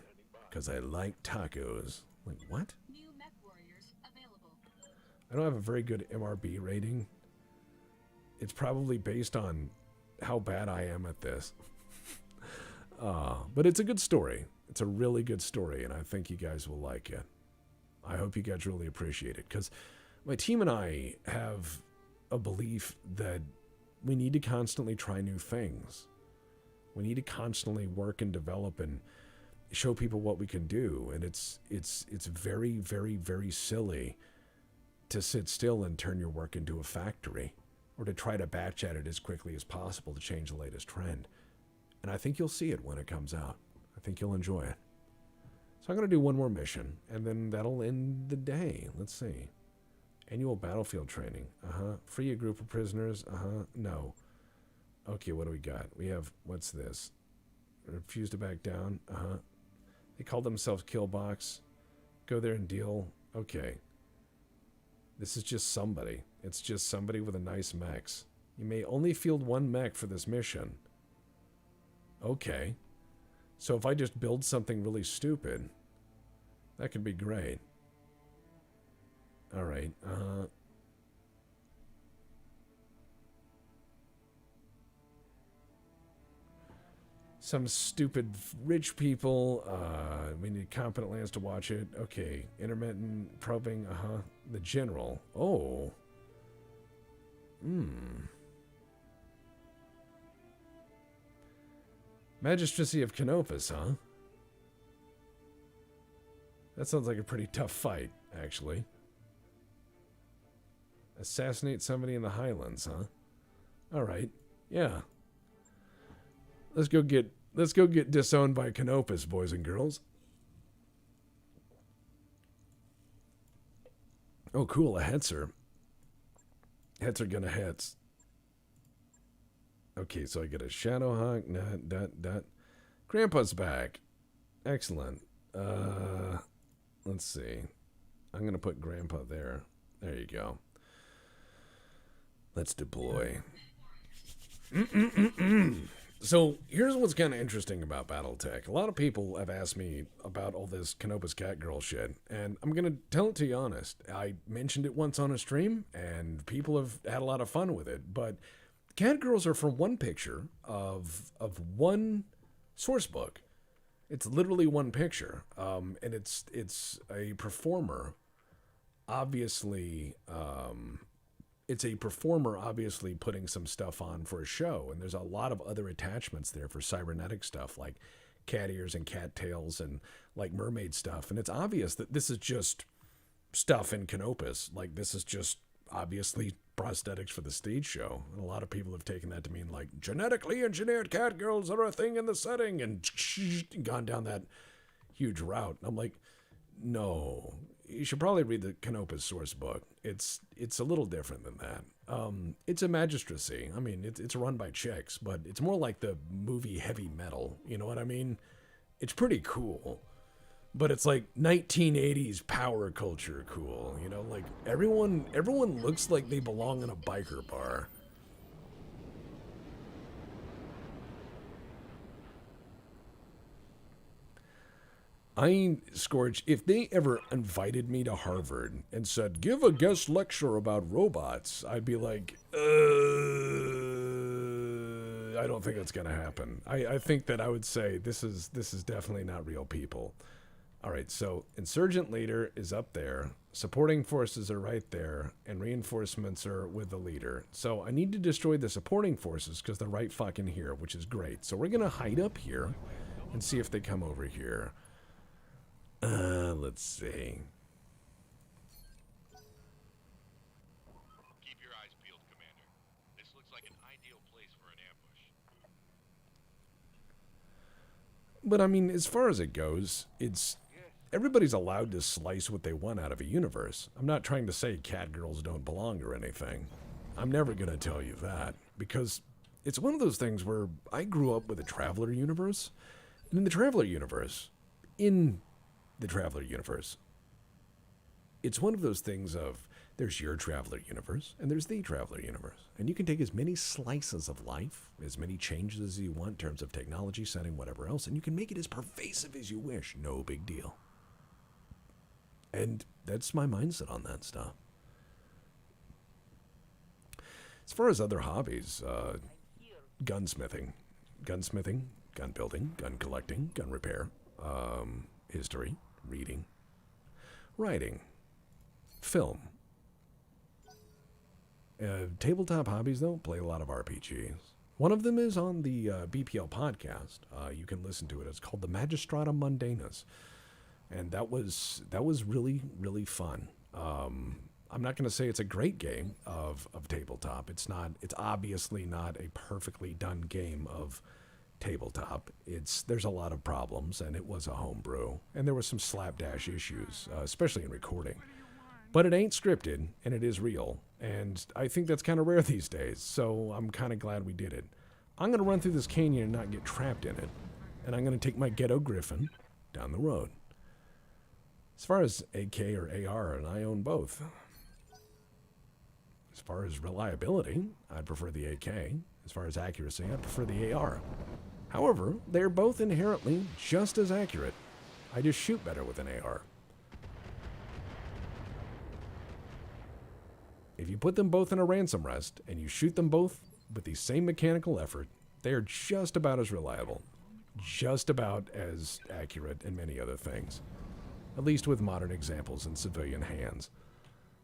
because I like tacos. Wait, what? New mech warriors available. I don't have a very good MRB rating. It's probably based on how bad I am at this. But it's a good story. It's a really good story, and I think you guys will like it. I hope you guys really appreciate it, because my team and I have a belief that we need to constantly try new things. We need to constantly work and develop and show people what we can do, and it's very, very, very silly to sit still and turn your work into a factory, or to try to batch at it as quickly as possible to change the latest trend. And I think you'll see it when it comes out. I think you'll enjoy it. So I'm going to do one more mission, and then that'll end the day. Let's see. Annual battlefield training. Free a group of prisoners. No. Okay, what do we got? We have, what's this? Refuse to back down. They call themselves Killbox. Go there and deal. Okay. This is just somebody. It's just somebody with a nice mechs. You may only field one mech for this mission. Okay. So if I just build something really stupid, that could be great. Alright, some stupid rich people, we need competent lands to watch it. Okay, intermittent probing, the general. Oh. Magistracy of Canopus, huh? That sounds like a pretty tough fight, actually. Assassinate somebody in the Highlands, huh? Alright, yeah. Let's go get disowned by Canopus, boys and girls. Oh, cool, a Hetzer. Hetzer gonna Hetz. Okay, so I get a Shadowhawk, that. Grandpa's back. Excellent. Let's see. I'm gonna put Grandpa there. There you go. Let's deploy. So here's what's kind of interesting about Battletech. A lot of people have asked me about all this Canopus Catgirl shit, and I'm gonna tell it to you honest. I mentioned it once on a stream, and people have had a lot of fun with it. But Catgirls are from one picture of one source book. It's literally one picture, and it's a performer. Obviously, it's a performer obviously putting some stuff on for a show, and there's a lot of other attachments there for cybernetic stuff like cat ears and cat tails and like mermaid stuff. And it's obvious that this is just stuff in Canopus. Like, this is just obviously prosthetics for the stage show. And a lot of people have taken that to mean like genetically engineered cat girls are a thing in the setting and gone down that huge route. And I'm like, no, you should probably read the Canopus source book. It's a little different than that. It's a magistracy. I mean, it's run by chicks, but it's more like the movie Heavy Metal. You know what I mean? It's pretty cool, but it's like 1980s power culture cool. You know, like everyone looks like they belong in a biker bar. Scorch, if they ever invited me to Harvard and said, give a guest lecture about robots, I'd be like, I don't think that's going to happen. I think that I would say this is definitely not real people. All right, so insurgent leader is up there, supporting forces are right there, and reinforcements are with the leader. So I need to destroy the supporting forces because they're right fucking here, which is great. So we're going to hide up here and see if they come over here. Let's see. Keep your eyes peeled, Commander. This looks like an ideal place for an ambush. But I mean, as far as it goes, everybody's allowed to slice what they want out of a universe. I'm not trying to say cat girls don't belong or anything. I'm never going to tell you that, because it's one of those things where I grew up with a Traveler universe, and in the Traveler universe, it's one of those things of there's your Traveler universe and there's the Traveler universe. And you can take as many slices of life, as many changes as you want in terms of technology, setting, whatever else, and you can make it as pervasive as you wish. No big deal. And that's my mindset on that stuff. As far as other hobbies, gunsmithing, gun building, gun collecting, gun repair, history, reading, writing, film. Tabletop hobbies, though, play a lot of RPGs. One of them is on the BPL podcast. You can listen to it. It's called the Magistrata Mundanus. And that was really, really fun. I'm not going to say it's a great game of tabletop. It's obviously not a perfectly done game of tabletop. There's a lot of problems, and it was a homebrew, and there was some slapdash issues, especially in recording. But it ain't scripted, and it is real, and I think that's kind of rare these days, so I'm kind of glad we did it. I'm going to run through this canyon and not get trapped in it, and I'm going to take my Ghetto Griffin down the road. As far as AK or AR, and I own both. As far as reliability, I'd prefer the AK. As far as accuracy, I prefer the AR. However, they're both inherently just as accurate. I just shoot better with an AR. If you put them both in a ransom rest, and you shoot them both with the same mechanical effort, they are just about as reliable. Just about as accurate in many other things. At least with modern examples in civilian hands.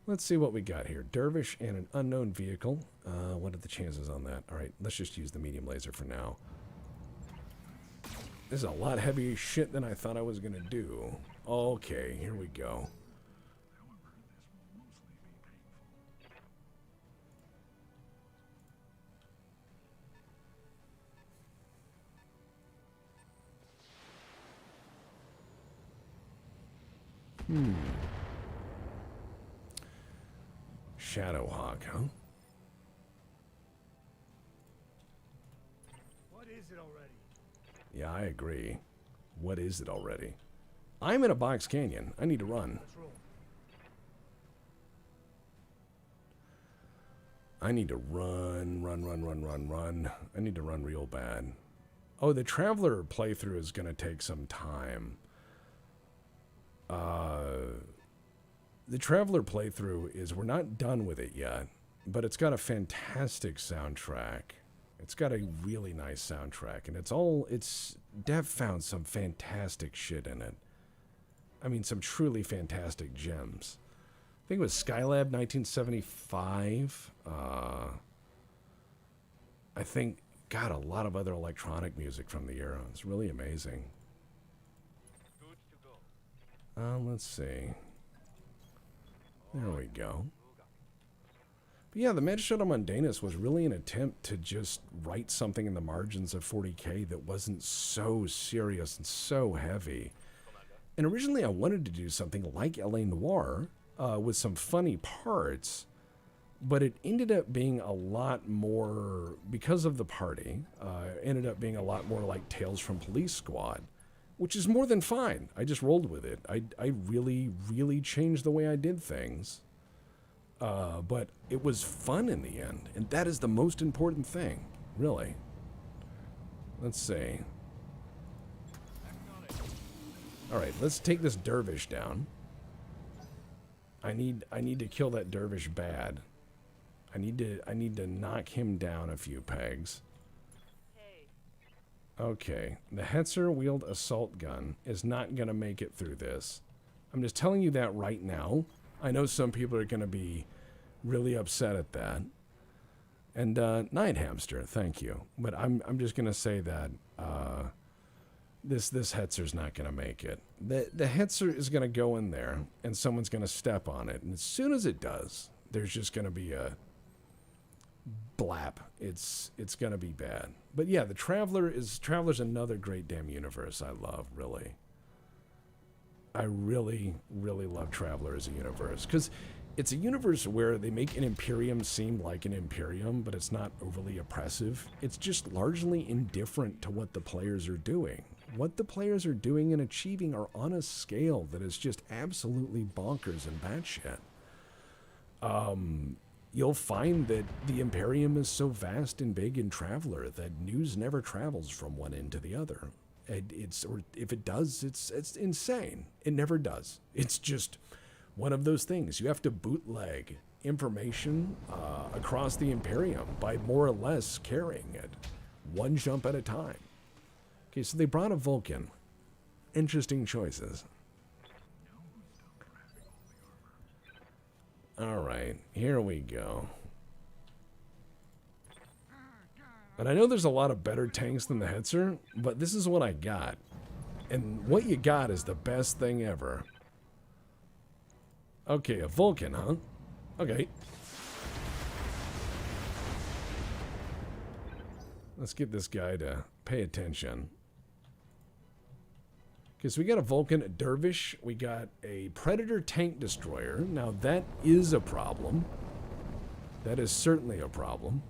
Let's see what we got here. Dervish and an unknown vehicle. What are the chances on that? All right, let's just use the medium laser for now. This is a lot heavier shit than I thought I was going to do. Okay, here we go. Shadowhawk, huh? What is it already? Yeah, I agree. What is it already? I'm in a box canyon. I need to run. Let's roll. I need to run. I need to run real bad. Oh, the Traveler playthrough is going to take some time. The Traveler playthrough we're not done with it yet, but it's got a fantastic soundtrack. It's got a really nice soundtrack, and Dev found some fantastic shit in it. I mean, some truly fantastic gems. I think it was Skylab 1975. I think, God, a lot of other electronic music from the era. It's really amazing. Good to go. Let's see. There we go. But yeah, the Magistrata Mundanus was really an attempt to just write something in the margins of 40K that wasn't so serious and so heavy. And originally I wanted to do something like L.A. Noire with some funny parts, but it ended up being a lot more, because of the party, ended up being a lot more like Tales from Police Squad, which is more than fine. I just rolled with it. I really, really changed the way I did things. But it was fun in the end, and that is the most important thing, really. Let's see. Alright, let's take this dervish down. I need to kill that dervish bad. I need to knock him down a few pegs. Okay, the Hetzer wheeled assault gun is not going to make it through this. I'm just telling you that right now. I know some people are going to be really upset at that. And Night Hamster, thank you. But I'm just going to say that this Hetzer's not going to make it. The Hetzer is going to go in there and someone's going to step on it. And as soon as it does, there's just going to be a blap. It's going to be bad. But yeah, the Traveler's another great damn universe I love, really. I really, really love Traveler as a universe. Because it's a universe where they make an Imperium seem like an Imperium, but it's not overly oppressive. It's just largely indifferent to what the players are doing. What the players are doing and achieving are on a scale that is just absolutely bonkers and batshit. You'll find that the Imperium is so vast and big in Traveler that news never travels from one end to the other. Or if it does, it's insane. It never does. It's just one of those things. You have to bootleg information across the Imperium by more or less carrying it, one jump at a time. Okay, so they brought a Vulcan. Interesting choices. Alright, here we go. And I know there's a lot of better tanks than the Hetzer, but this is what I got. And what you got is the best thing ever. Okay, a Vulcan, huh? Okay. Let's get this guy to pay attention. Okay, so we got a Vulcan, a Dervish, we got a Predator tank destroyer. Now that is a problem. That is certainly a problem.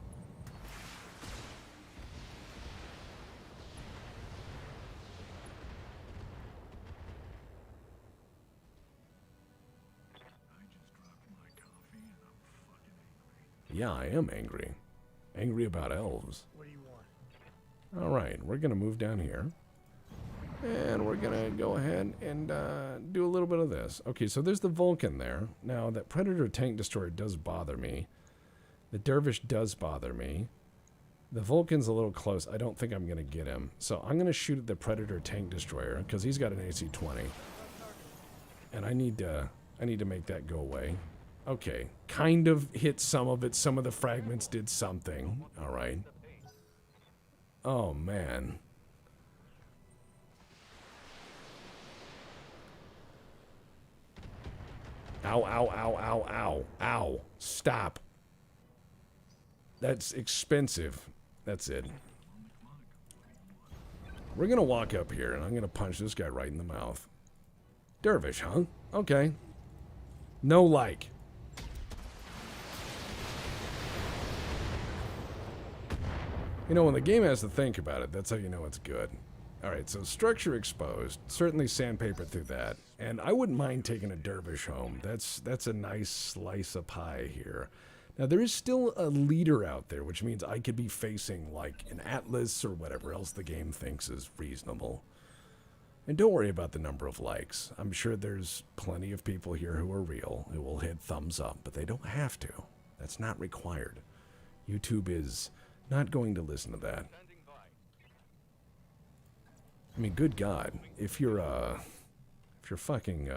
Yeah, I am angry. Angry about elves. What do you want? Alright, we're gonna move down here. And we're gonna go ahead and do a little bit of this. Okay, so there's the Vulcan there. Now, that Predator tank destroyer does bother me. The Dervish does bother me. The Vulcan's a little close. I don't think I'm gonna get him. So I'm gonna shoot at the Predator tank destroyer because he's got an AC-20. And I need to make that go away. Okay, kind of hit some of it. Some of the fragments did something. Alright. Oh, man. Ow, ow, ow, ow, ow, ow. Stop. That's expensive. That's it. We're gonna walk up here, and I'm gonna punch this guy right in the mouth. Dervish, huh? Okay. No like. You know, when the game has to think about it, that's how you know it's good. Alright, so structure exposed. Certainly sandpaper through that. And I wouldn't mind taking a Dervish home. That's a nice slice of pie here. Now, there is still a leader out there, which means I could be facing, like, an Atlas or whatever else the game thinks is reasonable. And don't worry about the number of likes. I'm sure there's plenty of people here who are real, who will hit thumbs up, but they don't have to. That's not required. YouTube is not going to listen to that. I mean, good God, if your fucking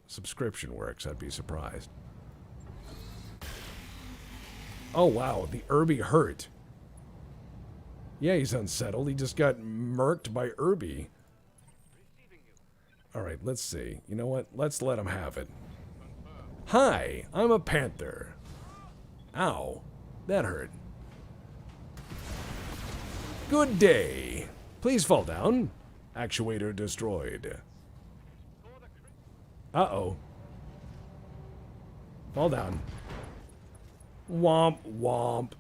subscription works, I'd be surprised. Oh wow, the Irby hurt. Yeah, he's unsettled. He just got murked by Irby. Alright, let's see. You know what? Let's let him have it. Hi, I'm a panther. Ow, that hurt. Good day. Please fall down. Actuator destroyed. Uh-oh. Fall down. Womp, womp.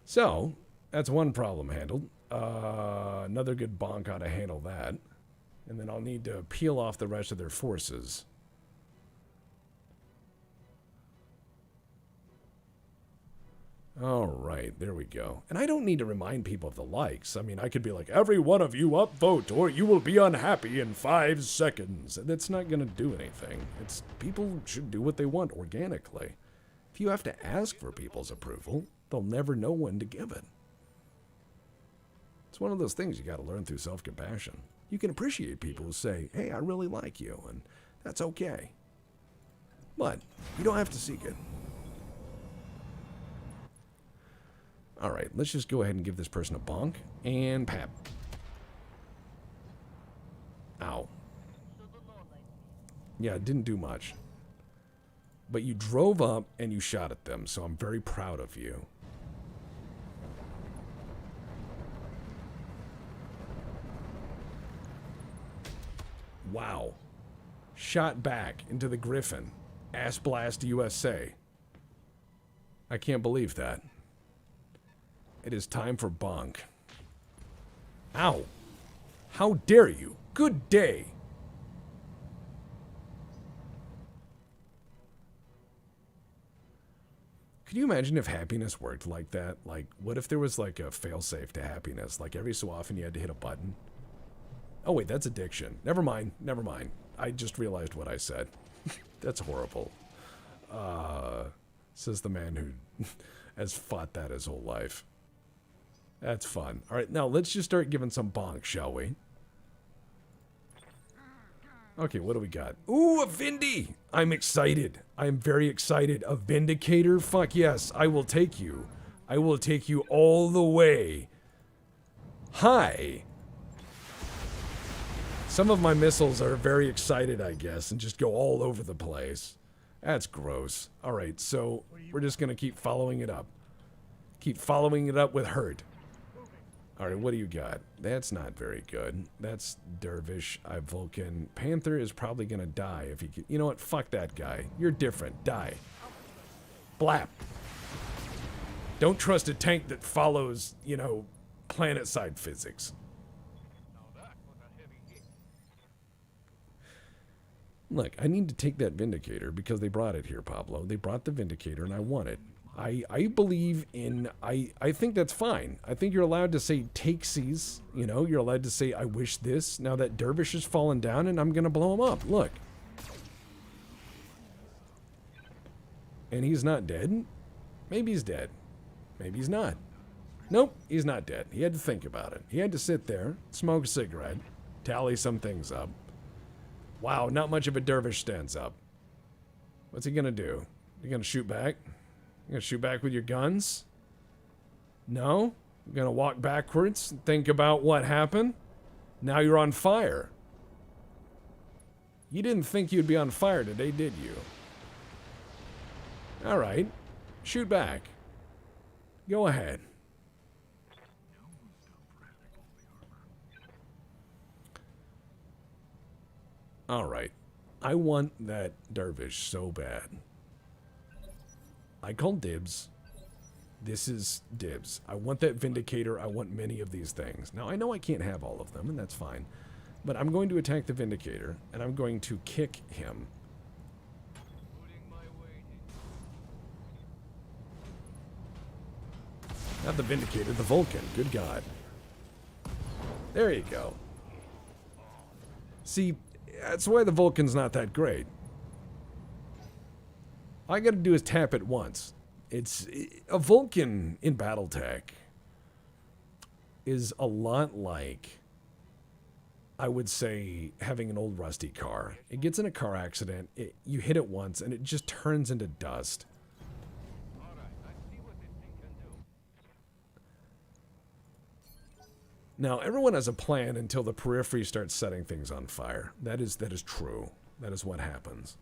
So, that's one problem handled. Another good bonk ought to handle that. And then I'll need to peel off the rest of their forces. All right, there we go. And I don't need to remind people of the likes. I mean, I could be like, every one of you upvote or you will be unhappy in 5 seconds. And that's not going to do anything. It's people should do what they want organically. If you have to ask for people's approval, they'll never know when to give it. It's one of those things you got to learn through self-compassion. You can appreciate people who say, hey, I really like you, and that's okay. But you don't have to seek it. All right, let's just go ahead and give this person a bonk and pap. Ow. Yeah, it didn't do much. But you drove up and you shot at them, so I'm very proud of you. Wow. Shot back into the Griffin. Ass blast USA. I can't believe that. It is time for bonk. Ow. How dare you? Good day. Could you imagine if happiness worked like that? Like, what if there was like a failsafe to happiness? Like every so often you had to hit a button? Oh wait, that's addiction. Never mind, never mind. I just realized what I said. That's horrible. Says the man who has fought that his whole life. That's fun. All right, now let's just start giving some bonks, shall we? Okay, what do we got? Ooh, a Vindy! I'm excited. I'm very excited. A Vindicator? Fuck yes, I will take you. I will take you all the way. Hi. Some of my missiles are very excited, I guess, and just go all over the place. That's gross. All right, so we're just going to keep following it up. Keep following it up with hurt. All right, what do you got? That's not very good. That's Dervish. Vulcan. Panther is probably going to die if he can. You know what? Fuck that guy. You're different. Die. Blap. Don't trust a tank that follows, you know, planet-side physics. Look, I need to take that Vindicator because they brought it here, Pablo. They brought the Vindicator and I want it. I believe in, I think that's fine. I think you're allowed to say takesies, you know, you're allowed to say I wish this. Now that Dervish has fallen down and I'm going to blow him up. Look. And he's not dead? Maybe he's dead. Maybe he's not. Nope, he's not dead. He had to think about it. He had to sit there, smoke a cigarette, tally some things up. Wow, not much of a Dervish stands up. What's he gonna do? You gonna shoot back? You gonna shoot back with your guns? No? You're gonna walk backwards and think about what happened? Now you're on fire. You didn't think you'd be on fire today, did you? Alright. Shoot back. Go ahead. Alright. I want that Dervish so bad. I call dibs. This is dibs. I want that Vindicator. I want many of these things. Now, I know I can't have all of them, and that's fine. But I'm going to attack the Vindicator, and I'm going to kick him. Not the Vindicator, the Vulcan. Good God. There you go. See, that's why the Vulcan's not that great. All I gotta do is tap it once. It's a Vulcan in Battletech is a lot like, I would say, having an old rusty car. It gets in a car accident, you hit it once, and it just turns into dust. Now, everyone has a plan until the periphery starts setting things on fire. That is true. That is what happens.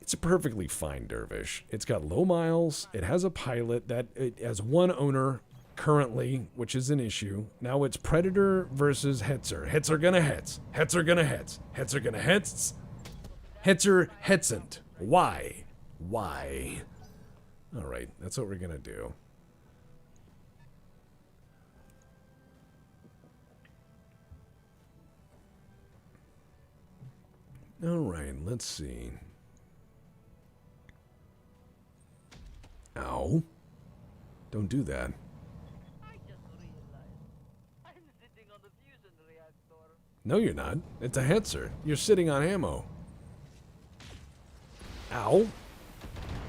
It's a perfectly fine Dervish. It's got low miles. It has a pilot. It has one owner currently, which is an issue. Now it's Predator versus Hetzer. Hetzer gonna hetz. Hetzer gonna hetz. Hetzer gonna hetz. Hetzer hetzent. Why? Why? All right, that's what we're gonna do. All right, let's see. Ow. Don't do that. I just realized I'm sitting on the fusion reactor. No, you're not. It's a Hetzer. You're sitting on ammo. Ow.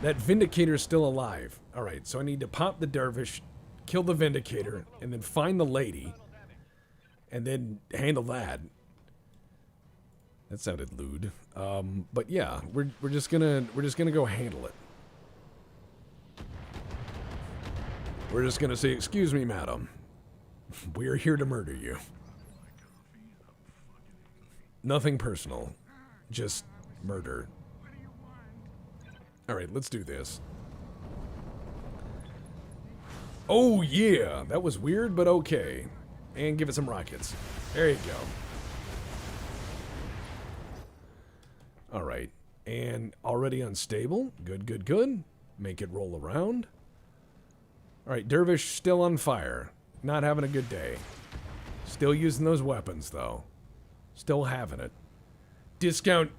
That Vindicator's still alive. Alright, so I need to pop the Dervish, kill the Vindicator, and then find the lady, and then handle that. That sounded lewd. But yeah, we're just gonna go handle it. We're just gonna say, excuse me, madam. We are here to murder you. Nothing personal. Just murder. Alright, let's do this. Oh yeah! That was weird, but okay. And give it some rockets. There you go. Alright. And already unstable. Good, good, good. Make it roll around. Alright, Dervish still on fire. Not having a good day. Still using those weapons, though. Still having it. Discount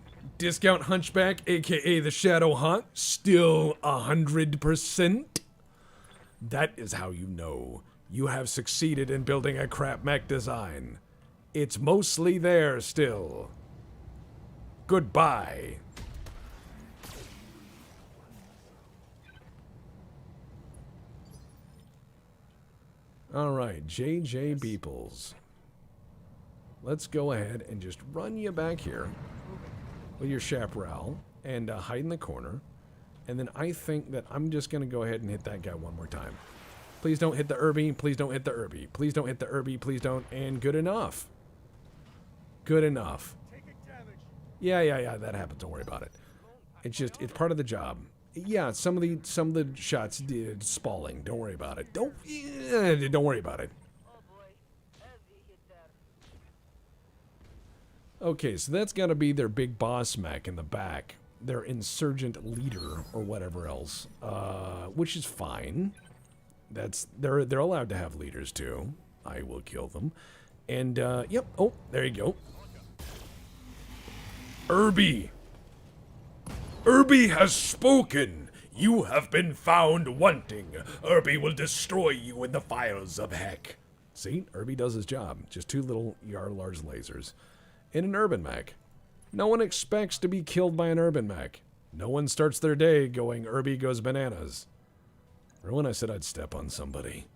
Hunchback, aka the Shadow Hunt, still 100%. That is how you know you have succeeded in building a crap mech design. It's mostly there still. Goodbye. Alright, JJ Beeples. Let's go ahead and just run you back here with your chaparral and hide in the corner. And then I think that I'm just going to go ahead and hit that guy one more time. Please don't hit the Irby. Please don't hit the Irby. Please don't hit the Irby. Please don't. And good enough. Good enough. Yeah, that happens. Don't worry about it. It's just, it's part of the job. Yeah, some of the shots did spalling. Don't worry about it. Don't worry about it. Oh boy, heavy hit there. Okay, so that's got to be their big boss mech in the back. Their insurgent leader or whatever else, which is fine. They're allowed to have leaders too. I will kill them. And yep. Oh, there you go. Irby has spoken. You have been found wanting. Irby will destroy you in the fires of heck. See, Irby does his job. Just two little large lasers in an urban mech. No one expects to be killed by an urban mech. No one starts their day going, Irby goes bananas. Or when I said I'd step on somebody.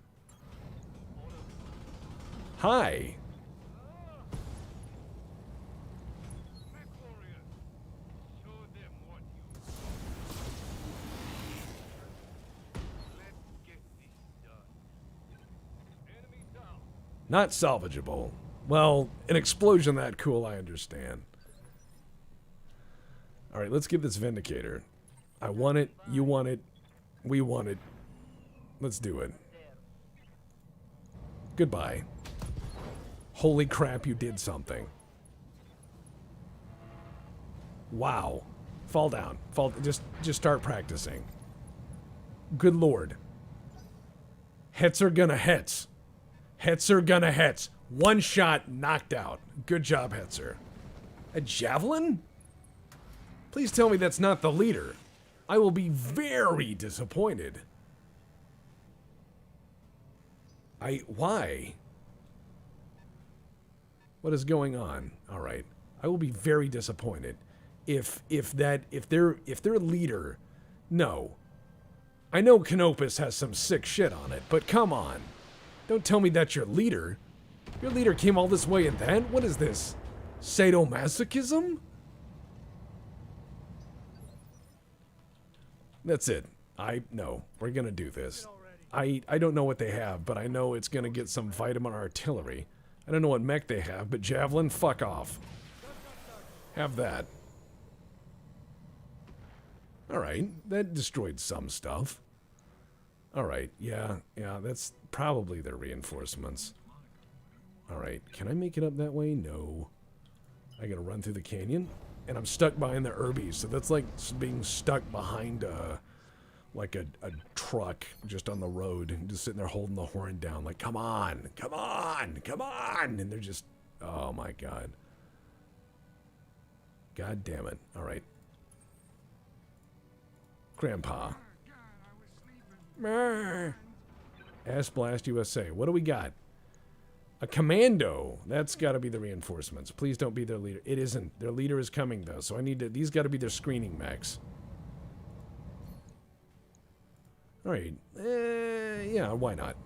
Hi. Not salvageable. Well, an explosion that cool, I understand. Alright, let's get this Vindicator. I want it, you want it, we want it. Let's do it. Goodbye. Holy crap, you did something. Wow. Fall down. Just start practicing. Good lord. Hets are gonna hets. Hets are gonna hets. One shot, knocked out. Good job, Hetzer. A javelin? Please tell me that's not the leader. I will be very disappointed. Why? What is going on? All right. I will be very disappointed if their leader. No. I know Canopus has some sick shit on it, but come on. Don't tell me that's your leader. Your leader came all this way and then? What is this? Sadomasochism? That's it. No, we're gonna do this. I don't know what they have, but I know it's gonna get some vitamin artillery. I don't know what mech they have, but javelin, fuck off. Have that. Alright, that destroyed some stuff. Alright, yeah, that's probably their reinforcements. Alright, can I make it up that way? No. I gotta run through the canyon, and I'm stuck behind the Irbies, so that's like being stuck behind like a truck just on the road, just sitting there holding the horn down, like, come on, come on, come on, and they're just, oh my god. God damn it. Alright. Grandpa. Ass Blast USA. What do we got? A commando. That's got to be the reinforcements. Please don't be their leader. It isn't. Their leader is coming, though, so I need to... These got to be their screening mechs. All right. Yeah, why not?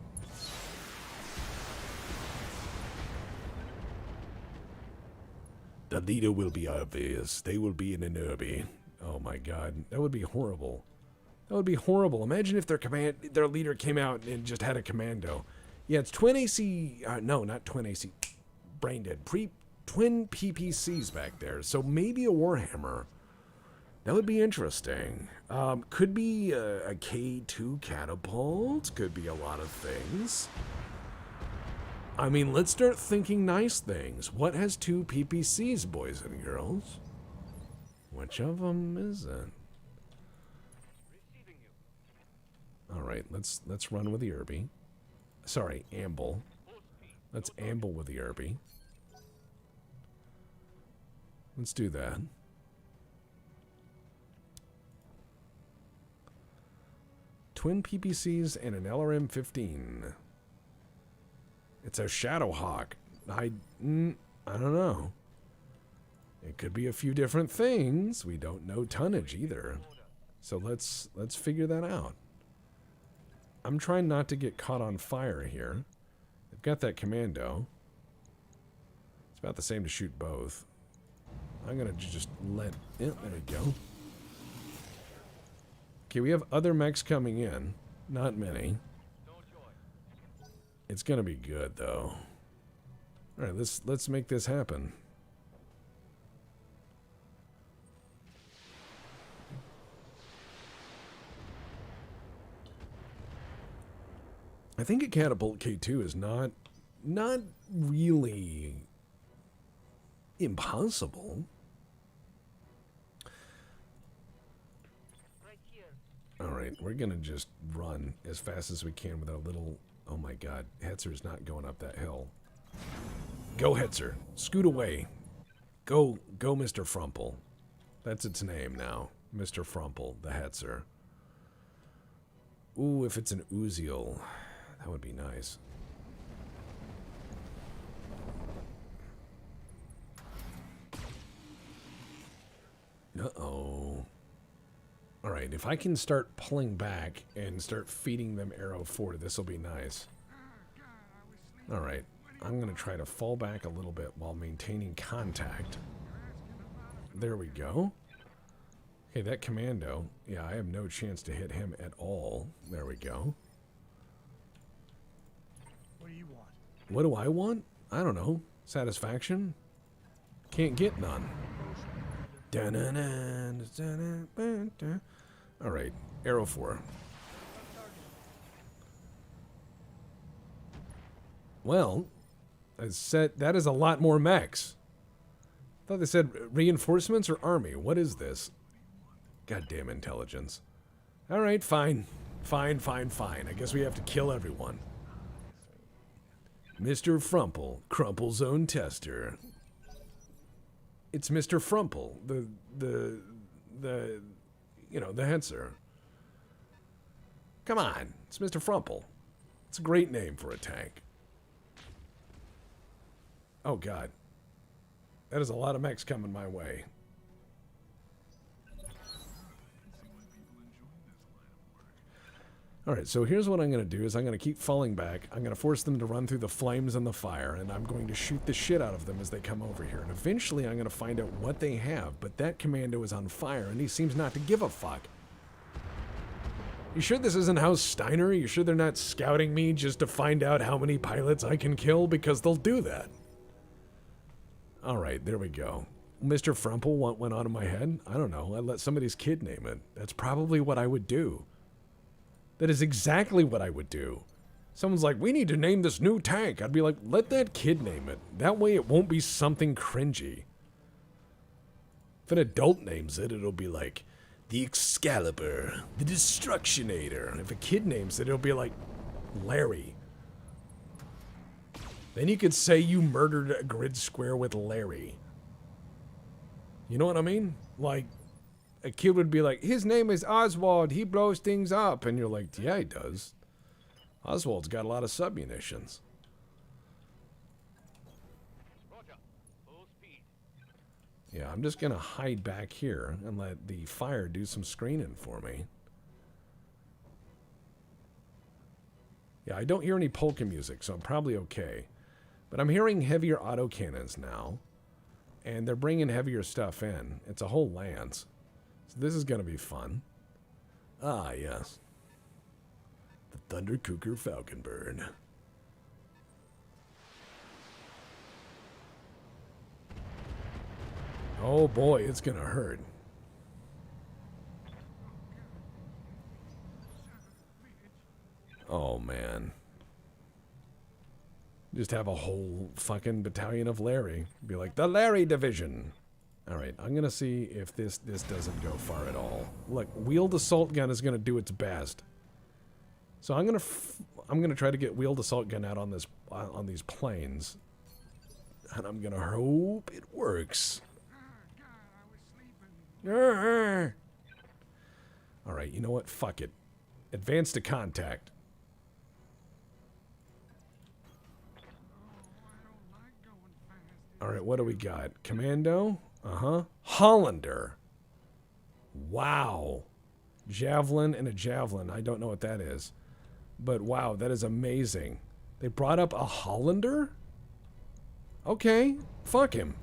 The leader will be obvious. They will be in an Irby. Oh, my God. That would be horrible. That would be horrible. Imagine if their leader came out and just had a commando. Yeah, it's twin AC... no, not twin AC. Brain dead. Twin PPCs back there. So maybe a Warhammer. That would be interesting. Could be a K2 catapult. Could be a lot of things. I mean, let's start thinking nice things. What has 2 PPCs, boys and girls? Which of them is it? All right, let's run with the Irby. Sorry, amble. Let's amble with the Irby. Let's do that. Twin PPCs and an LRM-15. It's a Shadowhawk. I don't know. It could be a few different things. We don't know tonnage either. So let's figure that out. I'm trying not to get caught on fire here. They've got that commando. It's about the same to shoot both. I'm going to just let... Yeah, there we go. Okay, we have other mechs coming in. Not many. It's going to be good, though. All right, let's make this happen. I think a catapult K2 is not really impossible. Right here. All right, we're gonna just run as fast as we can with our little... Oh my God, Hetzer's not going up that hill. Go, Hetzer. Scoot away. Go, Mr. Frumple. That's its name now. Mr. Frumple, the Hetzer. Ooh, if it's an Uziel... That would be nice. Uh-oh. Alright, if I can start pulling back and start feeding them arrow 4, this will be nice. Alright, I'm going to try to fall back a little bit while maintaining contact. There we go. Okay, that commando. Yeah, I have no chance to hit him at all. There we go. What do you want? What do I want? I don't know. Satisfaction? Can't get none. Alright, arrow 4. Well, I said that is a lot more mechs. I thought they said reinforcements or army. What is this? Goddamn intelligence. Alright, fine. Fine. I guess we have to kill everyone. Mr. Frumple, Crumple's own tester. It's Mr. Frumple, the Hetzer. Come on, it's Mr. Frumple. It's a great name for a tank. Oh God, that is a lot of mechs coming my way. Alright, so here's what I'm going to do is I'm going to keep falling back. I'm going to force them to run through the flames and the fire, and I'm going to shoot the shit out of them as they come over here. And eventually I'm going to find out what they have, but that commando is on fire, and he seems not to give a fuck. You sure this isn't House Steiner? You sure they're not scouting me just to find out how many pilots I can kill? Because they'll do that. Alright, there we go. Mr. Frumple went on in my head? I don't know. I let somebody's kid name it. That's probably what I would do. That is exactly what I would do. Someone's like, we need to name this new tank. I'd be like, let that kid name it. That way it won't be something cringy. If an adult names it, it'll be like, the Excalibur, the Destructionator. And if a kid names it, it'll be like, Larry. Then you could say you murdered a grid square with Larry. You know what I mean? Like, a kid would be like, his name is Oswald, he blows things up. And you're like, yeah, he does. Oswald's got a lot of submunitions. Roger. Full speed. Yeah, I'm just going to hide back here and let the fire do some screening for me. Yeah, I don't hear any polka music, so I'm probably okay. But I'm hearing heavier autocannons now. And they're bringing heavier stuff in. It's a whole lance. So this is going to be fun. Ah, yes. The Thunder Cougar Falconbird. Oh boy, it's going to hurt. Oh man. Just have a whole fucking battalion of Larry. Be like, the Larry Division. Alright, I'm going to see if this doesn't go far at all. Look, wheeled assault gun is going to do its best. So I'm going to try to get wheeled assault gun out on this on these planes. And I'm going to hope it works. Alright, you know what? Fuck it. Advance to contact. Alright, what do we got? Commando? Uh-huh. Hollander. Wow. Javelin and a javelin. I don't know what that is. But wow, that is amazing. They brought up a Hollander? Okay. Fuck him.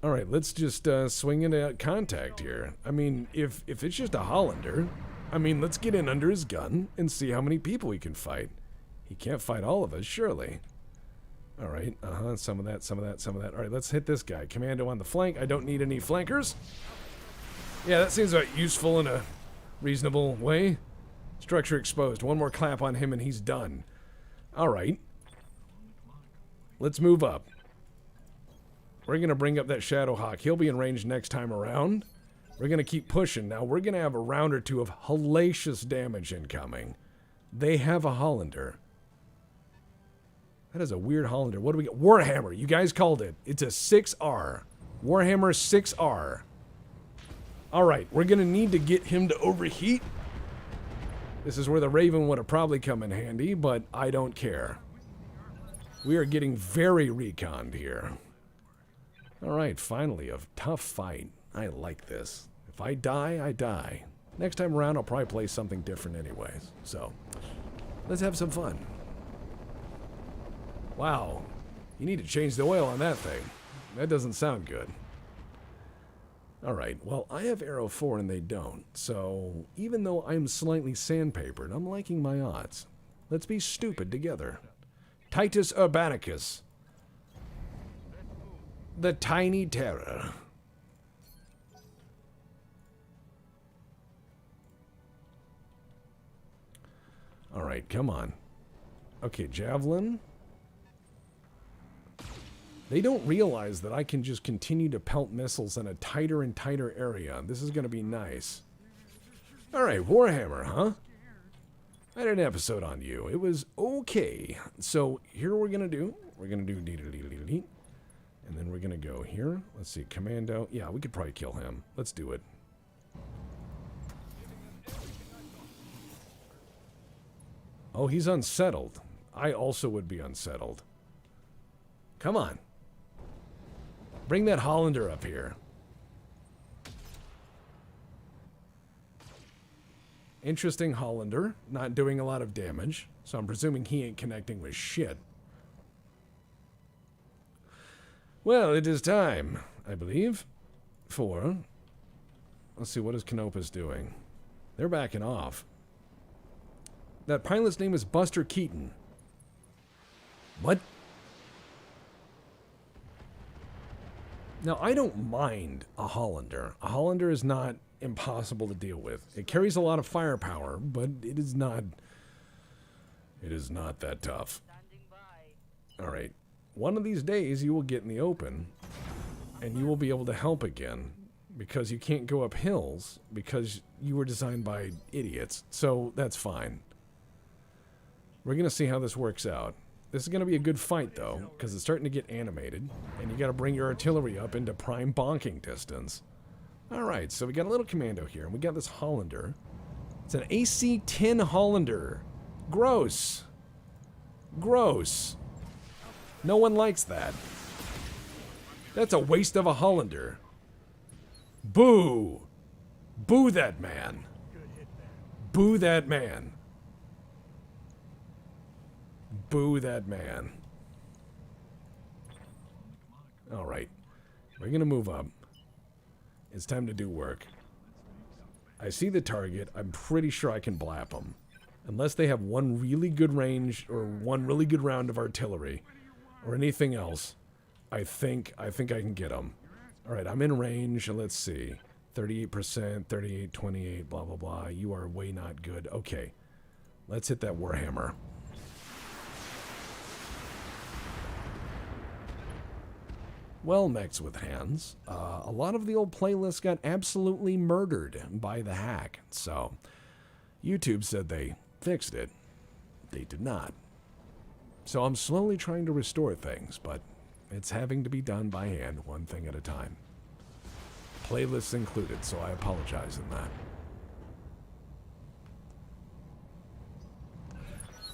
Alright, let's just swing into contact here. I mean, if it's just a Hollander, I mean, let's get in under his gun and see how many people he can fight. He can't fight all of us, surely. Alright, some of that, some of that, some of that. Alright, let's hit this guy. Commando on the flank. I don't need any flankers. Yeah, that seems useful in a reasonable way. Structure exposed. One more clap on him and he's done. Alright. Let's move up. We're going to bring up that Shadowhawk. He'll be in range next time around. We're going to keep pushing. Now, we're going to have a round or two of hellacious damage incoming. They have a Hollander. That is a weird Hollander. What do we get? Warhammer. You guys called it. It's a 6R. Warhammer 6R. Alright, we're going to need to get him to overheat. This is where the Raven would have probably come in handy, but I don't care. We are getting very reconned here. Alright, finally, a tough fight. I like this. If I die, I die. Next time around, I'll probably play something different anyways. So, let's have some fun. Wow. You need to change the oil on that thing. That doesn't sound good. Alright, well, I have Arrow 4 and they don't. So, even though I'm slightly sandpapered, I'm liking my odds. Let's be stupid together. Titus Urbanicus. The Tiny Terror. Alright, come on. Okay, Javelin. They don't realize that I can just continue to pelt missiles in a tighter and tighter area. This is going to be nice. Alright, Warhammer, huh? I had an episode on you. It was okay. So, here we're going to do. We're going to do dee-dee-dee-dee-dee. And then we're going to go here. Let's see, Commando. Yeah, we could probably kill him. Let's do it. Oh, he's unsettled. I also would be unsettled. Come on. Bring that Hollander up here. Interesting Hollander. Not doing a lot of damage. So I'm presuming he ain't connecting with shit. Well, it is time, I believe, for... Let's see, what is Canopus doing? They're backing off. That pilot's name is Buster Keaton. What? Now, I don't mind a Hollander. A Hollander is not impossible to deal with. It carries a lot of firepower, but it is not... It is not that tough. Alright. One of these days, you will get in the open, and you will be able to help again, because you can't go up hills, because you were designed by idiots. So, that's fine. We're going to see how this works out. This is going to be a good fight, though, because it's starting to get animated, and you got to bring your artillery up into prime bonking distance. Alright, so we got a little commando here, and we got this Hollander. It's an AC-10 Hollander. Gross. Gross. No one likes that. That's a waste of a Hollander. Boo! Boo that man. Boo that man. Boo that man. Alright. We're gonna move up. It's time to do work. I see the target. I'm pretty sure I can blap them. Unless they have one really good range or one really good round of artillery or anything else, I think I can get them. Alright, I'm in range. Let's see. 38%, 38, 28, blah, blah, blah. You are way not good. Okay. Let's hit that Warhammer. Well, mechs with hands. A lot of the old playlists got absolutely murdered by the hack. So, YouTube said they fixed it. They did not. So I'm slowly trying to restore things, but it's having to be done by hand, one thing at a time. Playlists included, so I apologize in that.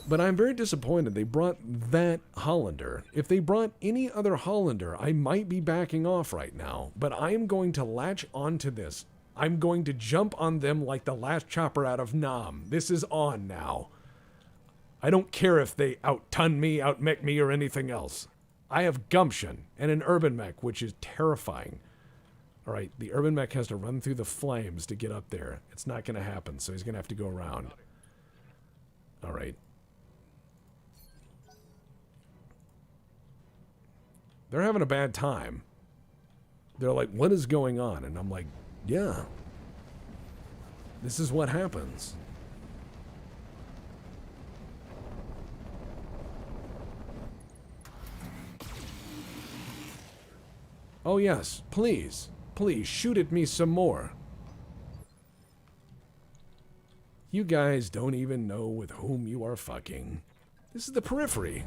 But I'm very disappointed they brought that Hollander. If they brought any other Hollander, I might be backing off right now. But I am going to latch onto this. I'm going to jump on them like the last chopper out of Nam. This is on now. I don't care if they out-ton me, out-mech me, or anything else. I have gumption and an urban mech, which is terrifying. Alright, the urban mech has to run through the flames to get up there. It's not going to happen, so he's going to have to go around. Alright. They're having a bad time. They're like, what is going on? And I'm like, yeah. This is what happens. Oh yes, please. Please, shoot at me some more. You guys don't even know with whom you are fucking. This is the periphery.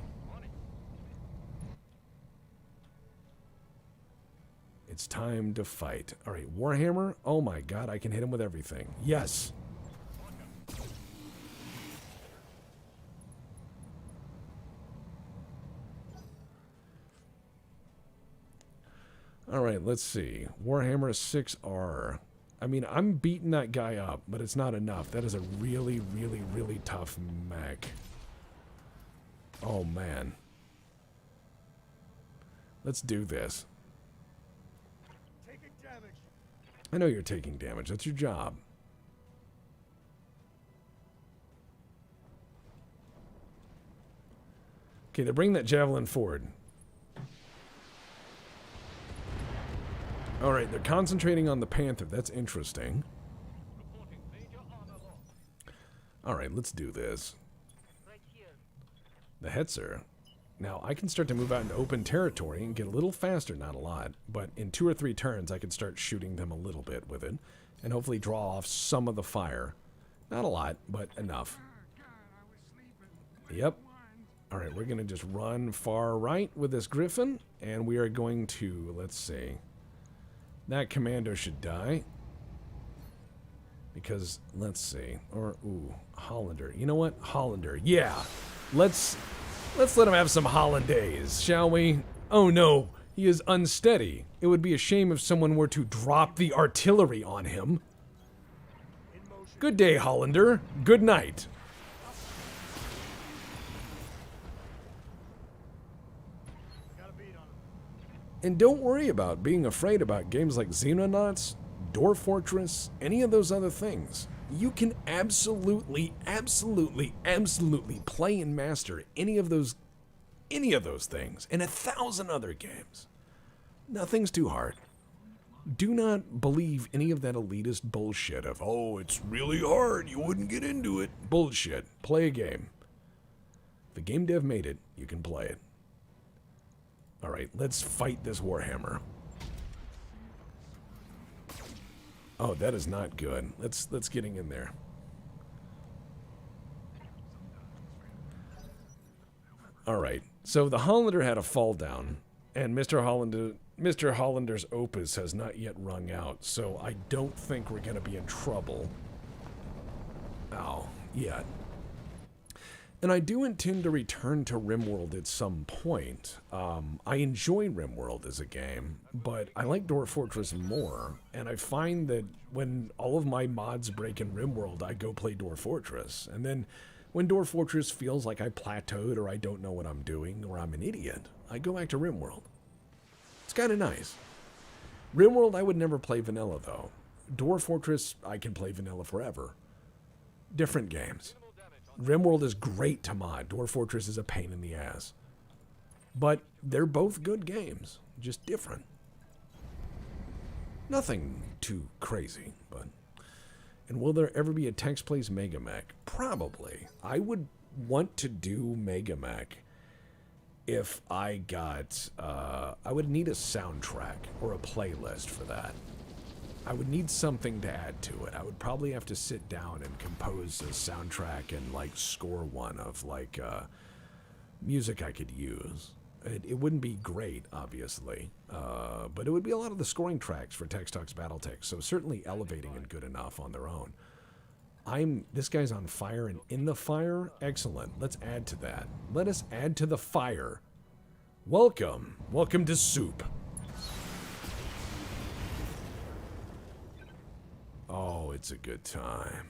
It's time to fight. Alright, Warhammer. Oh my god, I can hit him with everything. Yes. Alright, let's see. Warhammer 6R. I mean, I'm beating that guy up, but it's not enough. That is a really, really, really tough mech. Oh, man. Let's do this. I know you're taking damage. That's your job. Okay, they're bringing that javelin forward. Alright, they're concentrating on the Panther. That's interesting. Alright, let's do this. The Hetzer. Now, I can start to move out into open territory and get a little faster, not a lot, but in 2 or 3 turns I can start shooting them a little bit with it, and hopefully draw off some of the fire. Not a lot, but enough. Yep. Alright, we're going to just run far right with this Griffin, and we are going to, let's see, that commando should die. Because, let's see, or, ooh, Hollander. You know what? Hollander, yeah. Let's let him have some hollandaise, shall we? Oh no, he is unsteady. It would be a shame if someone were to drop the artillery on him. Good day, Hollander. Good night. And don't worry about being afraid about games like Xenonauts, Door Fortress, any of those other things. You can absolutely, absolutely, absolutely play and master any of those things and 1,000 other games. Nothing's too hard. Do not believe any of that elitist bullshit of, oh, it's really hard, you wouldn't get into it. Bullshit. Play a game. If the game dev made it, you can play it. Alright, let's fight this Warhammer. Oh, that is not good. Let's getting in there. All right. So the Hollander had a fall down, and Mr. Hollander's opus has not yet rung out, so I don't think we're going to be in trouble. Yet. And I do intend to return to RimWorld at some point. I enjoy RimWorld as a game, but I like Dwarf Fortress more, and I find that when all of my mods break in RimWorld, I go play Dwarf Fortress. And then when Dwarf Fortress feels like I plateaued or I don't know what I'm doing or I'm an idiot, I go back to RimWorld. It's kind of nice. RimWorld, I would never play vanilla, though. Dwarf Fortress, I can play vanilla forever. Different games. RimWorld is great to mod. Dwarf Fortress is a pain in the ass. But they're both good games, just different. Nothing too crazy, but... And will there ever be a Text Plays Mega Mech? Probably. I would want to do Mega Mech if I got... I would need a soundtrack or a playlist for that. I would need something to add to it. I would probably have to sit down and compose a soundtrack and, like, score one of, like, music I could use. It wouldn't be great, obviously, but it would be a lot of the scoring tracks for Tex Talks Battletech, so certainly elevating and good enough on their own. This guy's on fire and in the fire? Excellent. Let's add to that. Let us add to the fire. Welcome. Welcome to Soup. Oh, it's a good time.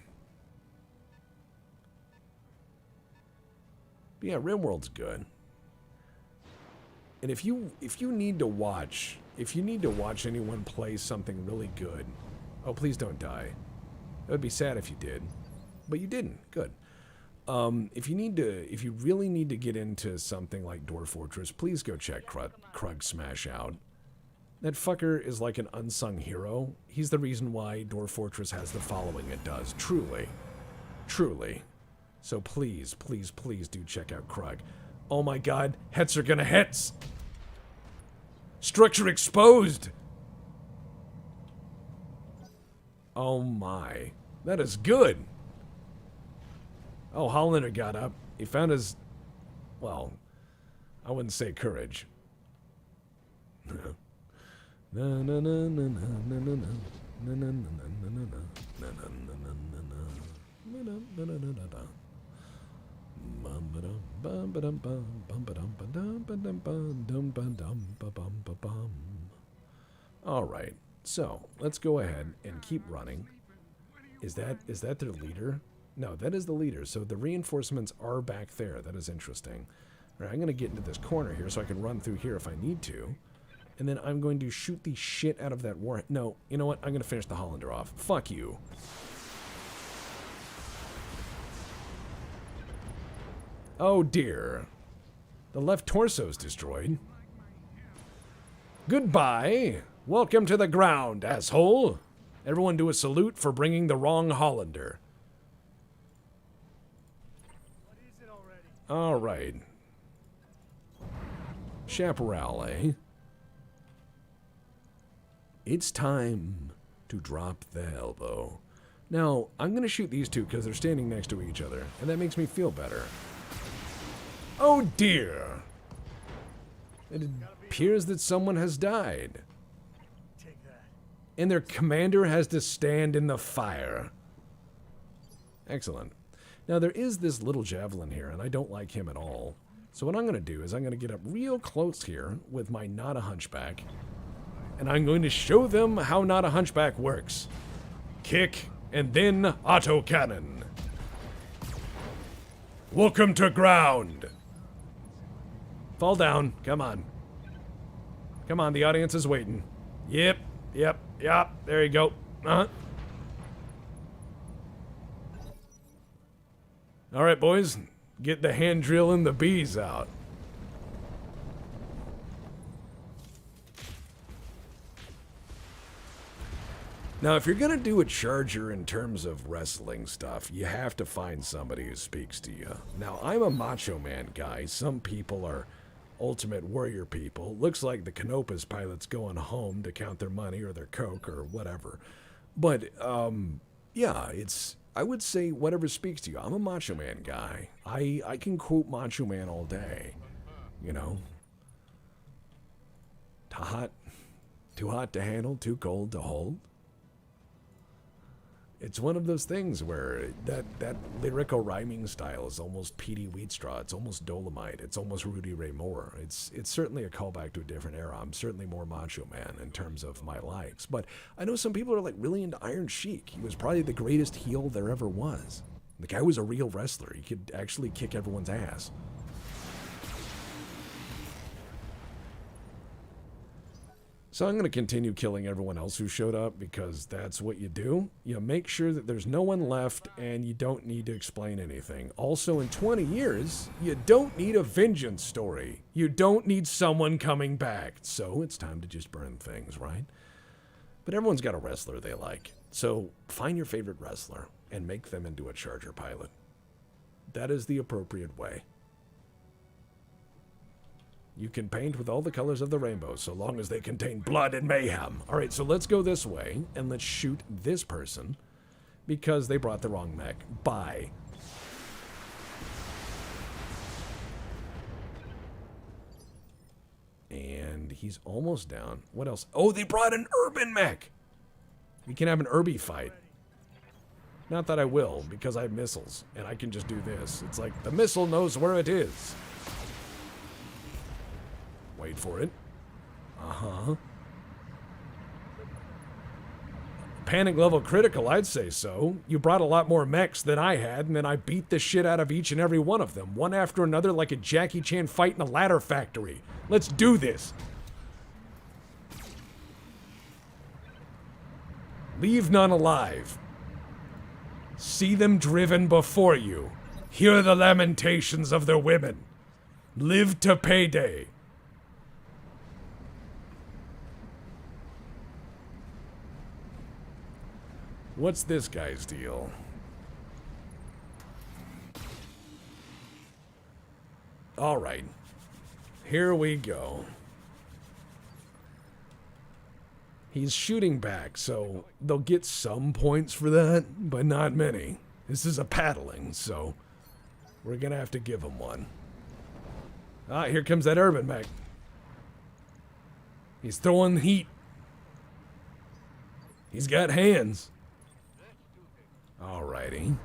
But yeah, RimWorld's good. And if you need to watch anyone play something really good, oh, please don't die. It would be sad if you did, but you didn't. Good. If you really need to get into something like Dwarf Fortress, please go check Krug Smash out. That fucker is like an unsung hero. He's the reason why Dwarf Fortress has the following it does. Truly. Truly. So please, please, please do check out Krug. Oh my god, hets are gonna hets! Structure exposed! Oh my. That is good! Oh, Hollander got up. He found his... well, I wouldn't say courage. All right, so let's go ahead and keep running. Is that their leader? No, that is the leader. So the reinforcements are back there. That is interesting. All right, I'm going to get into this corner here so I can run through here if I need to. And then I'm going to shoot the shit out of that war. No, you know what? I'm going to finish the Hollander off. Fuck you. Oh dear. The left torso's destroyed. Goodbye. Welcome to the ground, asshole. Everyone do a salute for bringing the wrong Hollander. All right. Chaparral, eh? It's time to drop the elbow. Now, I'm going to shoot these two because they're standing next to each other, and that makes me feel better. Oh dear! It appears that someone has died. And their commander has to stand in the fire. Excellent. Now, there is this little javelin here, and I don't like him at all. So what I'm going to do is I'm going to get up real close here with my not a hunchback, and I'm going to show them how not a hunchback works. Kick, and then autocannon. Welcome to ground. Fall down. Come on. Come on, the audience is waiting. Yep. There you go. Uh-huh. All right, boys. Get the hand drill and the bees out. Now, if you're going to do a charger in terms of wrestling stuff, you have to find somebody who speaks to you. Now, I'm a Macho Man guy. Some people are Ultimate Warrior people. Looks like the Canopus pilot's going home to count their money or their coke or whatever. But, yeah, I would say whatever speaks to you. I'm a Macho Man guy. I can quote Macho Man all day. You know? Too hot to handle, too cold to hold. It's one of those things where that lyrical rhyming style is almost Petey Wheatstraw. It's almost Dolomite. It's almost Rudy Ray Moore. It's certainly a callback to a different era. I'm certainly more Macho Man in terms of my likes. But I know some people are like really into Iron Sheik. He was probably the greatest heel there ever was. The guy was a real wrestler. He could actually kick everyone's ass. So I'm going to continue killing everyone else who showed up because that's what you do. You make sure that there's no one left and you don't need to explain anything. Also, in 20 years, you don't need a vengeance story. You don't need someone coming back. So it's time to just burn things, right? But everyone's got a wrestler they like. So find your favorite wrestler and make them into a Charger pilot. That is the appropriate way. You can paint with all the colors of the rainbow, so long as they contain blood and mayhem. All right, so let's go this way, and let's shoot this person, because they brought the wrong mech. Bye. And he's almost down. What else? Oh, they brought an urban mech! We can have an Irby fight. Not that I will, because I have missiles, and I can just do this. It's like, the missile knows where it is. Wait for it. Uh-huh. Panic level critical, I'd say so. You brought a lot more mechs than I had, and then I beat the shit out of each and every one of them, one after another like a Jackie Chan fight in a ladder factory. Let's do this. Leave none alive. See them driven before you. Hear the lamentations of their women. Live to payday. What's this guy's deal? All right. Here we go. He's shooting back, so they'll get some points for that, but not many. This is a paddling, so we're gonna have to give him one. Ah, here comes that urban mech. He's throwing heat. He's got hands. Alrighty.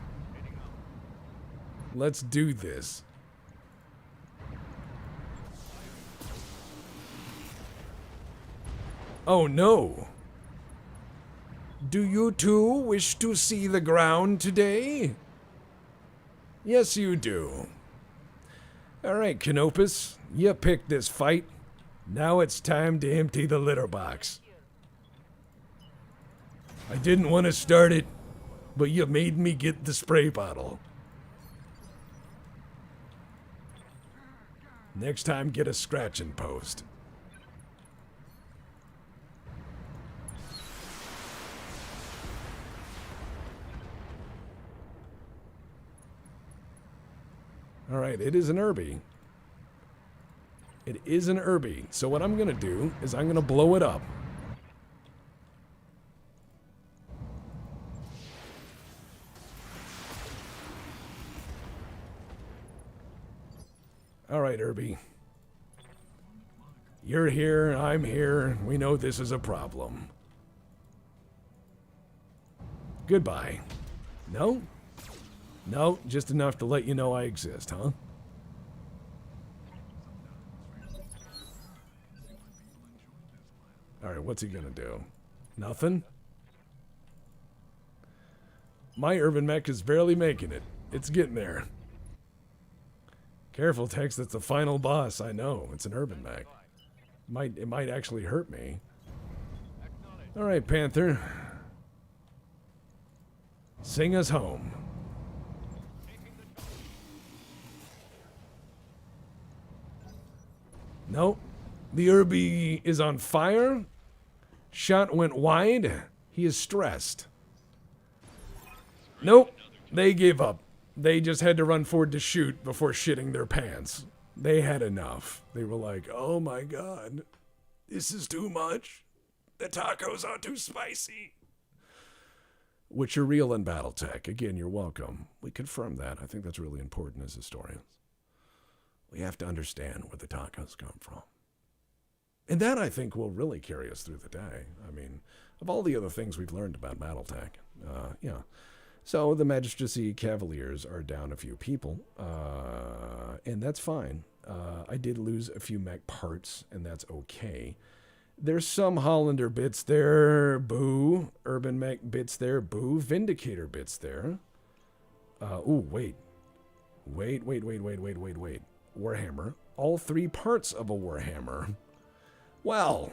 Let's do this. Oh no! Do you too wish to see the ground today? Yes, you do. Alright, Canopus, you picked this fight. Now it's time to empty the litter box. I didn't want to start it, but you made me get the spray bottle. Next time, get a scratching post. Alright, it is an Irby. It is an Irby. So what I'm going to do is I'm going to blow it up. Alright, Irby. You're here, I'm here. We know this is a problem. Goodbye. No? No, just enough to let you know I exist, huh? Alright, what's he gonna do? Nothing? My urban mech is barely making it. It's getting there. Careful, Tex, that's the final boss. I know, it's an urban mech. It might actually hurt me. Alright, Panther. Sing us home. Nope. The Irby is on fire. Shot went wide. He is stressed. Nope. They gave up. They just had to run forward to shoot before shitting their pants. They had enough. They were like, oh my god. This is too much. The tacos are too spicy. which are real in Battletech. Again, you're welcome. We confirm that. I think that's really important as historians. We have to understand where the tacos come from. And that, I think, will really carry us through the day. I mean, of all the other things we've learned about Battletech, yeah. So the Magistracy Cavaliers are down a few people, and that's fine. I did lose a few mech parts, and that's okay. There's some Hollander bits there, boo. Urban mech bits there, boo. Vindicator bits there. Wait. Warhammer. All 3 parts of a Warhammer. Well.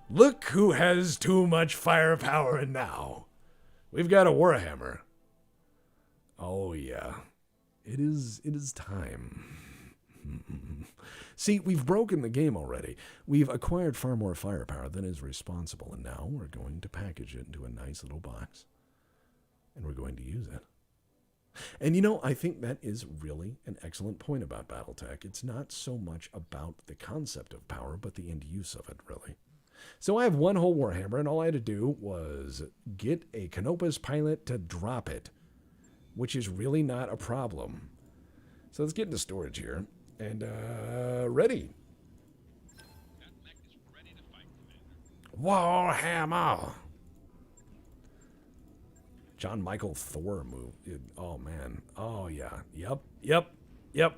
Look who has too much firepower now. We've got a Warhammer. Oh, yeah. It is time. See, we've broken the game already. We've acquired far more firepower than is responsible, and now we're going to package it into a nice little box. And we're going to use it. And you know, I think that is really an excellent point about Battletech. It's not so much about the concept of power, but the end use of it, really. So I have one whole Warhammer, and all I had to do was get a Canopus pilot to drop it, which is really not a problem. So let's get into storage here. And, ready. That mech is ready to fight, Commander. Warhammer! John Michael Thor move. Oh, man. Oh, yeah. Yep.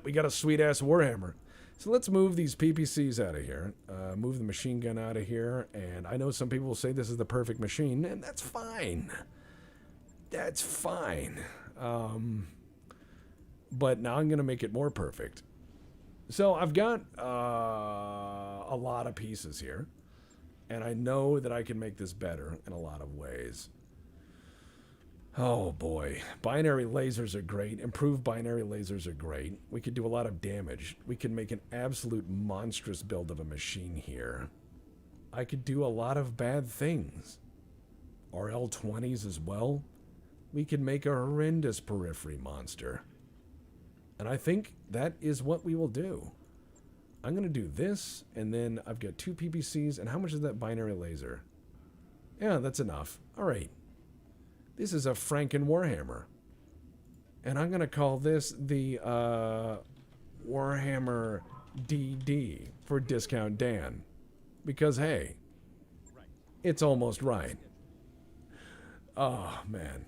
We got a sweet-ass Warhammer. So let's move these PPCs out of here. Move the machine gun out of here. And I know some people will say this is the perfect machine, and that's fine. That's fine. But now I'm going to make it more perfect. So I've got a lot of pieces here, and I know that I can make this better in a lot of ways. Oh boy, binary lasers are great. Improved binary lasers are great. We could do a lot of damage. We can make an absolute monstrous build of a machine here. I could do a lot of bad things. RL-20s as well. We could make a horrendous periphery monster. And I think that is what we will do. I'm going to do this, and then I've got 2 PPCs, and how much is that binary laser? Yeah, that's enough. All right. This is a Franken Warhammer. And I'm going to call this the Warhammer DD for Discount Dan. Because, hey, it's almost right. Oh, man.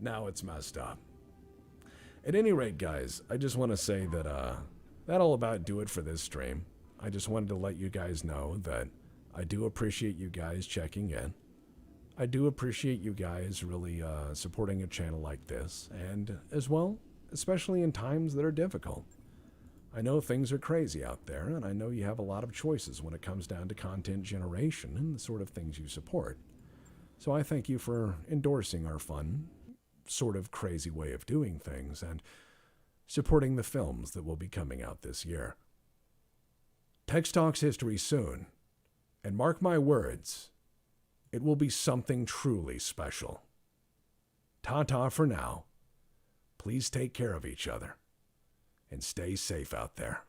Now it's messed up. At any rate, guys, I just want to say that that'll about do it for this stream. I just wanted to let you guys know that I do appreciate you guys checking in. I do appreciate you guys really supporting a channel like this, and as well, especially in times that are difficult. I know things are crazy out there, and I know you have a lot of choices when it comes down to content generation and the sort of things you support. So I thank you for endorsing our fun, sort of crazy way of doing things, and supporting the films that will be coming out this year. Text Talks history soon, and mark my words, it will be something truly special. Ta-ta for now. Please take care of each other, and stay safe out there.